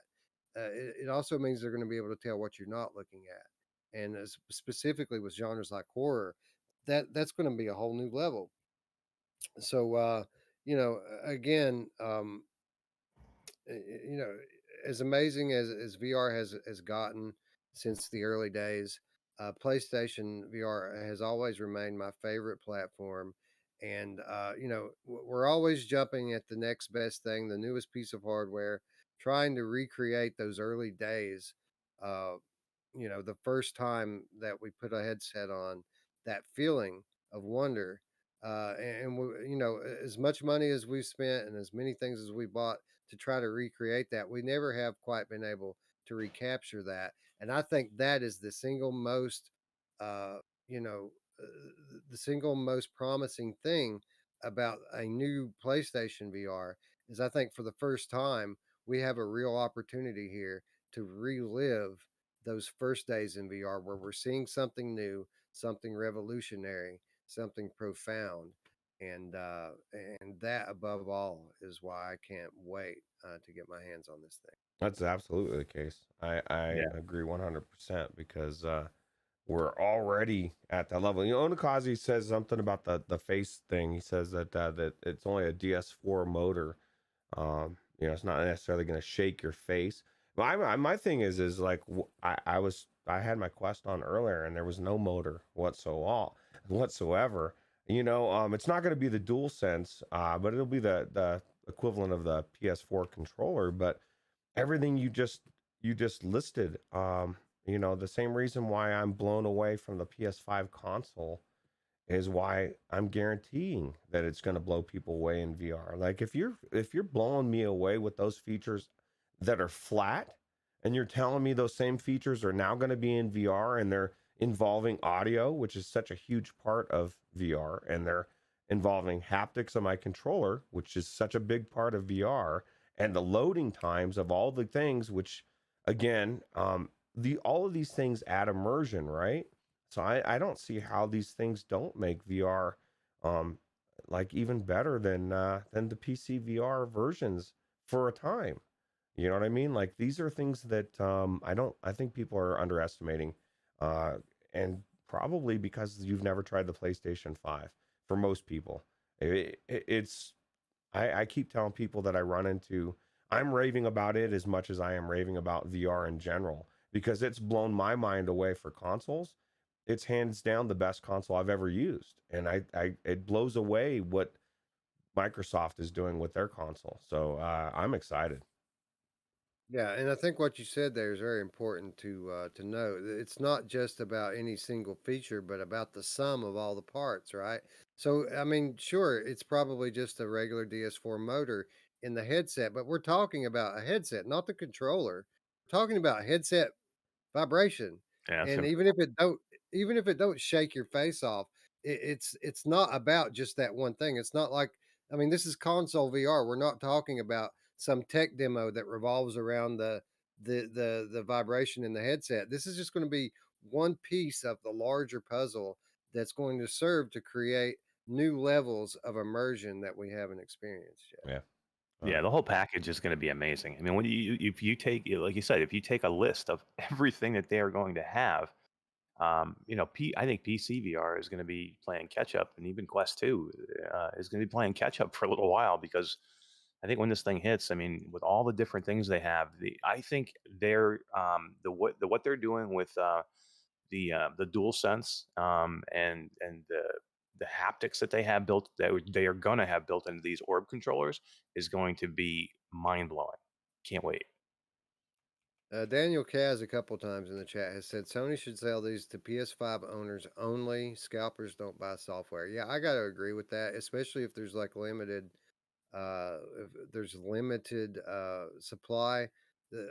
It also means they're going to be able to tell what you're not looking at, and specifically with genres like horror, that's going to be a whole new level. So, again, you know, as amazing as VR has gotten since the early days, PlayStation VR has always remained my favorite platform. And we're always jumping at the next best thing, the newest piece of hardware, trying to recreate those early days. Uh, the first time that we put a headset on, that feeling of wonder. And we, as much money as we've spent and as many things as we bought to try to recreate that, we never have quite been able to recapture that. And I think that is uh, you know, the single most promising thing about a new PlayStation VR is I think for the first time we have a real opportunity here to relive those first days in VR where we're seeing something new, something revolutionary, something profound. And that above all is why I can't wait to get my hands on this thing.
That's absolutely the case. I
Yeah.
agree 100% because we're already at that level. Onikazi says something about the face thing. He says that it's only a DS4 motor. It's not necessarily going to shake your face. My thing is like I had my Quest on earlier and there was no motor whatsoever. It's not going to be the Dual Sense, but it'll be the equivalent of the PS4 controller. But everything you just listed, the same reason why I'm blown away from the PS5 console is why I'm guaranteeing that it's going to blow people away in VR. Like if you're blowing me away with those features that are flat, and you're telling me those same features are now going to be in VR, and they're involving audio, which is such a huge part of VR, and they're involving haptics on my controller, which is such a big part of VR, and the loading times of all the things, which again, the all of these things add immersion, right? So I don't see how these things don't make VR um, like even better than the PC VR versions for a time. You know what I mean? Like these are things that I think people are underestimating, uh, and probably because you've never tried the PlayStation 5. For most people, it's I keep telling people that I run into, I'm raving about it as much as I am raving about VR in general because it's blown my mind away for consoles. It's hands down the best console I've ever used, and I it blows away what Microsoft is doing with their console. So I'm excited.
Yeah, and I think what you said there is very important to know. It's not just about any single feature, but about the sum of all the parts, right? So, I mean, sure, it's probably just a regular DS4 motor in the headset, but we're talking about a headset, not the controller. We're talking about headset vibration.
Yeah, it's
And
gonna
even if it don't shake your face off, it's not about just that one thing. It's not like, I mean, this is console VR. We're not talking about some tech demo that revolves around the vibration in the headset. This is just going to be one piece of the larger puzzle that's going to serve to create new levels of immersion that we haven't experienced yet.
Yeah.
Yeah, the whole package is going to be amazing. I mean, when if you take, like you said, if you take a list of everything that they are going to have, I think PC VR is going to be playing catch up, and even Quest 2 is going to be playing catch up for a little while because I think when this thing hits, I mean, with all the different things they have, I think they're what they're doing with the dual sense and the haptics that they have built that they are going to have built into these orb controllers is going to be mind blowing. Can't wait.
Daniel Kaz a couple times in the chat has said Sony should sell these to PS5 owners only. Scalpers don't buy software. Yeah, I got to agree with that, especially if there's like limited, if there's limited supply.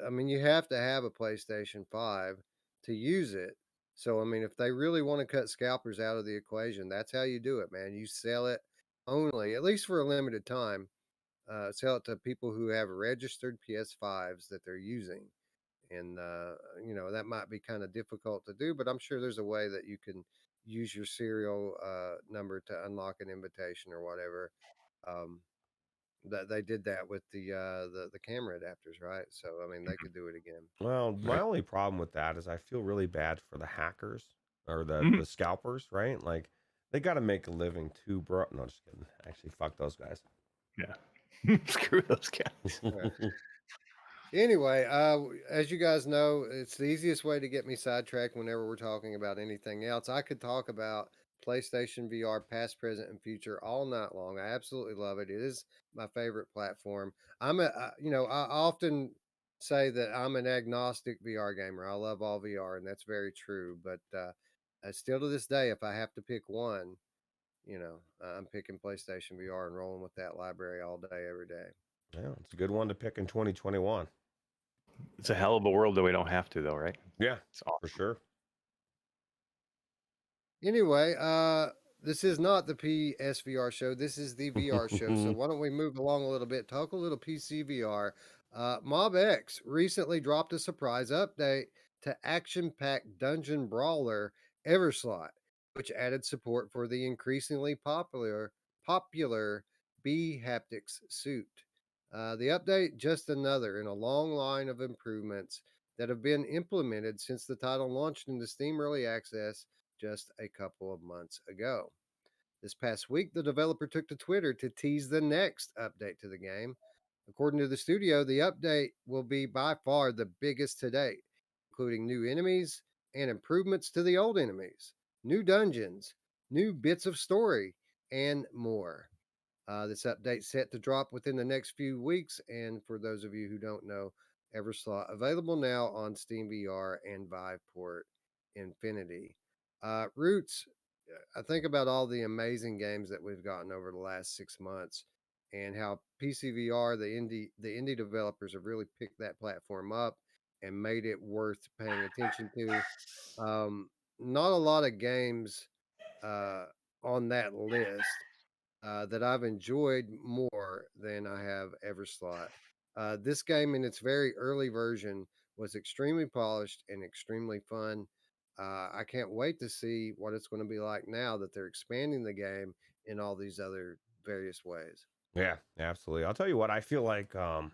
I mean, you have to have a PlayStation 5 to use it. So, I mean, if they really want to cut scalpers out of the equation, that's how you do it, man. You sell it only, at least for a limited time. Sell it to people who have registered PS5s that they're using, and that might be kind of difficult to do, but I'm sure there's a way that you can use your serial number to unlock an invitation or whatever. um, that they did that with the camera adapters, right? So I mean, they could do it again.
Well, my
Right.
only problem with that is I feel really bad for the hackers or
Mhm.
the scalpers, right? Like they got to make a living too, bro. No, just kidding. Actually, fuck those guys.
Yeah. Screw those guys.
Yeah. Anyway, as you guys know, it's the easiest way to get me sidetracked whenever we're talking about anything else. I could talk about PlayStation VR, past, present, and future all night long. I absolutely love it. It is my favorite platform. I often say that I'm an agnostic VR gamer. I love all VR, and that's very true. But still to this day, if I have to pick one, I'm picking PlayStation VR and rolling with that library all day, every day.
Yeah, it's a good one to pick in 2021.
It's a hell of a world that we don't have to, though, right?
Yeah,
It's
for
awesome.
sure.
Anyway, this is not the PSVR show. This is the VR show. So why don't we move along a little bit? Talk a little PC VR. Mob X recently dropped a surprise update to action-packed dungeon brawler Everslaught, which added support for the increasingly popular B haptics suit. The update, just another in a long line of improvements that have been implemented since the title launched into Steam Early Access just a couple of months ago. This past week, the developer took to Twitter to tease the next update to the game. According to the studio, the update will be by far the biggest to date, including new enemies and improvements to the old enemies, new dungeons, new bits of story, and more. This update set to drop within the next few weeks. And for those of you who don't know, Everslaught available now on Steam VR and Viveport Infinity. Ruuts, I think about all the amazing games that we've gotten over the last 6 months, and how PCVR, the indie developers have really picked that platform up and made it worth paying attention to. Um, Not a lot of games uh, on that list that I've enjoyed more than I have Everslaught. This game, in its very early version, was extremely polished and extremely fun. I can't wait to see what it's going to be like now that they're expanding the game in all these other various ways.
Yeah, absolutely. I'll tell you what, I feel like how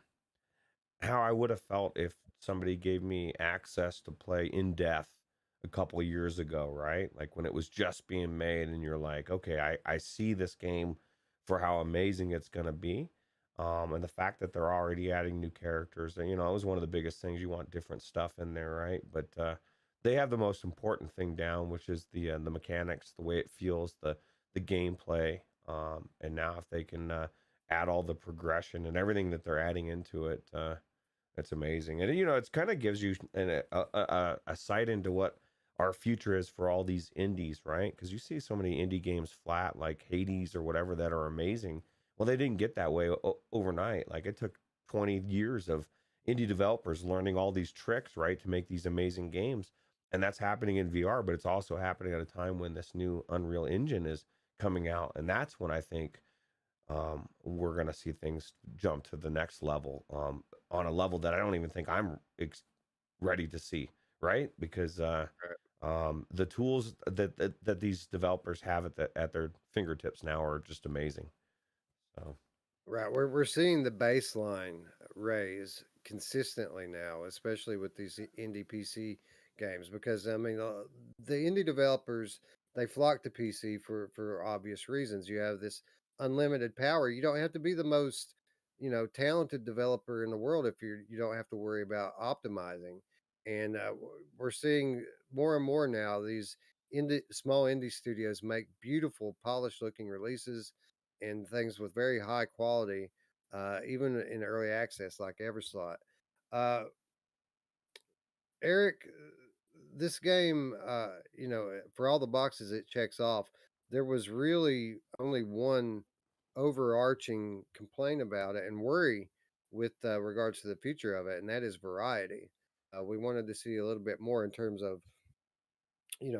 I would have felt if somebody gave me access to play in depth a couple of years ago, right? Like when it was just being made, and you're like, okay, I see this game for how amazing it's going to be. And the fact that they're already adding new characters, and it was one of the biggest things. You want different stuff in there, right? But they have the most important thing down, which is the mechanics, the way it feels, the gameplay. And now if they can add all the progression and everything that they're adding into it, it's amazing. And it's kind of gives you a sight into what our future is for all these indies, right? Because you see so many indie games flat, like Hades or whatever, that are amazing. Well, they didn't get that way overnight. Like it took 20 years of indie developers learning all these tricks, right, to make these amazing games. And that's happening in VR, but it's also happening at a time when this new Unreal Engine is coming out. And that's when I think we're going to see things jump to the next level, on a level that I don't even think I'm ready to see, right? Because the tools that these developers have at their fingertips now are just amazing. So
Right, we're seeing the baseline raise consistently now, especially with these indie PC games, because I mean the indie developers, they flock to PC for obvious reasons. You have this unlimited power. You don't have to be the most talented developer in the world if you don't have to worry about optimizing. And we're seeing more and more now these small indie studios make beautiful, polished looking releases and things with very high quality, even in early access like Everslaught. Uh, Eric, this game, for all the boxes it checks off, there was really only one overarching complaint about it and worry with regards to the future of it, and that is variety. We wanted to see a little bit more in terms of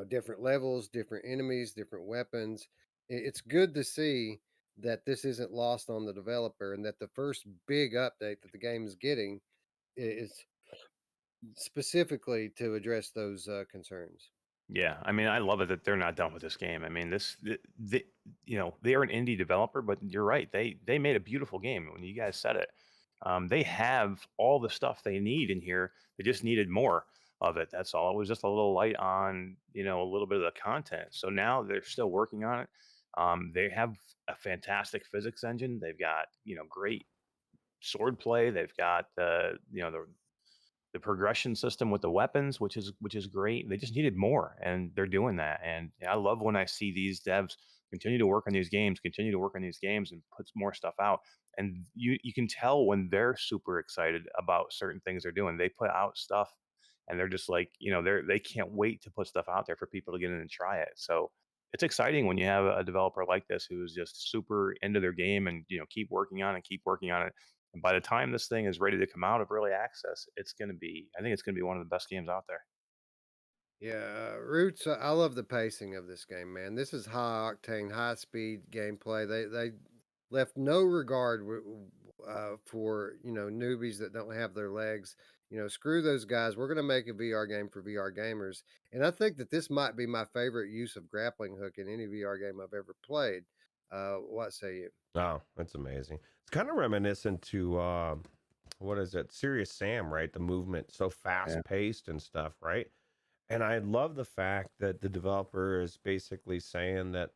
different levels, different enemies, different weapons. It's good to see that this isn't lost on the developer and that the first big update that the game is getting is specifically to address those concerns.
Yeah, I mean, I love it that they're not done with this game. I mean, they are an indie developer, but you're right. They made a beautiful game when you guys said it. They have all the stuff they need in here. They just needed more of it. That's all. It was just a little light on, a little bit of the content. So now they're still working on it. They have a fantastic physics engine. They've got, great sword play. They've got the progression system with the weapons, which is great. They just needed more, and they're doing that. And I love when I see these devs continue to work on these games, and puts more stuff out. And you can tell when they're super excited about certain things they're doing. They put out stuff, and they're just like, they can't wait to put stuff out there for people to get in and try it. So it's exciting when you have a developer like this who's just super into their game and keep working on it, keep working on it. And by the time this thing is ready to come out of early access, I think it's going to be one of the best games out there.
Yeah, Roots. I love the pacing of this game, man. This is high octane, high speed gameplay. They left no regard for newbies that don't have their legs. Screw those guys. We're gonna make a VR game for VR gamers, and I think that this might be my favorite use of grappling hook in any VR game I've ever played. What say you?
oh, that's amazing. It's kind of reminiscent to what is it, Serious Sam, right? The movement so fast
Yeah.
paced and stuff, right? And I love the fact that the developer is basically saying that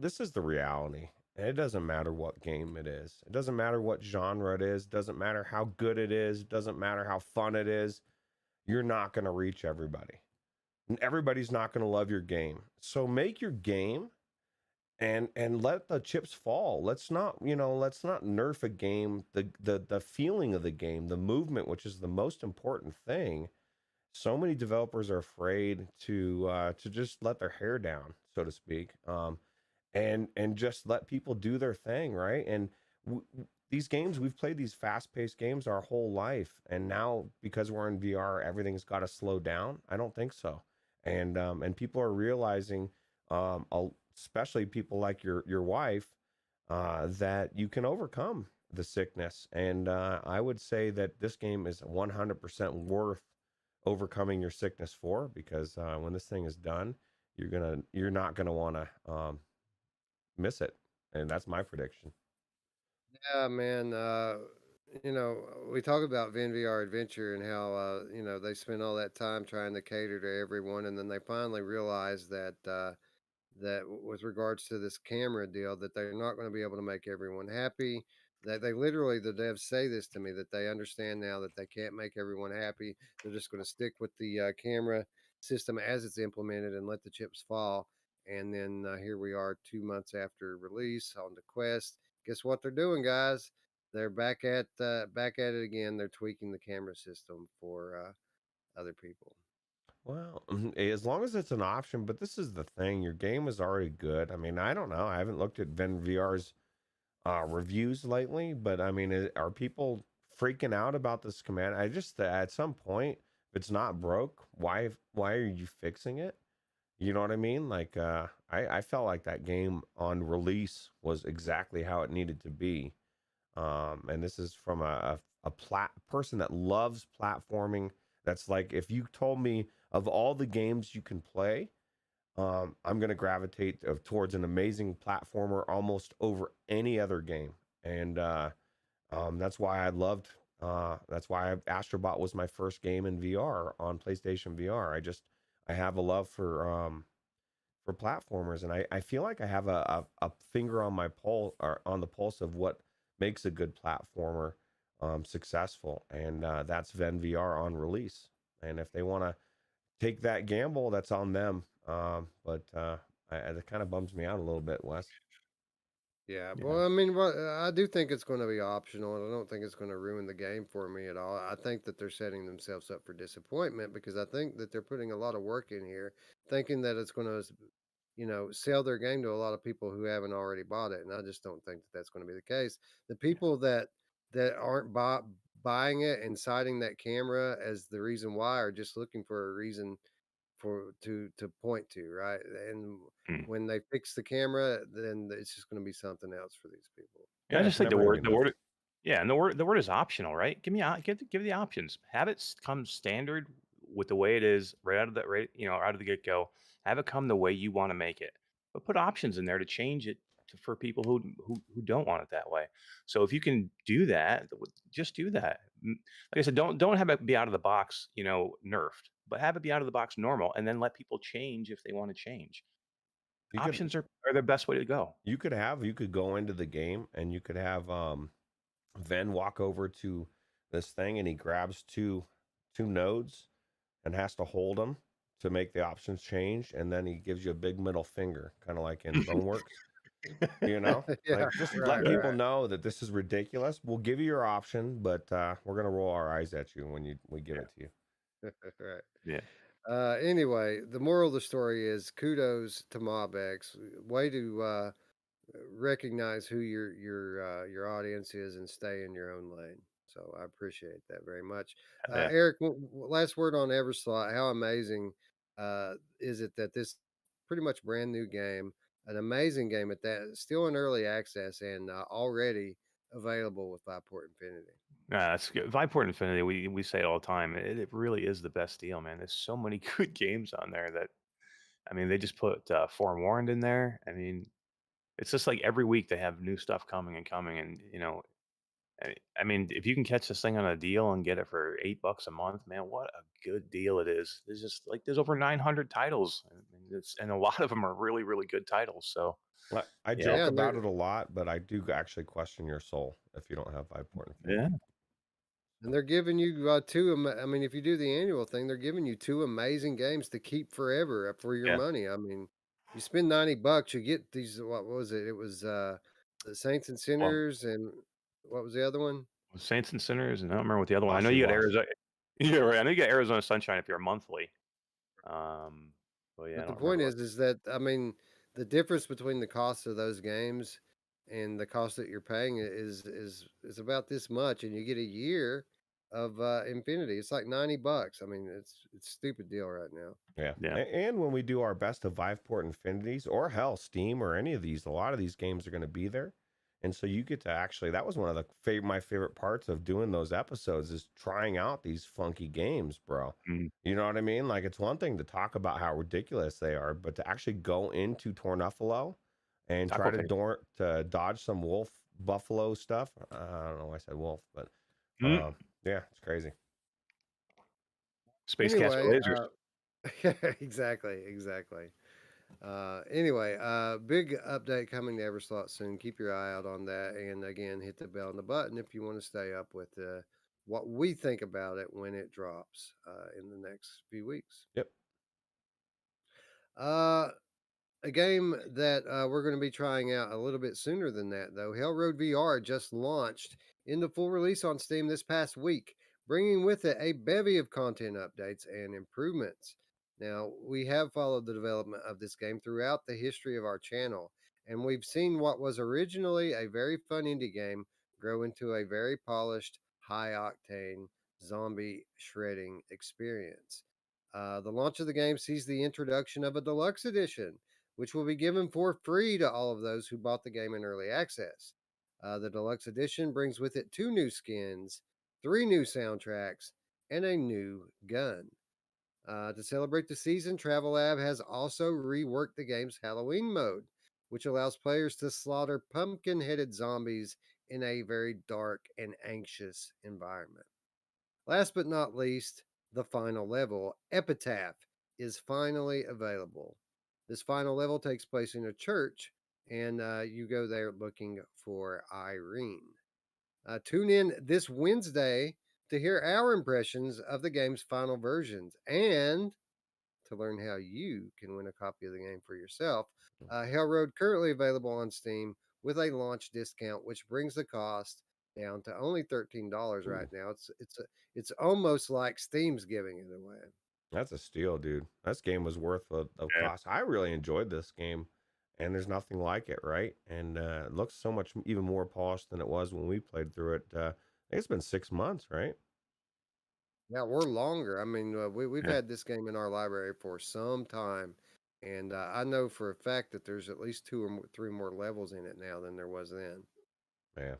this is the reality. And it doesn't matter what game it is. It doesn't matter what genre it is. It doesn't matter how good it is. It doesn't matter how fun it is. You're not going to reach everybody. And everybody's not going to love your game. So make your game and let the chips fall. Let's not nerf a game. The feeling of the game, the movement, which is the most important thing. so many developers are afraid to just let their hair down, so to speak, and just let people do their thing, right? And these games, we've played these fast-paced games our whole life, and now because we're in VR, everything's got to slow down. I don't think so, and people are realizing, especially people like your wife, that you can overcome the sickness, and I would say that this game is 100% worth overcoming your sickness for, because when this thing is done, you're not gonna want to miss it, and that's my prediction.
Yeah, man. We talk about VR Adventure and how they spend all that time trying to cater to everyone, and then they finally realize that with regards to this camera deal, that they're not going to be able to make everyone happy. That they literally, the devs say this to me, that they understand now that they can't make everyone happy. They're just going to stick with the camera system as it's implemented and let the chips fall. And then here we are 2 months after release on the Quest. Guess what they're doing, guys? They're back at it again. They're tweaking the camera system for other people.
Well, as long as it's an option, but this is the thing, your game is already good. I mean, I don't know. I haven't looked at VR's reviews lately, but I mean, are people freaking out about this command? I just, at some point, if it's not broke, why are you fixing it? You know what I mean? Like, I felt like that game on release was exactly how it needed to be. And this is from a person that loves platforming. That's like, if you told me of all the games you can play, I'm going to gravitate towards an amazing platformer almost over any other game. And that's why I loved, that's why Astrobot was my first game in VR on PlayStation VR. I have a love for platformers, and I feel like I have a finger on my pulse, or on the pulse of what makes a good platformer successful, and that's VR on release. And if they want to take that gamble, that's on them. But it kind of bums me out a little bit, Wes.
Yeah,
Yeah.
well, I mean, I do think it's going to be optional, and I don't think it's going to ruin the game for me at all. I think that they're setting themselves up for disappointment because I think that they're putting a lot of work in here, thinking that it's going to, sell their game to a lot of people who haven't already bought it, and I just don't think that that's going to be the case. The people that aren't buying it and citing that camera as the reason why are just looking for a reason to point to, right? And
Mm.
when they fix the camera, then it's just going to be something else for these people.
Yeah, I
Yeah,
just
it's
think
never gonna be
the
enough.
word, yeah, and the word is optional, right? Give the options. Have it come standard with the way it is right out of the out of the get go. Have it come the way you want to make it, but put options in there to change it for people who don't want it that way. So if you can do that, just do that. Like I said, don't have it be out of the box, nerfed, but have it be out of the box normal, and then let people change if they want to change.
You could
Options are the best way to go.
you could go into the game, and you could have Ven walk over to this thing, and he grabs two nodes and has to hold them to make the options change, and then he gives you a big middle finger, kind of like in Boneworks.
Yeah,
Like, just
right,
let people
right.
know that this is ridiculous. We'll give you your option, but we're gonna roll our eyes at you when we give
Yeah,
it to you.
Right.
yeah.
Anyway, the moral of the story is kudos to MobX. Way to recognize who your audience is and stay in your own lane. So I appreciate that very much.
Yeah.
Eric, last word on Everslaught. How amazing is it that this pretty much brand new game, an amazing game at that, still in early access and already available with Viveport Infinity.
Yeah, that's good. Viport Infinity, we say it all the time. It really is the best deal, man. There's so many good games on there that I mean, they just put Forewarned in there. I mean, it's just like every week they have new stuff coming and coming, and I mean, if you can catch this thing on a deal and get it for $8 a month, man, what a good deal it is. There's just like there's over 900 titles, and a lot of them are really really good titles. So
I
yeah,
joke
Yeah, and
about
they're
it a lot, but I do actually question your soul if you don't have 5 Port
yeah,
Infinity.
giving you I mean, if you do the annual thing, they're giving you two amazing games to keep forever for your
yeah.
money. I mean, you spend $90, you get these. What was it? It was the Saints and
Well,
Sinners, and what was the other one?
Saints and Sinners, and I don't remember what the other one. I know
Bossy
you got
Wash.
Arizona. Yeah, right. I know you get Arizona Sunshine if you're a monthly. But yeah, I
But the
don't
point
remember what.
is that I mean, the difference between the cost of those games and the cost that you're paying is about this much, and you get a year of Infinity. It's like $90. I mean, it's a stupid deal right now.
Yeah.
Yeah.
And when we do our best of Viveport Infinities or hell, Steam or any of these, a lot of these games are going to be there. And so you get to actually, that was one of the my favorite parts of doing those episodes is trying out these funky games, bro.
Mm.
You know what I mean? Like it's one thing to talk about how ridiculous they are, but to actually go into Tornuffalo and try
Taco
to,
Face.
to dodge some wolf buffalo stuff. I don't know why I said wolf, but
Mm.
yeah, it's crazy.
Space Cats
Anyway,
with lasers.
exactly. Anyway, big update coming to Everslaught soon. Keep your eye out on that, and again, hit the bell and the button if you want to stay up with what we think about it when it drops in the next few weeks.
Yep.
A game that we're going to be trying out a little bit sooner than that, though. Hellroad VR just launched into full release on Steam this past week, bringing with it a bevy of content updates and improvements. Now, we have followed the development of this game throughout the history of our channel, and we've seen what was originally a very fun indie game grow into a very polished, high octane zombie shredding experience. The launch of the game sees the introduction of a deluxe edition which will be given for free to all of those who bought the game in early access. The deluxe edition brings with it 2 new skins, 3 new soundtracks, and a new gun. To celebrate the season, Travel Lab has also reworked the game's Halloween mode, which allows players to slaughter pumpkin headed zombies in a very dark and anxious environment. Last but not least, the final level, Epitaph, is finally available. This final level takes place in a church, and you go there looking for Irene. Tune in this Wednesday to hear our impressions of the game's final versions and to learn how you can win a copy of the game for yourself. Hellroad currently available on Steam with a launch discount, which brings the cost down to only $13 right now. It's almost like Steam's giving it away.
That's a steal, dude. This game was worth the
Yeah.
cost. I really enjoyed this game, and there's nothing like it, right? And it looks so much even more polished than it was when we played through it. I think it's been 6 months, right?
Yeah, we're longer. I mean, we've
Yeah.
had this game in our library for some time, and I know for a fact that there's at least 3 more levels in it now than there was then.
Yeah.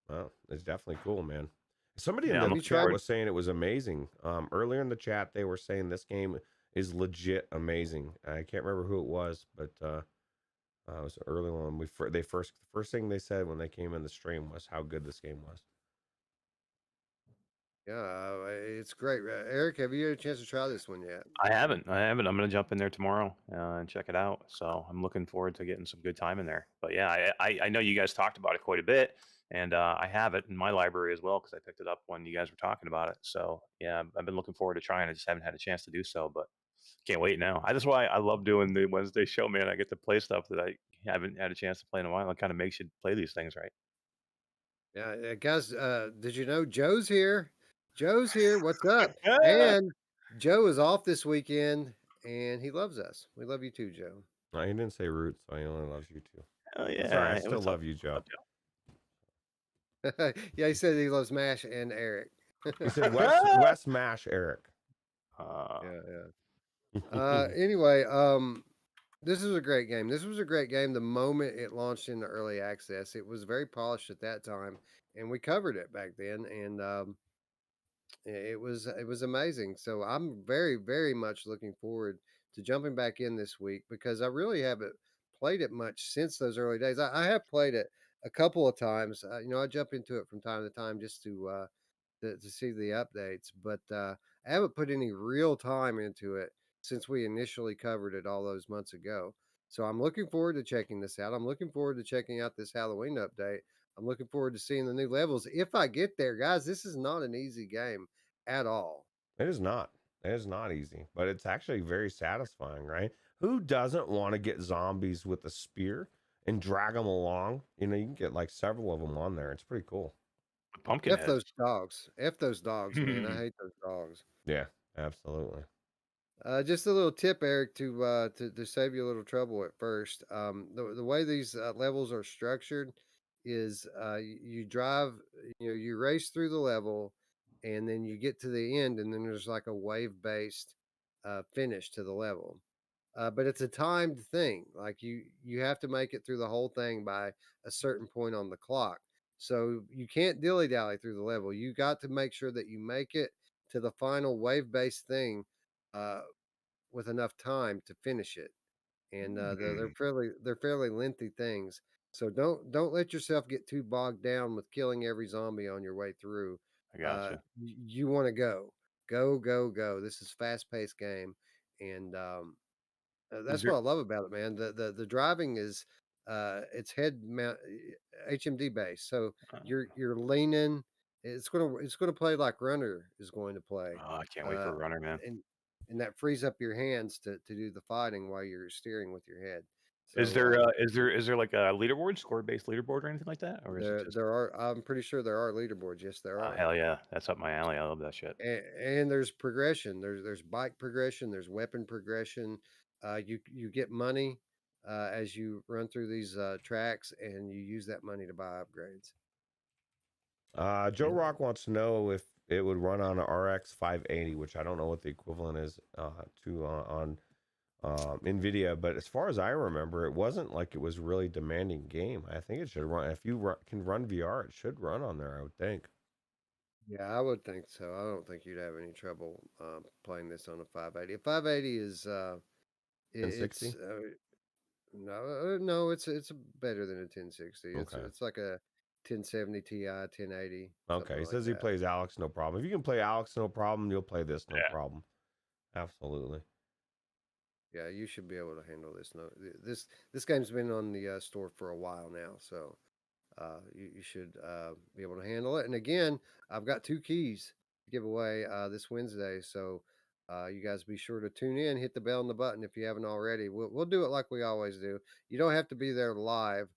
Well, it's definitely cool, man. Somebody in
Yeah,
the
I'm
Have you
looking
chat
tried?
forward.
was saying it was amazing. Earlier in the chat, they were saying this game is legit amazing. I can't remember who it was, but it was early on. The first thing they said when they came in the stream was how good this game was.
Yeah, it's great. Eric, have you had a chance to try this one yet?
I haven't. I'm gonna jump in there tomorrow and check it out. So I'm looking forward to getting some good time in there. But yeah, I know you guys talked about it quite a bit, and I have it in my library as well because I picked it up when you guys were talking about it. So yeah, I've been looking forward to trying. I just haven't had a chance to do so, but can't wait now. That's why I love doing the Wednesday show, man. I get to play stuff that I haven't had a chance to play in a while. It kind of makes you play these things, right?
Yeah, guys, did you know Joe's here? Joe's here. What's up? And Joe is off this weekend, and he loves us. We love you too, Joe.
No, he didn't say Ruuts, so he only loves you too.
Oh
That's all right. I
yeah.
still
What's up?
love you, Joe.
What's up,
Yeah, he said he loves Mash and Eric.
He said
Joe?
Wes Mash Eric.
Yeah, yeah. Anyway, this is a great game. This was a great game the moment it launched into early access. It was very polished at that time, and we covered it back then, and it was amazing. So I'm very much looking forward to jumping back in this week because I really haven't played it much since those early days. I have played it a couple of times. I jump into it from time to time just to see the updates, but I haven't put any real time into it since we initially covered it all those months ago. So I'm looking forward to checking this out. I'm looking forward to checking out this Halloween update. I'm looking forward to seeing the new levels. If I get there, guys, this is not an easy game at all.
It is not. It is not easy, but it's actually very satisfying, right? Who doesn't want to get zombies with a spear and drag them along? You know, you can get like several of them on there. It's pretty cool.
pumpkin
F
heads.
those dogs. F those dogs, man. I hate those dogs.
Yeah, absolutely.
Just a little tip, Eric, to save you a little trouble at first. The way these levels are structured is you drive, you race through the level, and then you get to the end, and then there's like a wave based finish to the level. But it's a timed thing. Like you have to make it through the whole thing by a certain point on the clock. So you can't dilly dally through the level. You got to make sure that you make it to the final wave based thing uh, with enough time to finish it. And they're fairly lengthy things. So don't let yourself get too bogged down with killing every zombie on your way through.
I gotcha.
You want to go. This is fast paced game, and
Is
that's
there
what I love about it, man. The driving is it's head mount HMD based, so
uh,
you're leaning. It's gonna play like Runner is going to play,
oh, I can't wait
uh,
for a runner, man.
and and that frees up your hands to do the fighting while you're steering with your head.
Is
So
there like a leaderboard, score-based leaderboard or anything like that? Or is it just
there are. I'm pretty sure there are leaderboards. Yes, there
oh,
are.
hell yeah. That's up my alley. I love that shit.
And there's progression. There's bike progression. There's weapon progression. You get money as you run through these tracks, and you use that money to buy upgrades.
Joe Rock wants to know if it would run on a RX 580, which I don't know what the equivalent is to on NVIDIA, but as far as I remember, it wasn't like it was really demanding game. I think it should run, if you can run VR, it should run on there, I would think.
Yeah, I would think so. I don't think you'd have any trouble playing this on a 580. A 580 is it's
1060?
no, it's better than a 1060. It's
Okay.
it's like a 1070 Ti, 1080,
Okay.
something
He
like
says he
that.
plays Alex, no problem. If you can play Alex, no problem, you'll play this, no
Yeah.
problem. Absolutely.
Yeah, you should be able to handle this. No, this game's been on the store for a while now, so you should be able to handle it. And again, I've got 2 keys to give away this Wednesday, so you guys be sure to tune in, hit the bell and the button if you haven't already. We'll do it like we always do. You don't have to be there live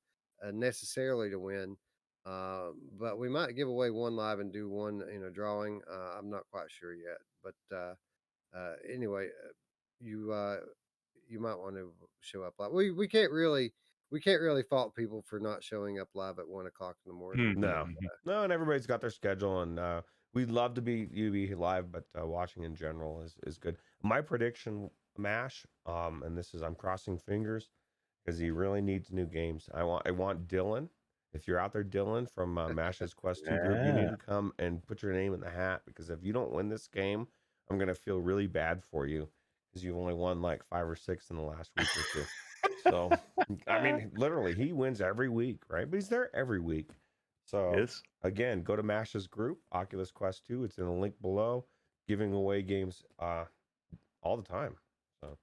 necessarily to win, but we might give away one live and do one in a drawing. I'm not quite sure yet, but anyway, you you might want to show up live. We can't really fault people for not showing up live at 1 o'clock in the morning.
No,
Mhm.
no, and everybody's got their schedule, and we'd love to be live, but watching in general is good. My prediction, Mash, and this is I'm crossing fingers because he really needs new games. I want Dylan. If you're out there, Dylan from Mash's Quest 2 group, you need
Yeah.
to come and put your name in the hat because if you don't win this game, I'm gonna feel really bad for you because you've only won like 5 or 6 in the last week or two. So, I mean, literally, he wins every week, right? But he's there every week. So,
Yes.
again, go to Mash's group, Oculus Quest 2. It's in the link below, giving away games all the time. So,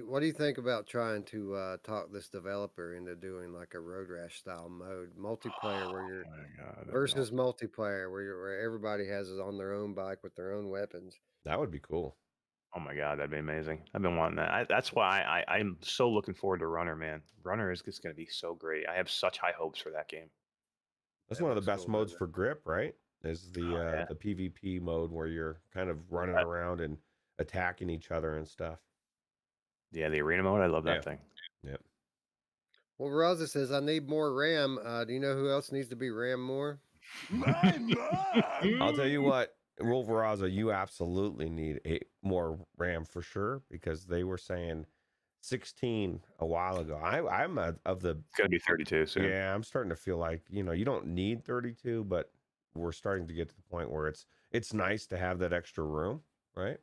What do you think about trying to talk this developer into doing like a Road Rash style mode, multiplayer where
Oh
you're
my god, that'd be
versus
awesome.
multiplayer where everybody has it on their own bike with their own weapons?
that would be cool.
Oh my god, that'd be amazing. I've been wanting that. That's why I'm so looking forward to Runner, man. Runner is just going to be so great. I have such high hopes for that game.
That's
That
one of the
looks
best
cool,
modes
doesn't it?
for grip, right? Is
Oh yeah.
the PvP mode where you're kind of running
I-
around and attacking each other and stuff.
yeah, the arena mode. I love
Yeah.
that thing.
Yep.
Well, Raza says I need more RAM. Do you know who else needs to be RAM more?
My mom!
I'll tell you what, Wolveraza, you absolutely need more RAM for sure because they were saying 16 a while ago. I'm of the
It's going to be 32 soon.
yeah. I'm starting to feel like you don't need 32, but we're starting to get to the point where it's nice to have that extra room, right?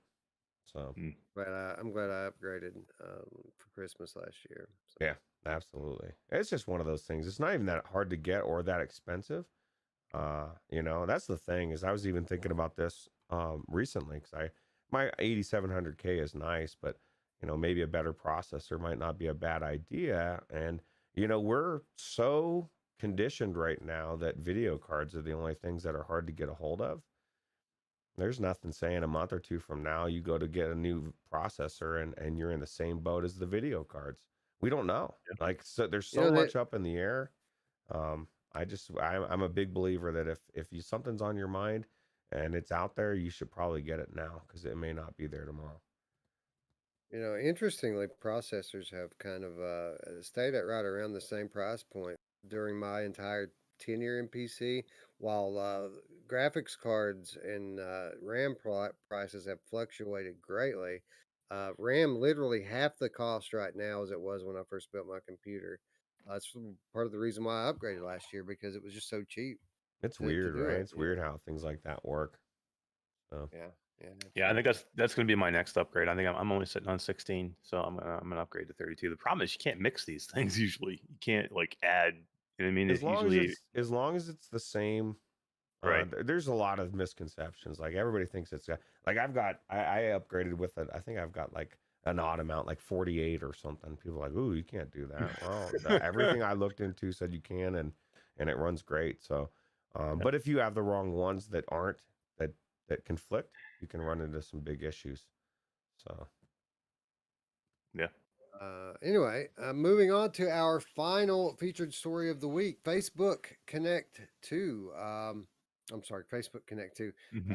So
But I'm glad I upgraded for Christmas last year. So.
yeah, absolutely. It's just one of those things. It's not even that hard to get or that expensive. That's the thing is I was even thinking about this recently because my 8700K is nice, but maybe a better processor might not be a bad idea. And we're so conditioned right now that video cards are the only things that are hard to get a hold of. There's nothing saying a month or two from now you go to get a new processor and you're in the same boat as the video cards. We don't know. Like so there's so
They,
much up in the air. I'm a big believer that if you something's on your mind and it's out there, you should probably get it now because it may not be there tomorrow.
Interestingly, processors have kind of stayed at right around the same price point during my entire tenure in PC, while graphics cards and RAM prices have fluctuated greatly. RAM literally half the cost right now as it was when I first built my computer. That's part of the reason why I upgraded last year because it was just so cheap
It's
to
weird,
do
right?
it.
It's weird how things like that work. So
Yeah, yeah,
Yeah, I think
absolutely.
that's going to be my next upgrade. I think I'm only sitting on 16, so I'm gonna upgrade to 32. The problem is you can't mix these things usually. You can't like add. You know what I mean?
as
It
long as
usually
it's the same.
right.
There's a lot of misconceptions. Like everybody thinks it's like I upgraded with it. I think I've got like an odd amount, like 48 or something. People are like, ooh, you can't do that. Well, everything I looked into said you can, and it runs great. So, but if you have the wrong ones that aren't that that conflict, you can run into some big issues. So
Yeah.
Anyway, moving on to our final featured story of the week, Facebook Connect 2. I'm sorry, Facebook Connect 2.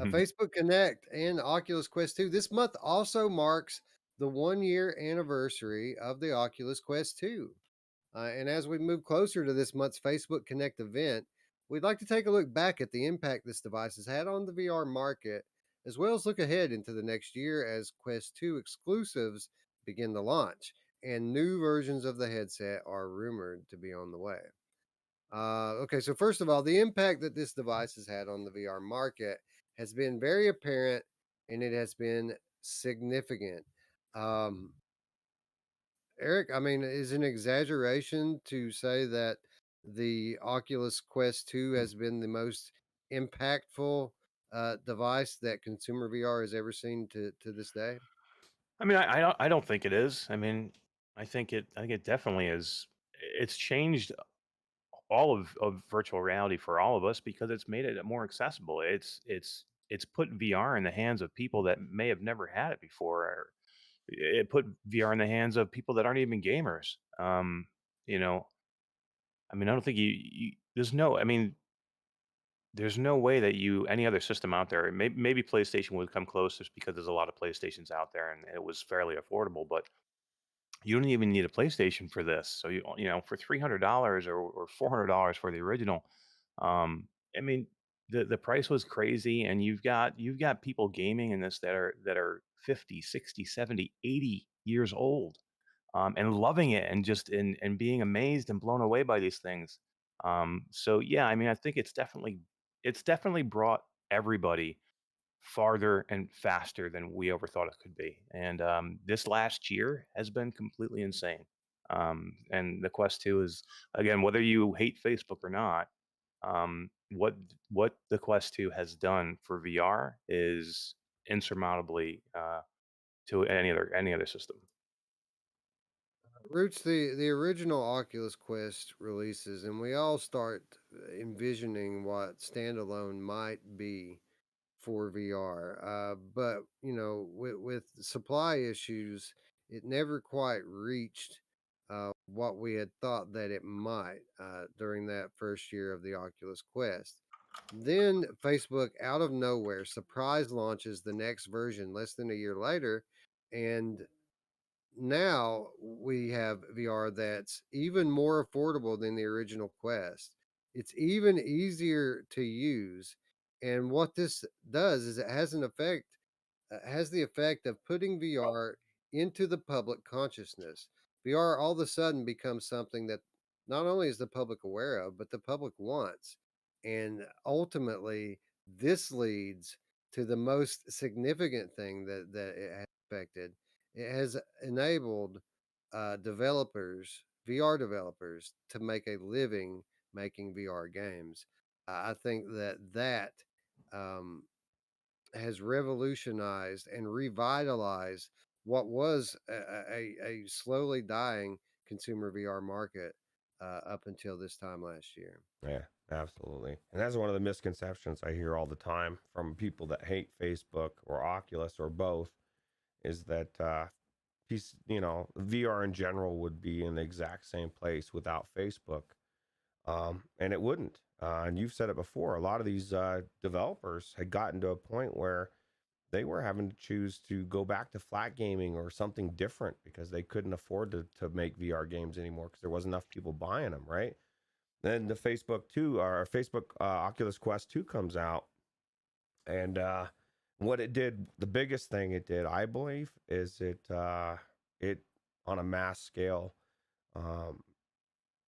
Facebook Connect and Oculus Quest 2. This month also marks the 1 year anniversary of the Oculus Quest 2. And as we move closer to this month's Facebook Connect event, we'd like to take a look back at the impact this device has had on the VR market, as well as look ahead into the next year as Quest 2 exclusives begin to launch and new versions of the headset are rumored to be on the way. Okay, so first of all, the impact that this device has had on the VR market has been very apparent and it has been significant. Um, Eric, I mean, is an exaggeration to say that the Oculus Quest 2 has been the most impactful device that consumer VR has ever seen to this day?
I mean, I don't think it is. I mean, I think it definitely is. It's changed all of virtual reality for all of us because it's made it more accessible. It's put VR in the hands of people that may have never had it before. Or it put VR in the hands of people that aren't even gamers. You know, I mean, I don't think there's no. I mean, there's no way that any other system out there. Maybe PlayStation would come close just because there's a lot of PlayStations out there and it was fairly affordable, but you don't even need a PlayStation for this. So for $300 or $400 for the original, I mean the price was crazy, and you've got people gaming in this that are 50, 60, 70, 80 years old, and loving it and just and being amazed and blown away by these things. So yeah, I mean I think it's definitely brought everybody farther and faster than we ever thought it could be. And this last year has been completely insane. And the Quest 2 is, again, whether you hate Facebook or not, what the Quest 2 has done for VR is insurmountably to any other system.
Roots, the original Oculus Quest releases, and we all start envisioning what standalone might be for VR. But with supply issues, it never quite reached what we had thought that it might during that first year of the Oculus Quest. Then Facebook, out of nowhere, surprise launches the next version less than a year later, and now we have VR that's even more affordable than the original Quest. It's even easier to use. And what this does is it has the effect of putting VR into the public consciousness. VR all of a sudden becomes something that not only is the public aware of, but the public wants. And ultimately, this leads to the most significant thing that it has affected. It has enabled VR developers, to make a living making VR games. I think that um, has revolutionized and revitalized what was a slowly dying consumer VR market up until this time last year.
yeah, absolutely. And that's one of the misconceptions I hear all the time from people that hate Facebook or Oculus or both is that VR in general would be in the exact same place without Facebook. and it wouldn't. And you've said it before. A lot of these developers had gotten to a point where they were having to choose to go back to flat gaming or something different because they couldn't afford to make VR games anymore because there wasn't enough people buying them, right? Then the Facebook 2 or Facebook Oculus Quest 2 comes out, and what it did, the biggest thing it did, I believe, is it on a mass scale um,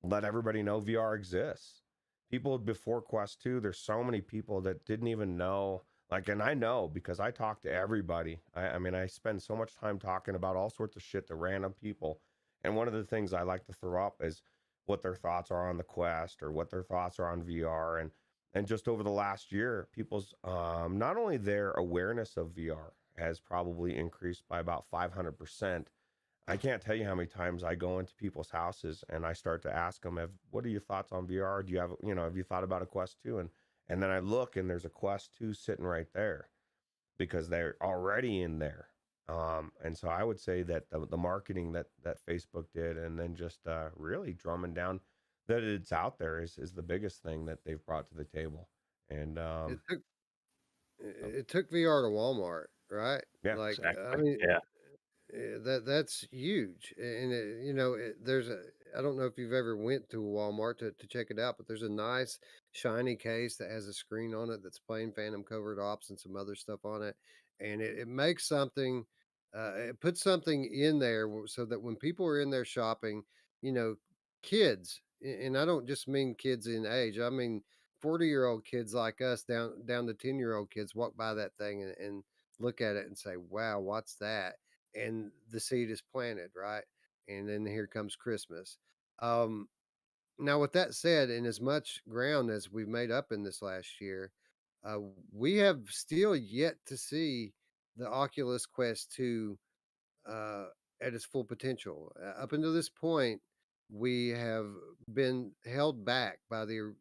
let everybody know VR exists. People before Quest 2, there's so many people that didn't even know. Like, and I know because I talk to everybody. I mean, I spend so much time talking about all sorts of shit to random people. And one of the things I like to throw up is what their thoughts are on the Quest or what their thoughts are on VR. And just over the last year, people's not only their awareness of VR has probably increased by about 500%. I can't tell you how many times I go into people's houses and I start to ask them, "What are your thoughts on VR? Do you have, have you thought about a Quest 2?" And then I look and there's a Quest 2 sitting right there because they're already in there. And so I would say that the marketing that Facebook did, and then just really drumming down that it's out there is the biggest thing that they've brought to the table. And
It took
so,
it took VR to Walmart, right?
yeah,
Like, I
Exactly.
mean,
Yeah.
that's huge, and there's a I don't know if you've ever went to Walmart to check it out, but there's a nice shiny case that has a screen on it that's playing Phantom Covert Ops and some other stuff on it, and it makes something, it puts something in there so that when people are in there shopping, you know, kids, and I don't just mean kids in age, I mean 40-year-old kids like us down to 10-year-old kids walk by that thing and look at it and say, "Wow, what's that?" And the seed is planted, right? And then here comes Christmas. Um, Now, with that said, in as much ground as we've made up in this last year, uh, we have still yet to see the Oculus Quest 2 uh, at its full potential. Up until this point, we have been held back by the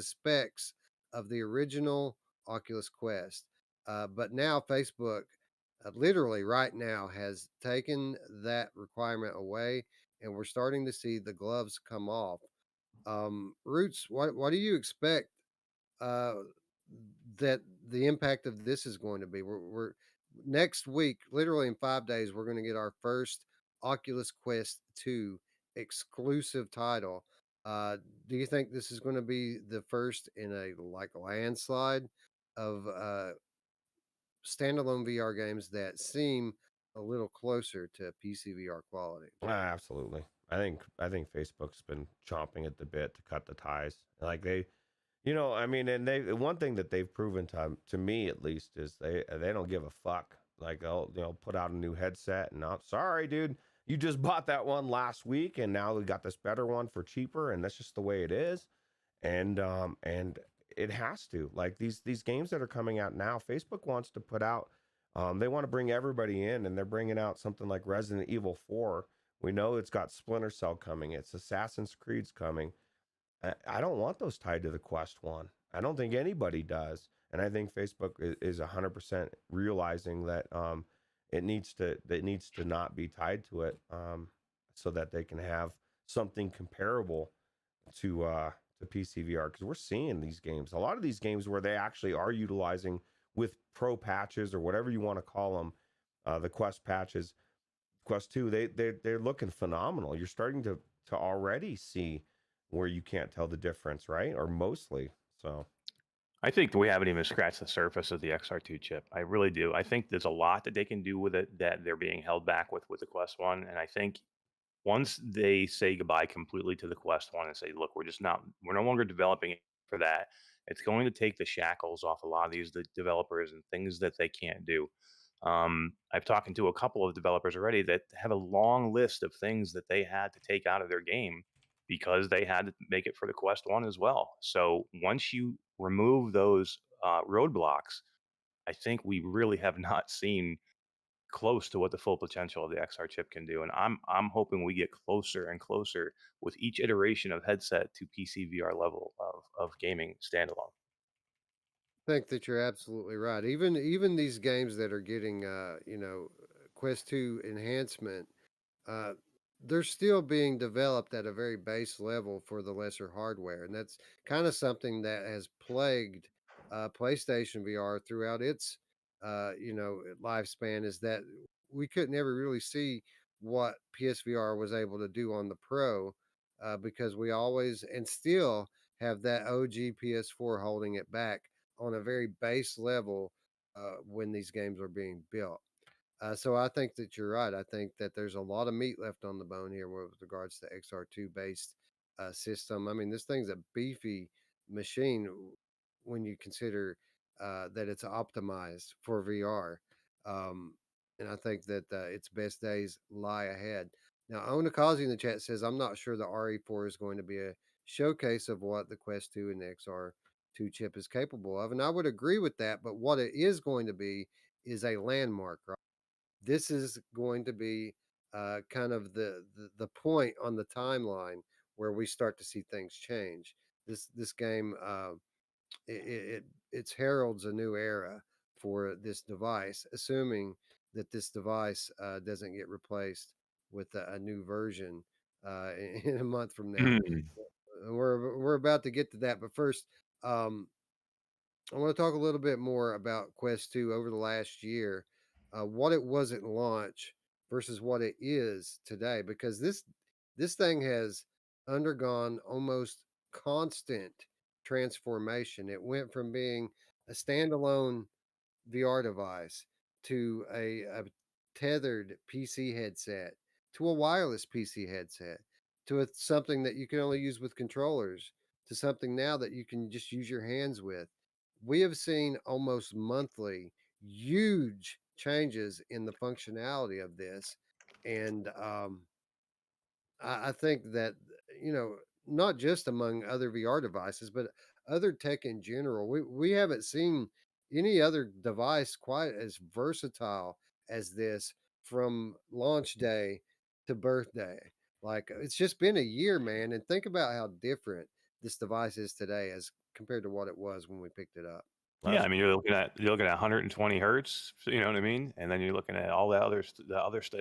specs of the original Oculus Quest. But now Facebook, literally right now, has taken that requirement away, and we're starting to see the gloves come off. Roots, what do you expect uh, that the impact of this is going to be? We're next week, literally in 5 days, we're going to get our first Oculus Quest 2 exclusive title. Do you think this is going to be the first in a like landslide of standalone VR games that seem a little closer to PC VR quality?
absolutely. I think Facebook's been chomping at the bit to cut the ties. Like they, I mean, and they one thing that they've proven to me at least is they don't give a fuck. Like they'll put out a new headset and I'm sorry, dude, you just bought that one last week and now we got this better one for cheaper and that's just the way it is. And it has to. Like these games that are coming out now, Facebook wants to put out. They want to bring everybody in, and they're bringing out something like Resident Evil 4. We know it's got Splinter Cell coming. It's Assassin's Creed's coming. I don't want those tied to the Quest One. I don't think anybody does, and I think Facebook is 100% realizing that it needs to not be tied to it, so that they can have something comparable to PCVR because we're seeing these games. A lot of these games where they actually are utilizing with pro patches or whatever you want to call them, the Quest patches, Quest 2, they're looking phenomenal. You're starting to already see where you can't tell the difference, right? Or mostly. So
I think we haven't even scratched the surface of the XR2 chip. I really do. I think there's a lot that they can do with it that they're being held back with the Quest One. And I think once they say goodbye completely to the Quest One and say, look, we're no longer developing it for that, it's going to take the shackles off a lot of these developers and things that they can't do. I've talked to a couple of developers already that have a long list of things that they had to take out of their game because they had to make it for the Quest One as well. So once you remove those roadblocks, I think we really have not seen close to what the full potential of the XR chip can do. And I'm hoping we get closer and closer with each iteration of headset to PC VR level of gaming standalone.
Think that you're absolutely right. Even these games that are getting Quest 2 enhancement, uh they're still being developed at a very base level for the lesser hardware, and that's kind of something that has plagued PlayStation VR throughout its lifespan. Is that we couldn't ever really see what PSVR was able to do on the Pro because we always and still have that OG PS4 holding it back on a very base level when these games are being built. So I think that you're right. I think that there's a lot of meat left on the bone here with regards to XR2 based system. I mean, this thing's a beefy machine when you consider that it's optimized for VR. Um, and I think that its best days lie ahead. Now, Onakazi in the chat says, I'm not sure the RE4 is going to be a showcase of what the Quest 2 and the XR2 chip is capable of. And I would agree with that. But what it is going to be is a landmark, right? This is going to be kind of the point on the timeline where we start to see things change. This game it heralds a new era for this device, assuming that this device doesn't get replaced with a new version in a month from now.
Mm.
We're about to get to that, but first, um, I want to talk a little bit more about Quest 2 over the last year, what it was at launch versus what it is today, because this thing has undergone almost constant transformation. It went from being a standalone VR device to a tethered PC headset to a wireless PC headset to something that you can only use with controllers to something now that you can just use your hands with. We have seen almost monthly huge changes in the functionality of this. And I think that, you know, not just among other VR devices, but other tech in general, we haven't seen any other device quite as versatile as this from launch day to birthday. Like it's just been a year, man. And think about how different this device is today as compared to what it was when we picked it up.
Yeah,
That's
I mean, you're looking at 120 hertz, you know what I mean? And then you're looking at all the other stuff,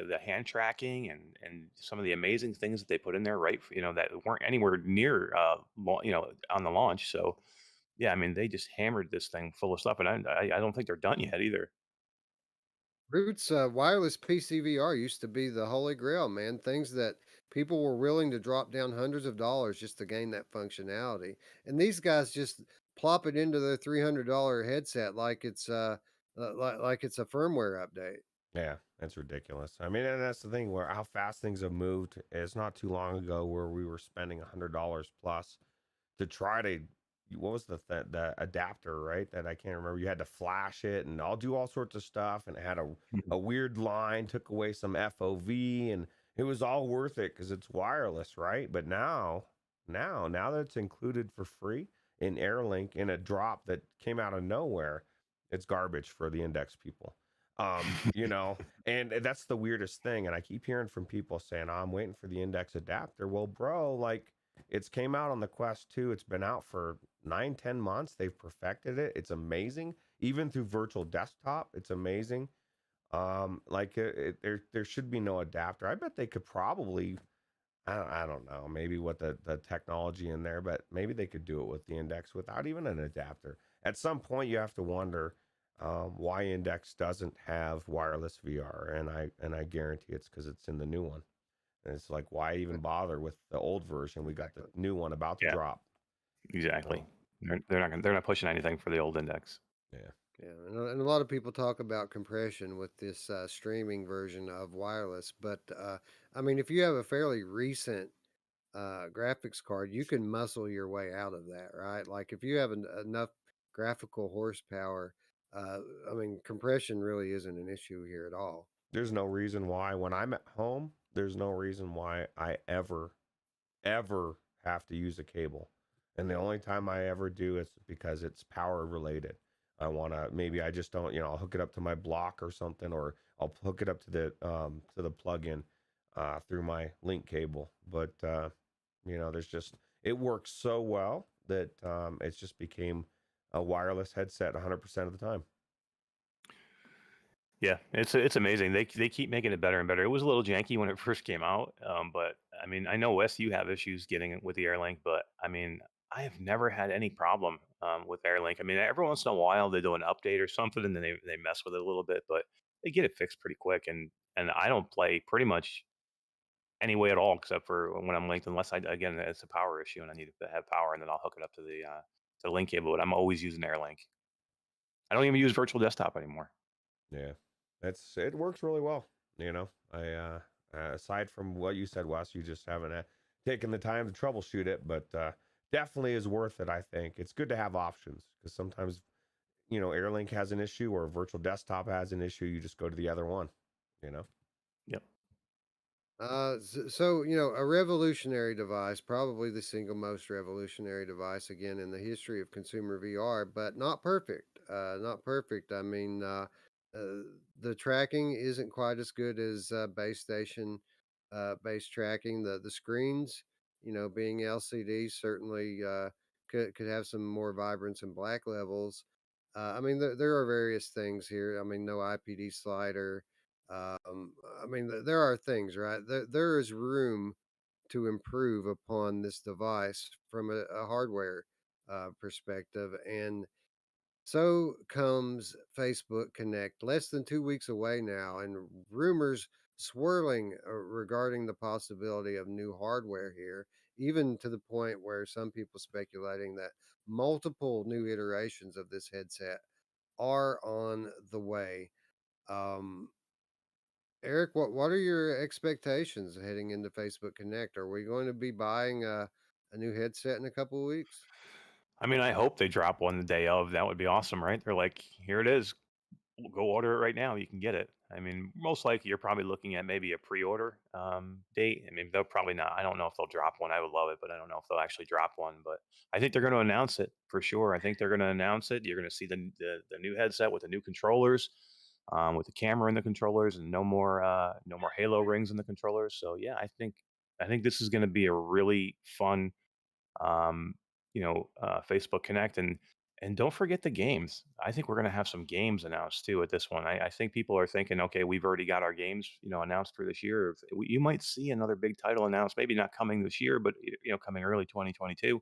the hand tracking and some of the amazing things that they put in there, right? That weren't anywhere near, on the launch. So yeah, I mean, they just hammered this thing full of stuff, and I don't think they're done yet either.
Ruuts wireless PCVR used to be the holy grail, man. Things that people were willing to drop down hundreds of dollars just to gain that functionality. And these guys just plop it into their $300 headset like it's like it's a firmware update.
Yeah, that's ridiculous. I mean, and that's the thing where how fast things have moved. It's not too long ago where we were spending $100 plus to try to what was the adapter, right? That I can't remember. You had to flash it and I'll do all sorts of stuff, and it had a weird line, took away some FOV, and it was all worth it because it's wireless, right? But now that it's included for free in AirLink in a drop that came out of nowhere, it's garbage for the Index people. You know, and that's the weirdest thing. And I keep hearing from people saying, oh, I'm waiting for the Index adapter. Well, bro, like it's came out on the Quest 2. It's been out for 9-10 months. They've perfected it. It's amazing. Even through virtual desktop, it's amazing. There should be no adapter. I bet they could probably, I don't know, maybe what the technology in there, but maybe they could do it with the Index without even an adapter. At some point, you have to wonder why Index doesn't have wireless VR, and I guarantee it's because it's in the new one. And it's like, why even bother with the old version? We got the new one about to
Yeah,
drop.
exactly.
So,
They're not pushing anything for the old Index.
yeah.
Yeah, and a lot of people talk about compression with this streaming version of wireless, but I mean, if you have a fairly recent graphics card, you can muscle your way out of that, right? Like if you have enough graphical horsepower, uh, I mean, compression really isn't an issue here at all.
There's no reason why when I'm at home, there's no reason why I ever have to use a cable. And the only time I ever do is because it's power related. I want to, maybe I just don't, I'll hook it up to my block or something, or I'll hook it up to the plug-in through my link cable. But there's just, it works so well that it's just became a wireless headset 100% of the time.
Yeah, it's amazing. They keep making it better and better. It was a little janky when it first came out, but I mean, I know Wes, you have issues getting it with the AirLink, but I mean, I have never had any problem with AirLink. I mean, every once in a while they do an update or something, and then they mess with it a little bit, but they get it fixed pretty quick. And I don't play pretty much any way at all except for when I'm linked, unless again it's a power issue and I need to have power, and then I'll hook it up to the link cable. But I'm always using AirLink. I don't even use virtual desktop anymore.
Yeah, it works really well. I aside from what you said, Wes, you just haven't taken the time to troubleshoot it, but definitely is worth it. I think it's good to have options because sometimes AirLink has an issue or virtual desktop has an issue. You just go to the other one. You know.
Yep.
So, a revolutionary device, probably the single most revolutionary device again in the history of consumer VR, but not perfect. Not perfect. I mean, the tracking isn't quite as good as base station based tracking. The screens, being LCD, certainly could have some more vibrance and black levels. I mean, there are various things here. I mean, no IPD slider. I mean, there are things, right? There is room to improve upon this device from a hardware perspective. And so comes Facebook Connect, less than 2 weeks away now, and rumors swirling regarding the possibility of new hardware here, even to the point where some people speculating that multiple new iterations of this headset are on the way. Um, Eric, what are your expectations heading into Facebook Connect? Are we going to be buying a new headset in a couple of weeks?
I mean, I hope they drop one the day of. That would be awesome, right? They're like, here it is. Go order it right now. You can get it. I mean, most likely you're probably looking at maybe a pre-order date. I mean, they'll probably not. I don't know if they'll drop one. I would love it, but I don't know if they'll actually drop one. But I think they're going to announce it for sure. I think they're going to announce it. You're going to see the new headset with the new controllers, with the camera in the controllers, and no more Halo rings in the controllers. So yeah, I think this is going to be a really fun um, Facebook Connect, and don't forget the games. I think we're going to have some games announced too at this one. I think people are thinking, okay, we've already got our games, announced for this year. You might see another big title announced, maybe not coming this year, but coming early 2022.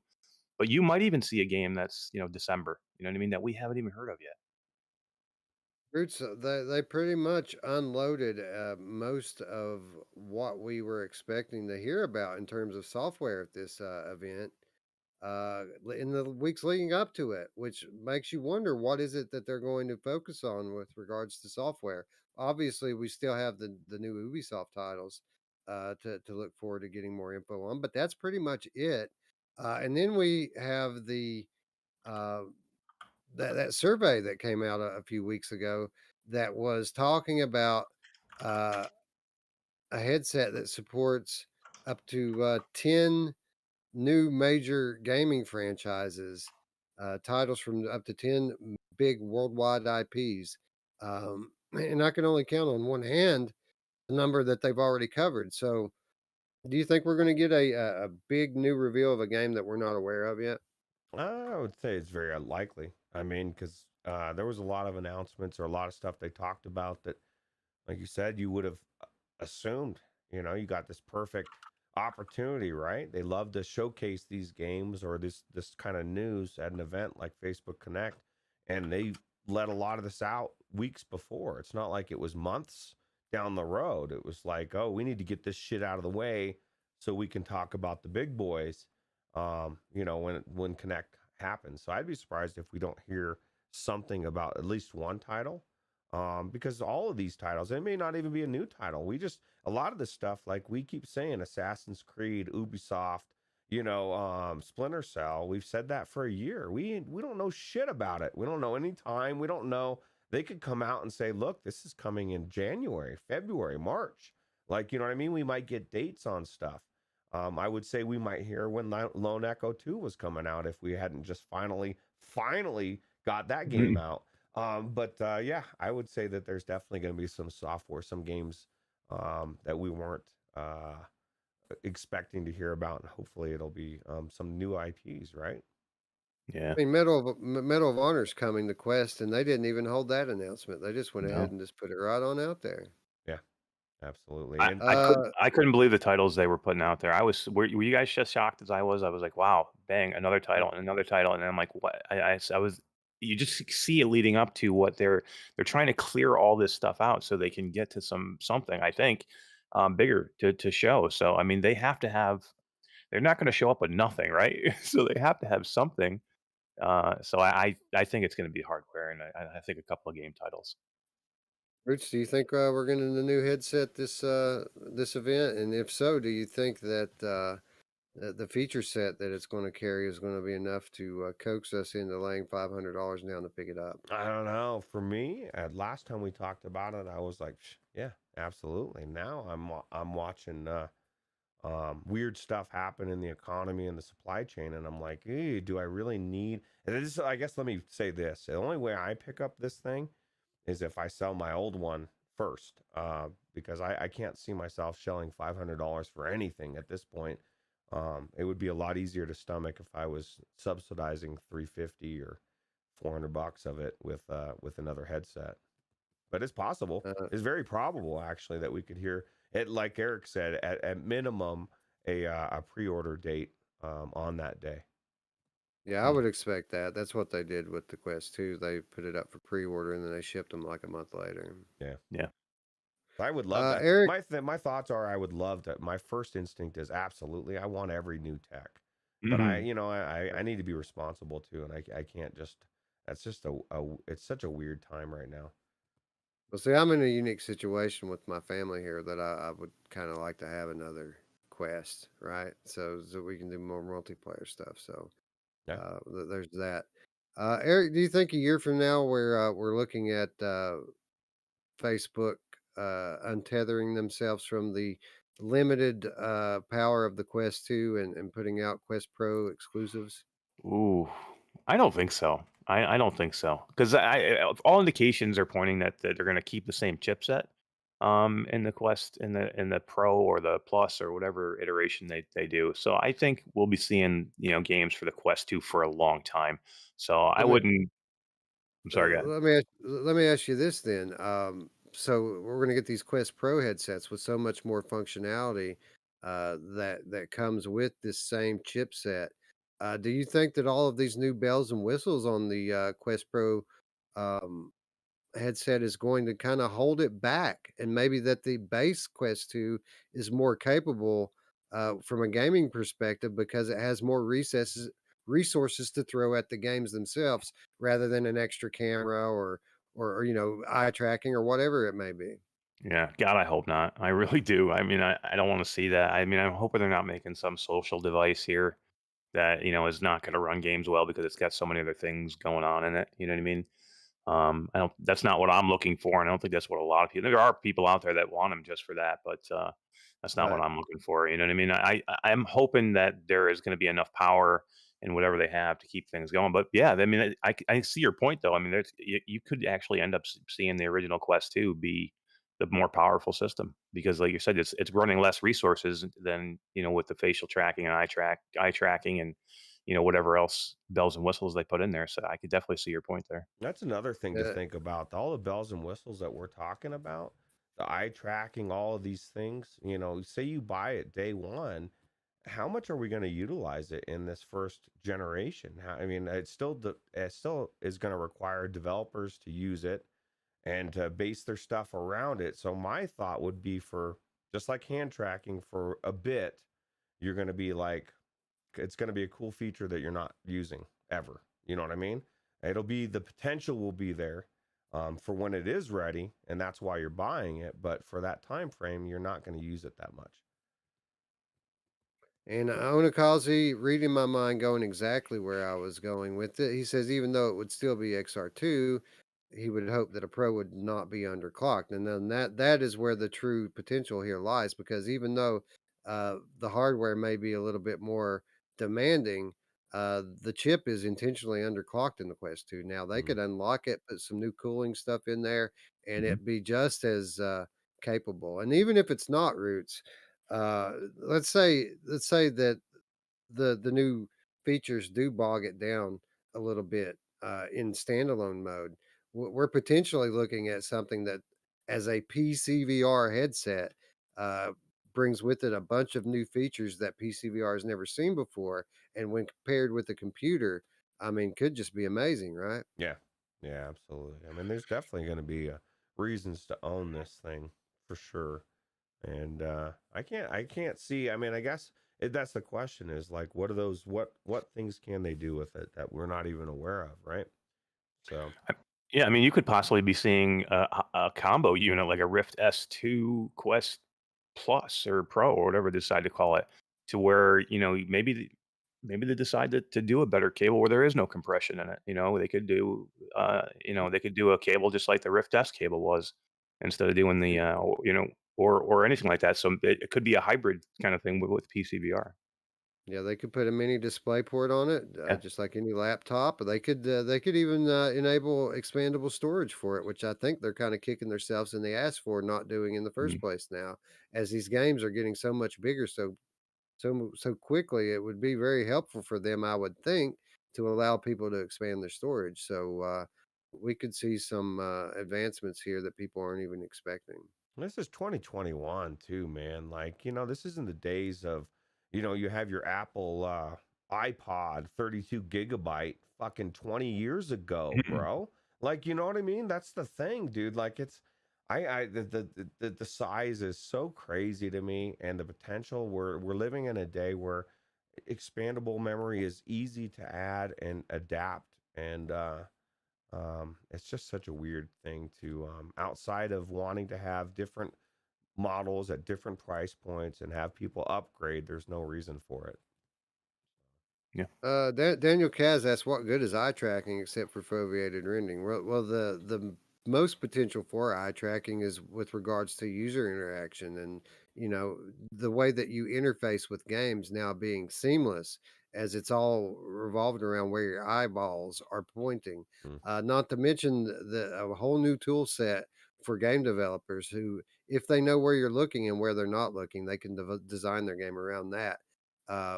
But you might even see a game that's December. You know what I mean? That we haven't even heard of yet.
Roots, they pretty much unloaded most of what we were expecting to hear about in terms of software at this event. In the weeks leading up to it, which makes you wonder what is it that they're going to focus on with regards to software. Obviously, we still have the new Ubisoft titles to look forward to getting more info on, but that's pretty much it. And then we have the uh, that survey that came out a few weeks ago that was talking about uh, a headset that supports up to 10 new major gaming franchises, titles from up to 10 big worldwide IPs. And I can only count on one hand the number that they've already covered. So, do you think we're going to get a big new reveal of a game that we're not aware of yet?
I would say it's very unlikely. I mean, because there was a lot of announcements or a lot of stuff they talked about that, like you said, you would have assumed. You got this perfect opportunity, right? They love to showcase these games or this kind of news at an event like Facebook Connect, and they let a lot of this out weeks before. It's not like it was months down the road. It was like, oh, we need to get this shit out of the way so we can talk about the big boys. When Connect happens. So I'd be surprised if we don't hear something about at least one title. Because all of these titles, it may not even be a new title. A lot of this stuff, like we keep saying, Assassin's Creed, Ubisoft, Splinter Cell. We've said that for a year. We don't know shit about it. We don't know any time. We don't know. They could come out and say, look, this is coming in January, February, March. Like, you know what I mean? We might get dates on stuff. I would say we might hear when Lone Echo 2 was coming out if we hadn't just finally got that game out. But yeah, I would say that there's definitely going to be some software, some games that we weren't expecting to hear about, and hopefully it'll be some new IPs, right?
Yeah.
I mean, Medal of Honor's coming to Quest, and they didn't even hold that announcement. They just went ahead
No.
and just put it right on out there.
Yeah, absolutely.
I
And
I couldn't
Uh,
I couldn't believe the titles they were putting out there. Were you guys just shocked as I was? I was like, "Wow, bang, another title and another title," and I'm like, "What?" I was you just see it leading up to what they're trying to clear all this stuff out so they can get to something, I think, bigger to show. So, I mean, they have to have they're not gonna show up with nothing, right? So they have to have something. So I think it's gonna be hardware, and I think a couple of game titles.
Rich, do you think we're getting a new headset this event? And if so, do you think that the feature set that it's going to carry is going to be enough to coax us into laying $500 down to pick it up?
I don't know. For me, last time we talked about it, I was like, yeah, absolutely. Now I'm watching weird stuff happen in the economy and the supply chain, and I'm like, do I really need? And it is, I guess, let me say this: the only way I pick up this thing is if I sell my old one first, because I can't see myself shelling $500 for anything at this point. It would be a lot easier to stomach if I was subsidizing 350 or $400 of it with another headset. But it's possible.
Uh,
It's very probable actually that we could hear it, like Eric said, at minimum a pre-order date on that day.
yeah, I would expect that. That's what they did with the Quest 2. They put it up for pre-order and then they shipped them like a month later.
Yeah.
Yeah.
I would love that.
Eric,
My thoughts are I would love to. My first instinct is absolutely I want every new tech, but
Mhm.
I need to be responsible too, and I can't just. That's just it's such a weird time right now.
well, see, I'm in a unique situation with my family here that I would kind of like to have another Quest, right? So we can do more multiplayer stuff. So
Yeah.
there's that. Eric, do you think a year from now we're looking at Facebook untethering themselves from the limited power of the Quest 2 and putting out Quest Pro exclusives?
Ooh, I don't think so. I don't think so because all indications are pointing that they're going to keep the same chipset, in the Quest, in the Pro or the Plus or whatever iteration they do. So I think we'll be seeing games for the Quest 2 for a long time. So I
Let me
wouldn't. I'm sorry, guys.
let me ask you this then. So we're going to get these Quest Pro headsets with so much more functionality that comes with this same chipset. Do you think that all of these new bells and whistles on the Quest Pro um, headset is going to kind of hold it back, and maybe that the base Quest 2 is more capable from a gaming perspective because it has more resources to throw at the games themselves rather than an extra camera or eye tracking or whatever it may be.
Yeah, God, I hope not. I really do. I mean, I don't want to see that. I mean, I'm hoping they're not making some social device here that is not going to run games well because it's got so many other things going on in it. You know what I mean? I don't. That's not what I'm looking for, and I don't think that's what a lot of people. There are people out there that want them just for that, but that's not what
Right.
I'm looking for. You know what I mean? I'm hoping that there is going to be enough power in whatever they have to keep things going. But yeah, I mean, I see your point though. I mean, you could actually end up seeing the original Quest 2 be the more powerful system because, like you said, it's running less resources than with the facial tracking and eye tracking and whatever else bells and whistles they put in there. So I could definitely see your point there.
That's another thing to
Uh,
think about. All the bells and whistles that we're talking about, the eye tracking, all of these things. Say you buy it day one, how much are we going to utilize it in this first generation? I mean, it still is going to require developers to use it and to base their stuff around it. So my thought would be for just like hand tracking for a bit, you're going to be like, it's going to be a cool feature that you're not using ever. You know what I mean? It'll be the potential will be there for when it is ready, and that's why you're buying it. But for that time frame, you're not going to use it that much.
And Onakazi reading my mind, going exactly where I was going with it. He says even though it would still be XR2, he would hope that a Pro would not be underclocked. And then that is where the true potential here lies, because even though the hardware may be a little bit more demanding, the chip is intentionally underclocked in the Quest 2. Now they
Mm.
could unlock it, put some new cooling stuff in there, and
Mhm.
it be just as capable. And even if it's not Roots, let's say that the new features do bog it down a little bit in standalone mode. We're potentially looking at something that, as a PCVR headset, uh, brings with it a bunch of new features that PCVR has never seen before, and when compared with the computer, I mean, could just be amazing, right?
Yeah. Yeah, absolutely. I mean, there's definitely going to be reasons to own this thing for sure. And I can't see. I mean, I guess that's the question is like, what are those? What things can they do with it that we're not even aware of, right? So,
Yeah, I mean, you could possibly be seeing a combo unit like a Rift S2 Quest Plus or Pro or whatever they decide to call it, to where maybe they decide to do a better cable where there is no compression in it. They could do they could do a cable just like the Rift S cable was, instead of doing the or anything like that. So it could be a hybrid kind of thing with PCVR.
Yeah, they could put a mini display port on it,
Yeah.
just like any laptop. Or they could even enable expandable storage for it, which I think they're kind of kicking themselves in the ass for not doing in the first
Mhm.
place now, as these games are getting so much bigger so quickly. It would be very helpful for them, I would think, to allow people to expand their storage. So we could see some advancements here that people aren't even expecting.
this is 2021 too, man. Like, this isn't the days of, you have your Apple iPod 32 gigabyte fucking 20 years ago, bro. Like, you know what I mean? That's the thing, dude. Like it's the size is so crazy to me, and the potential. We're living in a day where expandable memory is easy to add and adapt, and it's just such a weird thing to outside of wanting to have different models at different price points and have people upgrade. There's no reason for it.
Yeah.
Daniel Kaz asks, "What good is eye tracking except for foveated rendering?" Well, the most potential for eye tracking is with regards to user interaction, and the way that you interface with games now being seamless, as it's all revolved around where your eyeballs are pointing.
Mm.
Not to mention a whole new tool set for game developers who, if they know where you're looking and where they're not looking, they can design their game around that,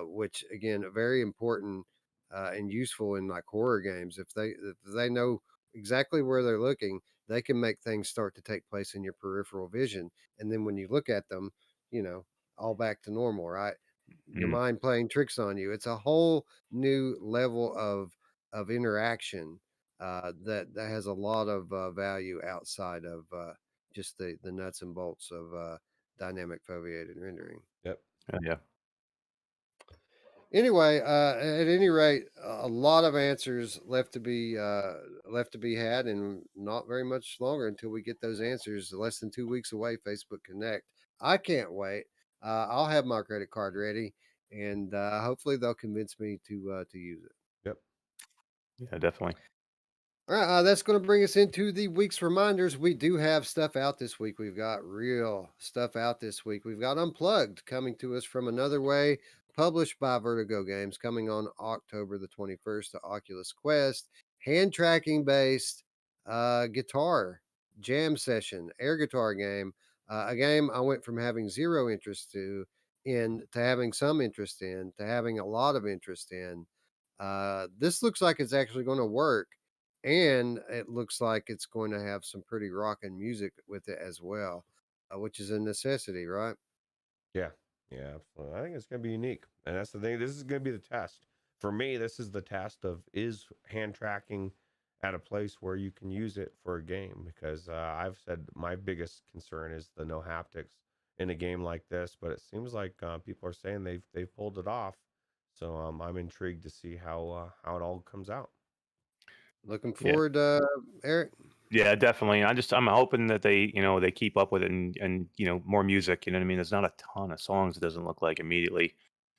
which again, very important and useful in like horror games. If they know exactly where they're looking, they can make things start to take place in your peripheral vision, and then when you look at them, you know, all back to normal, right? Your
Mhm.
mind playing tricks on you. It's a whole new level of interaction that has a lot of value outside of just the nuts and bolts of dynamic foveated rendering.
Yep.
Yeah.
Anyway, at any rate, a lot of answers left to be had, and not very much longer until we get those answers. Less than 2 weeks away. Facebook Connect. I can't wait. I'll have my credit card ready, and hopefully they'll convince me to use it.
Yep.
Yeah, definitely.
All right, that's going to bring us into the week's reminders. We do have stuff out this week. We've got real stuff out this week. We've got Unplugged coming to us from Another Way, published by Vertigo Games, coming on October the 21st to Oculus Quest. Hand tracking based guitar jam session, air guitar game. A game I went from having zero interest to having some interest in, to having a lot of interest in. This looks like it's actually going to work, and it looks like it's going to have some pretty rocking music with it as well, which is a necessity, right?
Yeah. Yeah. Absolutely. I think it's going to be unique, and that's the thing. This is going to be the test for me. This is the test of is hand tracking at a place where you can use it for a game, because I've said my biggest concern is the no haptics in a game like this, but it seems like people are saying they've pulled it off. So I'm intrigued to see how it all comes out.
Looking
Yeah.
forward, Eric.
Yeah, definitely. I'm hoping that they keep up with it and more music, you know what I mean? There's not a ton of songs, it doesn't look like immediately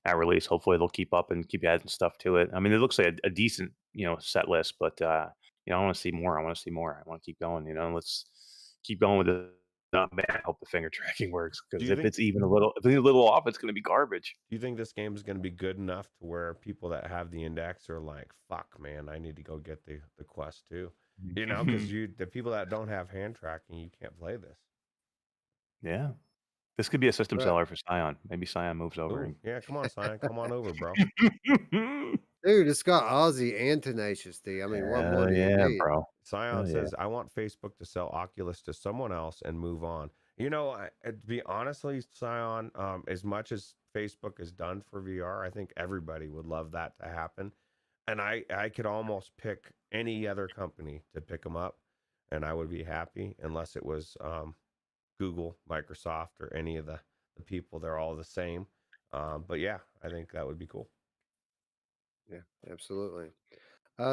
at release. Hopefully they'll keep up and keep adding stuff to it. I mean, it looks like a decent, set list, but I want to see more. I want to see more. I want to keep going, Let's keep going with it. Not bad. I hope the finger tracking works,
Do
because
you
if
think
it's even a little off, it's going to be garbage.
Do you think this game is going to be good enough to where people that have the index are like, "Fuck, man, I need to go get the Quest too," because the people that don't have hand tracking, you can't play this.
Yeah. This could be a system
Right.
seller for Scion. Maybe Scion moves over
Oh
and
yeah, come on, Simon, come on over, bro.
Dude, it's got Aussie and Tenacious D. I mean, what more
Hell
do you
yeah,
need?
bro.
Scion
Hell yeah.
says, "I want Facebook to sell Oculus to someone else and move on." You know, to be honestly, Scion, as much as Facebook has done for VR, I think everybody would love that to happen. And I could almost pick any other company to pick them up, and I would be happy, unless it was Google, Microsoft, or any of the people. They're all the same. But yeah, I think that would be cool.
Yeah, absolutely.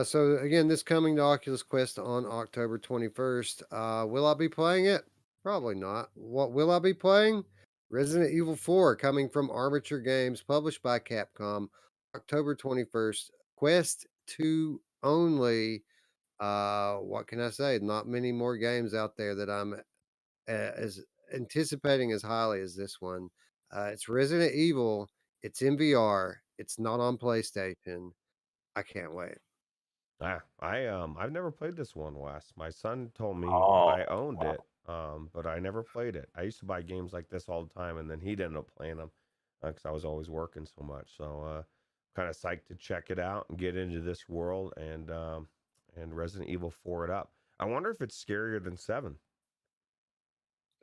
So again, this coming to Oculus Quest on October 21st. Will I be playing it? Probably not. What will I be playing? Resident Evil 4 coming from Armature Games, published by Capcom, October 21st. Quest 2 only. What can I say? Not many more games out there that I'm as anticipating as highly as this one. It's Resident Evil. It's in VR. It's not on PlayStation. I can't wait.
I've never played this one, Wes. My son told me
Oh,
I owned
wow.
it, but I never played it. I used to buy games like this all the time, and then he'd end up playing them because I was always working so much. So kind of psyched to check it out and get into this world and Resident Evil 4 it up. I wonder if it's scarier than 7.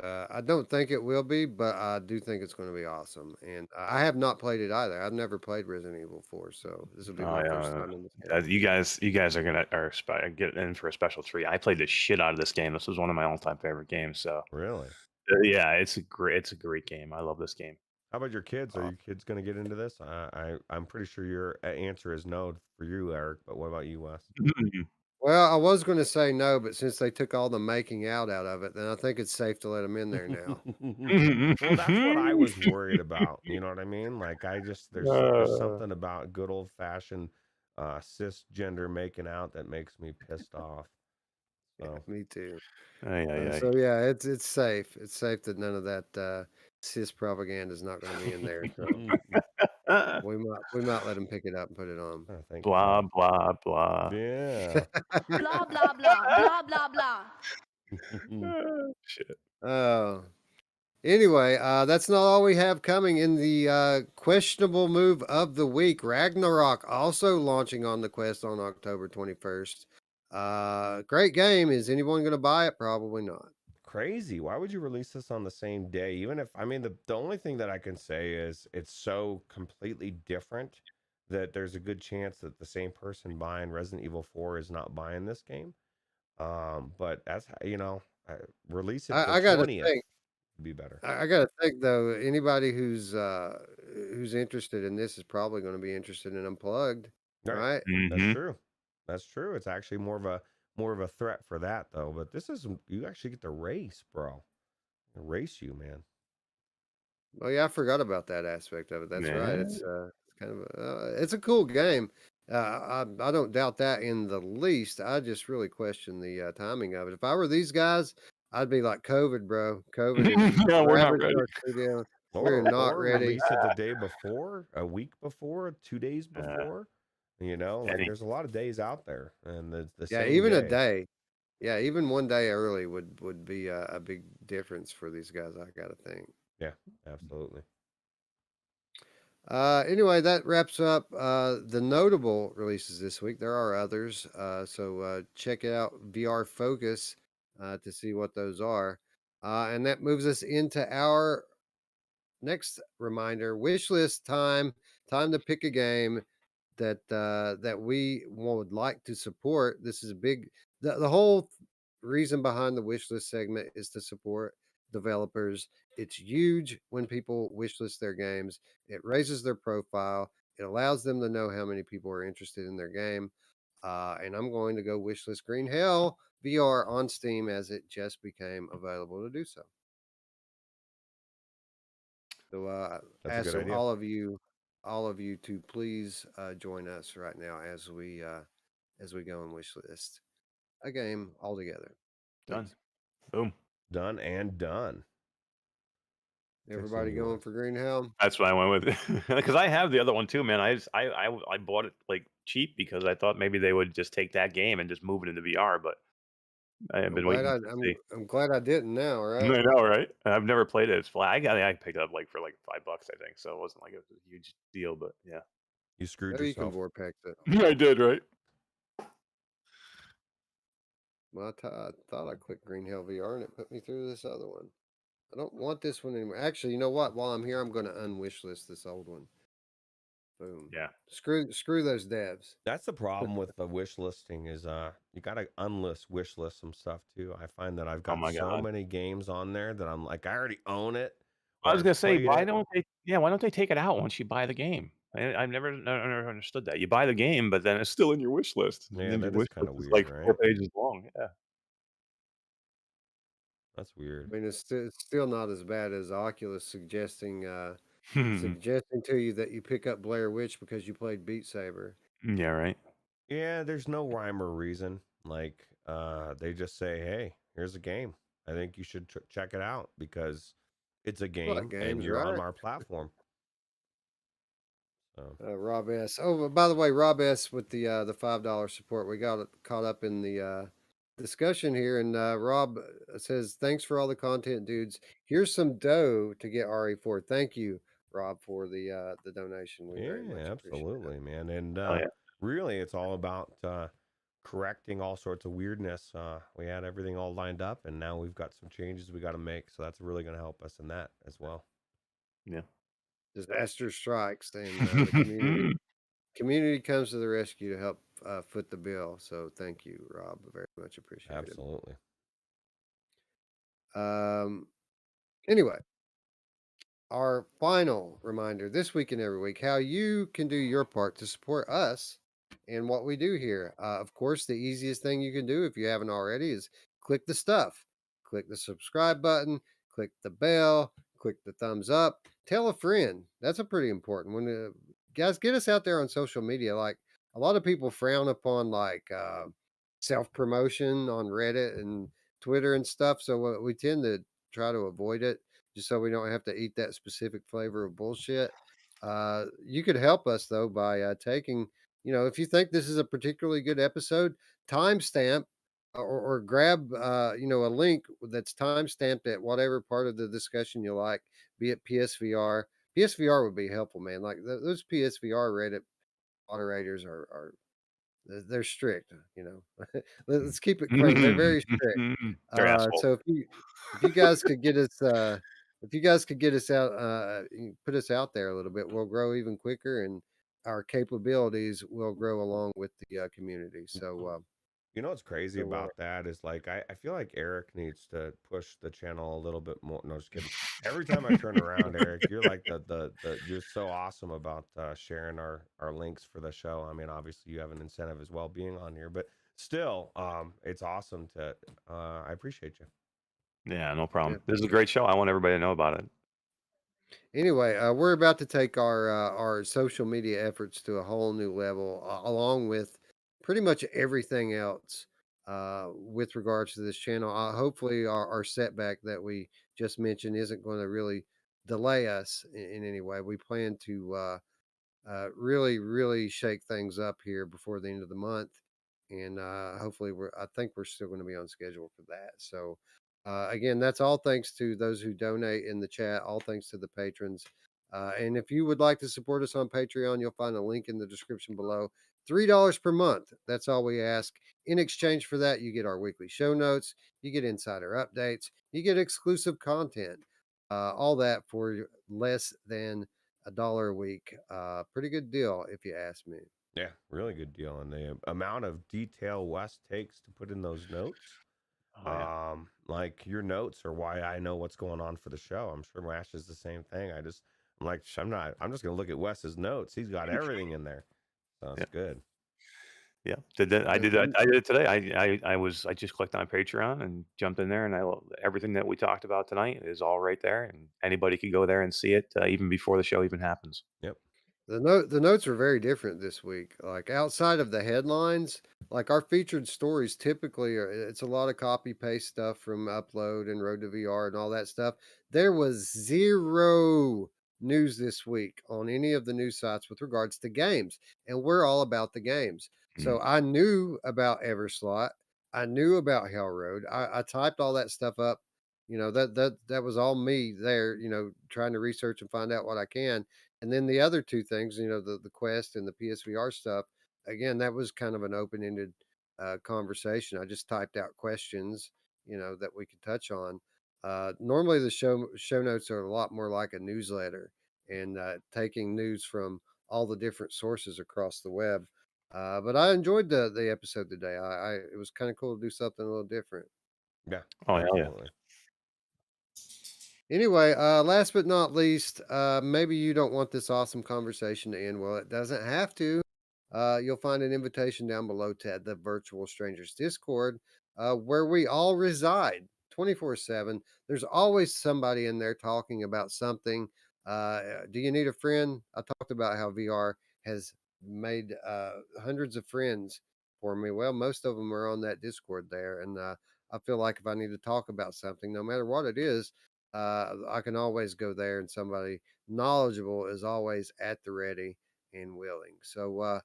I don't think it will be, but I do think it's going to be awesome. And I have not played it either. I've never played Resident Evil 4, so this will be
Oh
my first
yeah.
time in this game.
You guys are gonna get in for a special treat. I played the shit out of this game. This was one of my all-time favorite games. So
Really?
yeah, it's a great game. I love this game.
How about your kids? Are
Uh,
your kids going to get into this? I'm pretty sure your answer is no for you, Eric. But what about you, Wes?
Well, I was going to say no, but since they took all the making out of it, then I think it's safe to let them in there now.
Well, that's what I was worried about. You know what I mean? Like, there's
Uh,
something about good old fashioned cisgender making out that makes me pissed off.
Yeah,
So
me too.
ay, ay, ay.
So yeah, it's safe. It's safe that none of that cis propaganda is not going to be in there. So we might let them pick it up and put it on.
oh, thank
Blah
God.
blah blah.
Yeah.
Blah blah blah. Blah blah blah.
Shit.
Oh. Anyway, that's not all we have coming in the questionable move of the week. RagnaRock also launching on the Quest on October 21st. Great game. Is anyone going to buy it? Probably not.
Crazy. Why would you release this on the same day? Even if, I mean, the only thing that I can say is it's so completely different that there's a good chance that the same person buying Resident Evil 4 is not buying this game. But that's release it the
I got to
20th
think.
would be better.
I got to think though. Anybody who's interested in this is probably going to be interested in Unplugged,
Right.
right?
That's
Mhm.
true. That's true. It's actually more of a threat for that though. But this is you actually get to race, bro. Race you, man.
Oh yeah, I forgot about that aspect of it. That's right.
Yeah.
It's kind of it's a cool game. I don't doubt that in the least. I just really question the timing of it. If I were these guys, I'd be like COVID, bro. COVID is
No, we're not
ravaged
ready.
our studio. We're not
Or
ready.
release it the day before, a week before, 2 days
Uh,
before. You know, like
any
there's a lot of days out there, and the
Yeah,
same
even a
day.
day. Yeah, even one day early would be a big difference for these guys. I gotta think.
Yeah, absolutely.
Anyway, that wraps up the notable releases this week. There are others, so check out VR Focus to see what those are. And that moves us into our next reminder: wish list time. Time to pick a game that we would like to support. This is a big. The whole reason behind the wish list segment is to support developers. It's huge when people wish list their games. It raises their profile. It allows them to know how many people are interested in their game. And I'm going to go wishlist Green Hell VR on Steam as it just became available to do so. So
That's a
ask
good idea.
all of you to please join us right now as we go and wish list a game altogether.
done.
Please.
Boom.
Done and done.
Everybody
Continue,
going
Wes.
for Green Hell?
That's why I went with because I have the other one too, man. I bought it like cheap because I thought maybe they would just take that game and just move it into VR, but I have
I'm
been
glad
waiting to see.
I'm glad I didn't now,
I
right?
know, right? I've never played it. It's flat. I picked it up like for like $5, I think. So it wasn't like it was a huge deal, but yeah.
You screwed
Oh, you can
yourself.
Vorpex it.
I did, right?
Well, I thought I clicked Green Hell VR and it put me through this other one. I don't want this one anymore. Actually, you know what? While I'm here, I'm going to unwishlist this old one. Boom.
Yeah.
Screw those devs.
That's the problem with the wish listing is you gotta wish list some stuff too. I find that I've
Oh
got
my
so
god.
many games on there that I'm like, I already own it
I
or
was
I've
gonna say,
played
why
it.
don't they? Yeah, why don't they take it out once you buy the game? I've never understood that. You buy the game, but then it's still in your wish list, and
Yeah,
then your
that is
wish
kind
list
of
is
weird,
like 4
right?
pages long. Yeah.
That's weird.
I mean, it's still not as bad as Oculus
Hmm.
suggesting to you that you pick up Blair Witch because you played Beat Saber.
Yeah, right.
Yeah, there's no rhyme or reason. Like, they just say, "Hey, here's a game. I think you should check it out because it's a
What
game and
games,
you're on
right?
our platform." So,
Rob S. Oh, by the way, Rob S. with the $5 support. We got caught up in the discussion here, and Rob says, "Thanks for all the content, dudes. Here's some dough to get RE4. Thank you, Rob, for the donation. We very
yeah,
much appreciate it."
absolutely, man. And
Oh yeah.
really, it's all about correcting all sorts of weirdness. We had everything all lined up, and now we've got some changes we got to make. So that's really going to help us in that as well.
Yeah.
Disaster strikes, and the community comes to the rescue to help foot the bill. So thank you, Rob. Very much appreciated.
Absolutely.
Um. Anyway, our final reminder this week and every week how you can do your part to support us and what we do here. Of course, the easiest thing you can do if you haven't already is click the stuff, click the subscribe button, click the bell, click the thumbs up, tell a friend. That's a pretty important one. Guys, get us out there on social media. Like a lot of people frown upon like self promotion on Reddit and Twitter and stuff. So we tend to try to avoid it just so we don't have to eat that specific flavor of bullshit. You could help us though by taking, if you think this is a particularly good episode, timestamp or grab, a link that's timestamped at whatever part of the discussion you like, be it PSVR. PSVR would be helpful, man. Like those PSVR Reddit moderators are they're strict, Let's keep it clean. They're very strict.
They're assholes.
So if you guys could get us if you guys could get us out put us out there a little bit, we'll grow even quicker and our capabilities will grow along with the community.
You know what's crazy
So
about that is like I feel like Eric needs to push the channel a little bit more. No, just kidding. Every time I turn around, Eric, you're like the you're so awesome about sharing our links for the show. I mean, obviously you have an incentive as well being on here, but still, it's awesome to. I appreciate you.
Yeah, no
yeah.
problem. This is a great show. I want everybody to know about it.
Anyway, we're about to take our social media efforts to a whole new level, along with pretty much everything else with regards to this channel. Hopefully, our setback that we just mentioned isn't going to really delay us in any way. We plan to really, really shake things up here before the end of the month, and hopefully, I think we're still going to be on schedule for that. So, again, that's all thanks to those who donate in the chat. All thanks to the patrons. And if you would like to support us on Patreon, you'll find a link in the description below. $3 per month. That's all we ask. In exchange for that, you get our weekly show notes, you get insider updates, you get exclusive content. All that for less than $1 a week. Pretty good deal, if you ask me.
Yeah, really good deal. And the amount of detail Wes takes to put in those notes.
Oh yeah.
Like your notes are why I know what's going on for the show. I'm sure Mash is the same thing. I'm like, I'm just gonna look at Wes's notes. He's got everything in there. So
Yeah.
it's good.
Yeah. Did that. I
Yeah,
did that. I did it today. I just clicked on Patreon and jumped in there, and everything that we talked about tonight is all right there, and anybody can go there and see it even before the show even happens.
Yep.
the notes are very different this week. Like outside of the headlines, like our featured stories typically it's a lot of copy paste stuff from Upload and Road to VR and all that stuff. There was zero news this week on any of the news sites with regards to games, and we're all about the games. So
Mm.
I knew about Everslaught, I knew about Hell Road. I typed all that stuff up. That was all me there. Trying to research and find out what I can. And then the other two things, the Quest and the PSVR stuff, again, that was kind of an open-ended conversation. I just typed out questions, that we could touch on. Normally, the show notes are a lot more like a newsletter and taking news from all the different sources across the web. But I enjoyed the episode today. It was kind of cool to do something a little different.
Yeah,
Oh hell yeah.
absolutely.
Anyway, last but not least, maybe you don't want this awesome conversation to end. Well, it doesn't have to. You'll find an invitation down below to the Virtual Strangers Discord, where we all reside 24/7. There's always somebody in there talking about something. Do you need a friend? I talked about how VR has made hundreds of friends for me. Well, most of them are on that Discord there. And I feel like if I need to talk about something, no matter what it is, I can always go there, and somebody knowledgeable is always at the ready and willing. So,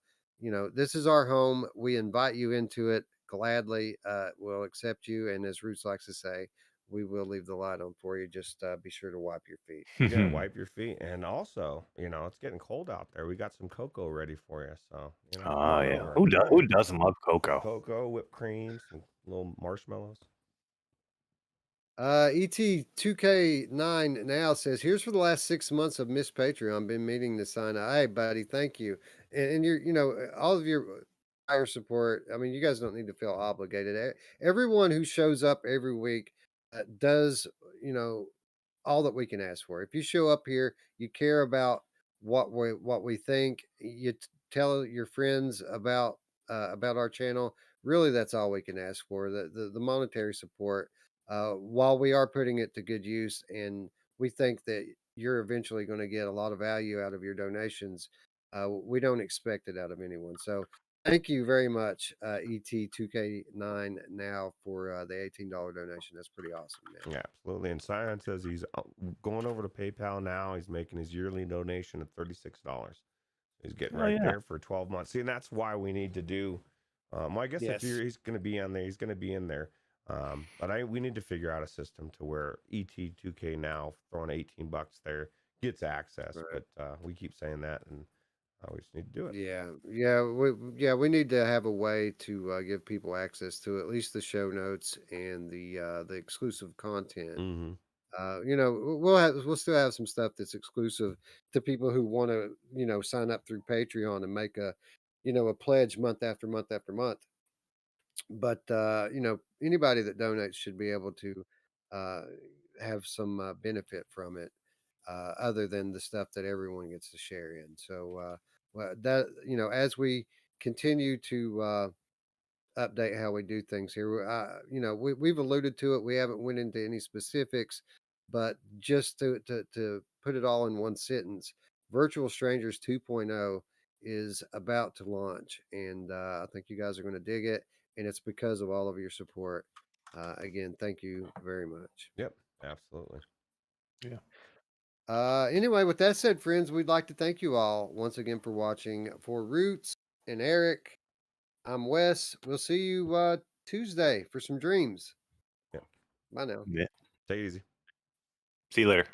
this is our home. We invite you into it gladly. We'll accept you. And as Roots likes to say, we will leave the light on for you. Just be sure to wipe your feet.
Yeah, wipe your feet. And also, it's getting cold out there. We got some cocoa ready for you. So, come
Oh
on
yeah.
over.
Who doesn't love cocoa?
Cocoa, whipped cream, some little marshmallows.
ET2K9 now says, here's for the last 6 months of Miss Patreon. Been meeting to sign up. Hey, buddy, thank you. And you're, all of your higher support. I mean, you guys don't need to feel obligated. Everyone who shows up every week does, all that we can ask for. If you show up here, you care about what we think. You tell your friends about our channel. Really, that's all we can ask for. The monetary support, while we are putting it to good use, and we think that you're eventually going to get a lot of value out of your donations. We don't expect it out of anyone. So thank you very much, ET2K9 now for the $18 donation. That's pretty awesome, man.
Yeah, absolutely. And Sion says he's going over to PayPal now. He's making his yearly donation of $36. He's getting right there for 12 months. See, and that's why we need to do. Well, I guess
Yes.
he's going to be on there, he's going to be in there. But we need to figure out a system to where ET2K now throwing $18 there gets access.
Right.
But we keep saying that, and we just need to do it.
We need to have a way to give people access to at least the show notes and the exclusive content.
Mm-hmm.
We'll still have some stuff that's exclusive to people who want to, sign up through Patreon and make a pledge month after month after month. But anybody that donates should be able to uh, have some benefit from it, other than the stuff that everyone gets to share in. So, that as we continue to update how we do things here. We've alluded to it. We haven't went into any specifics, but just to put it all in one sentence, Virtual Strangers 2.0 is about to launch, and I think you guys are going to dig it, and it's because of all of your support. Again, thank you very much.
Yep, absolutely.
Yeah.
Anyway, with that said, friends, we'd like to thank you all once again for watching. For Roots and Eric, I'm Wes. We'll see you Tuesday for some dreams.
Yep.
Bye now.
Yeah.
Take it easy.
See you later.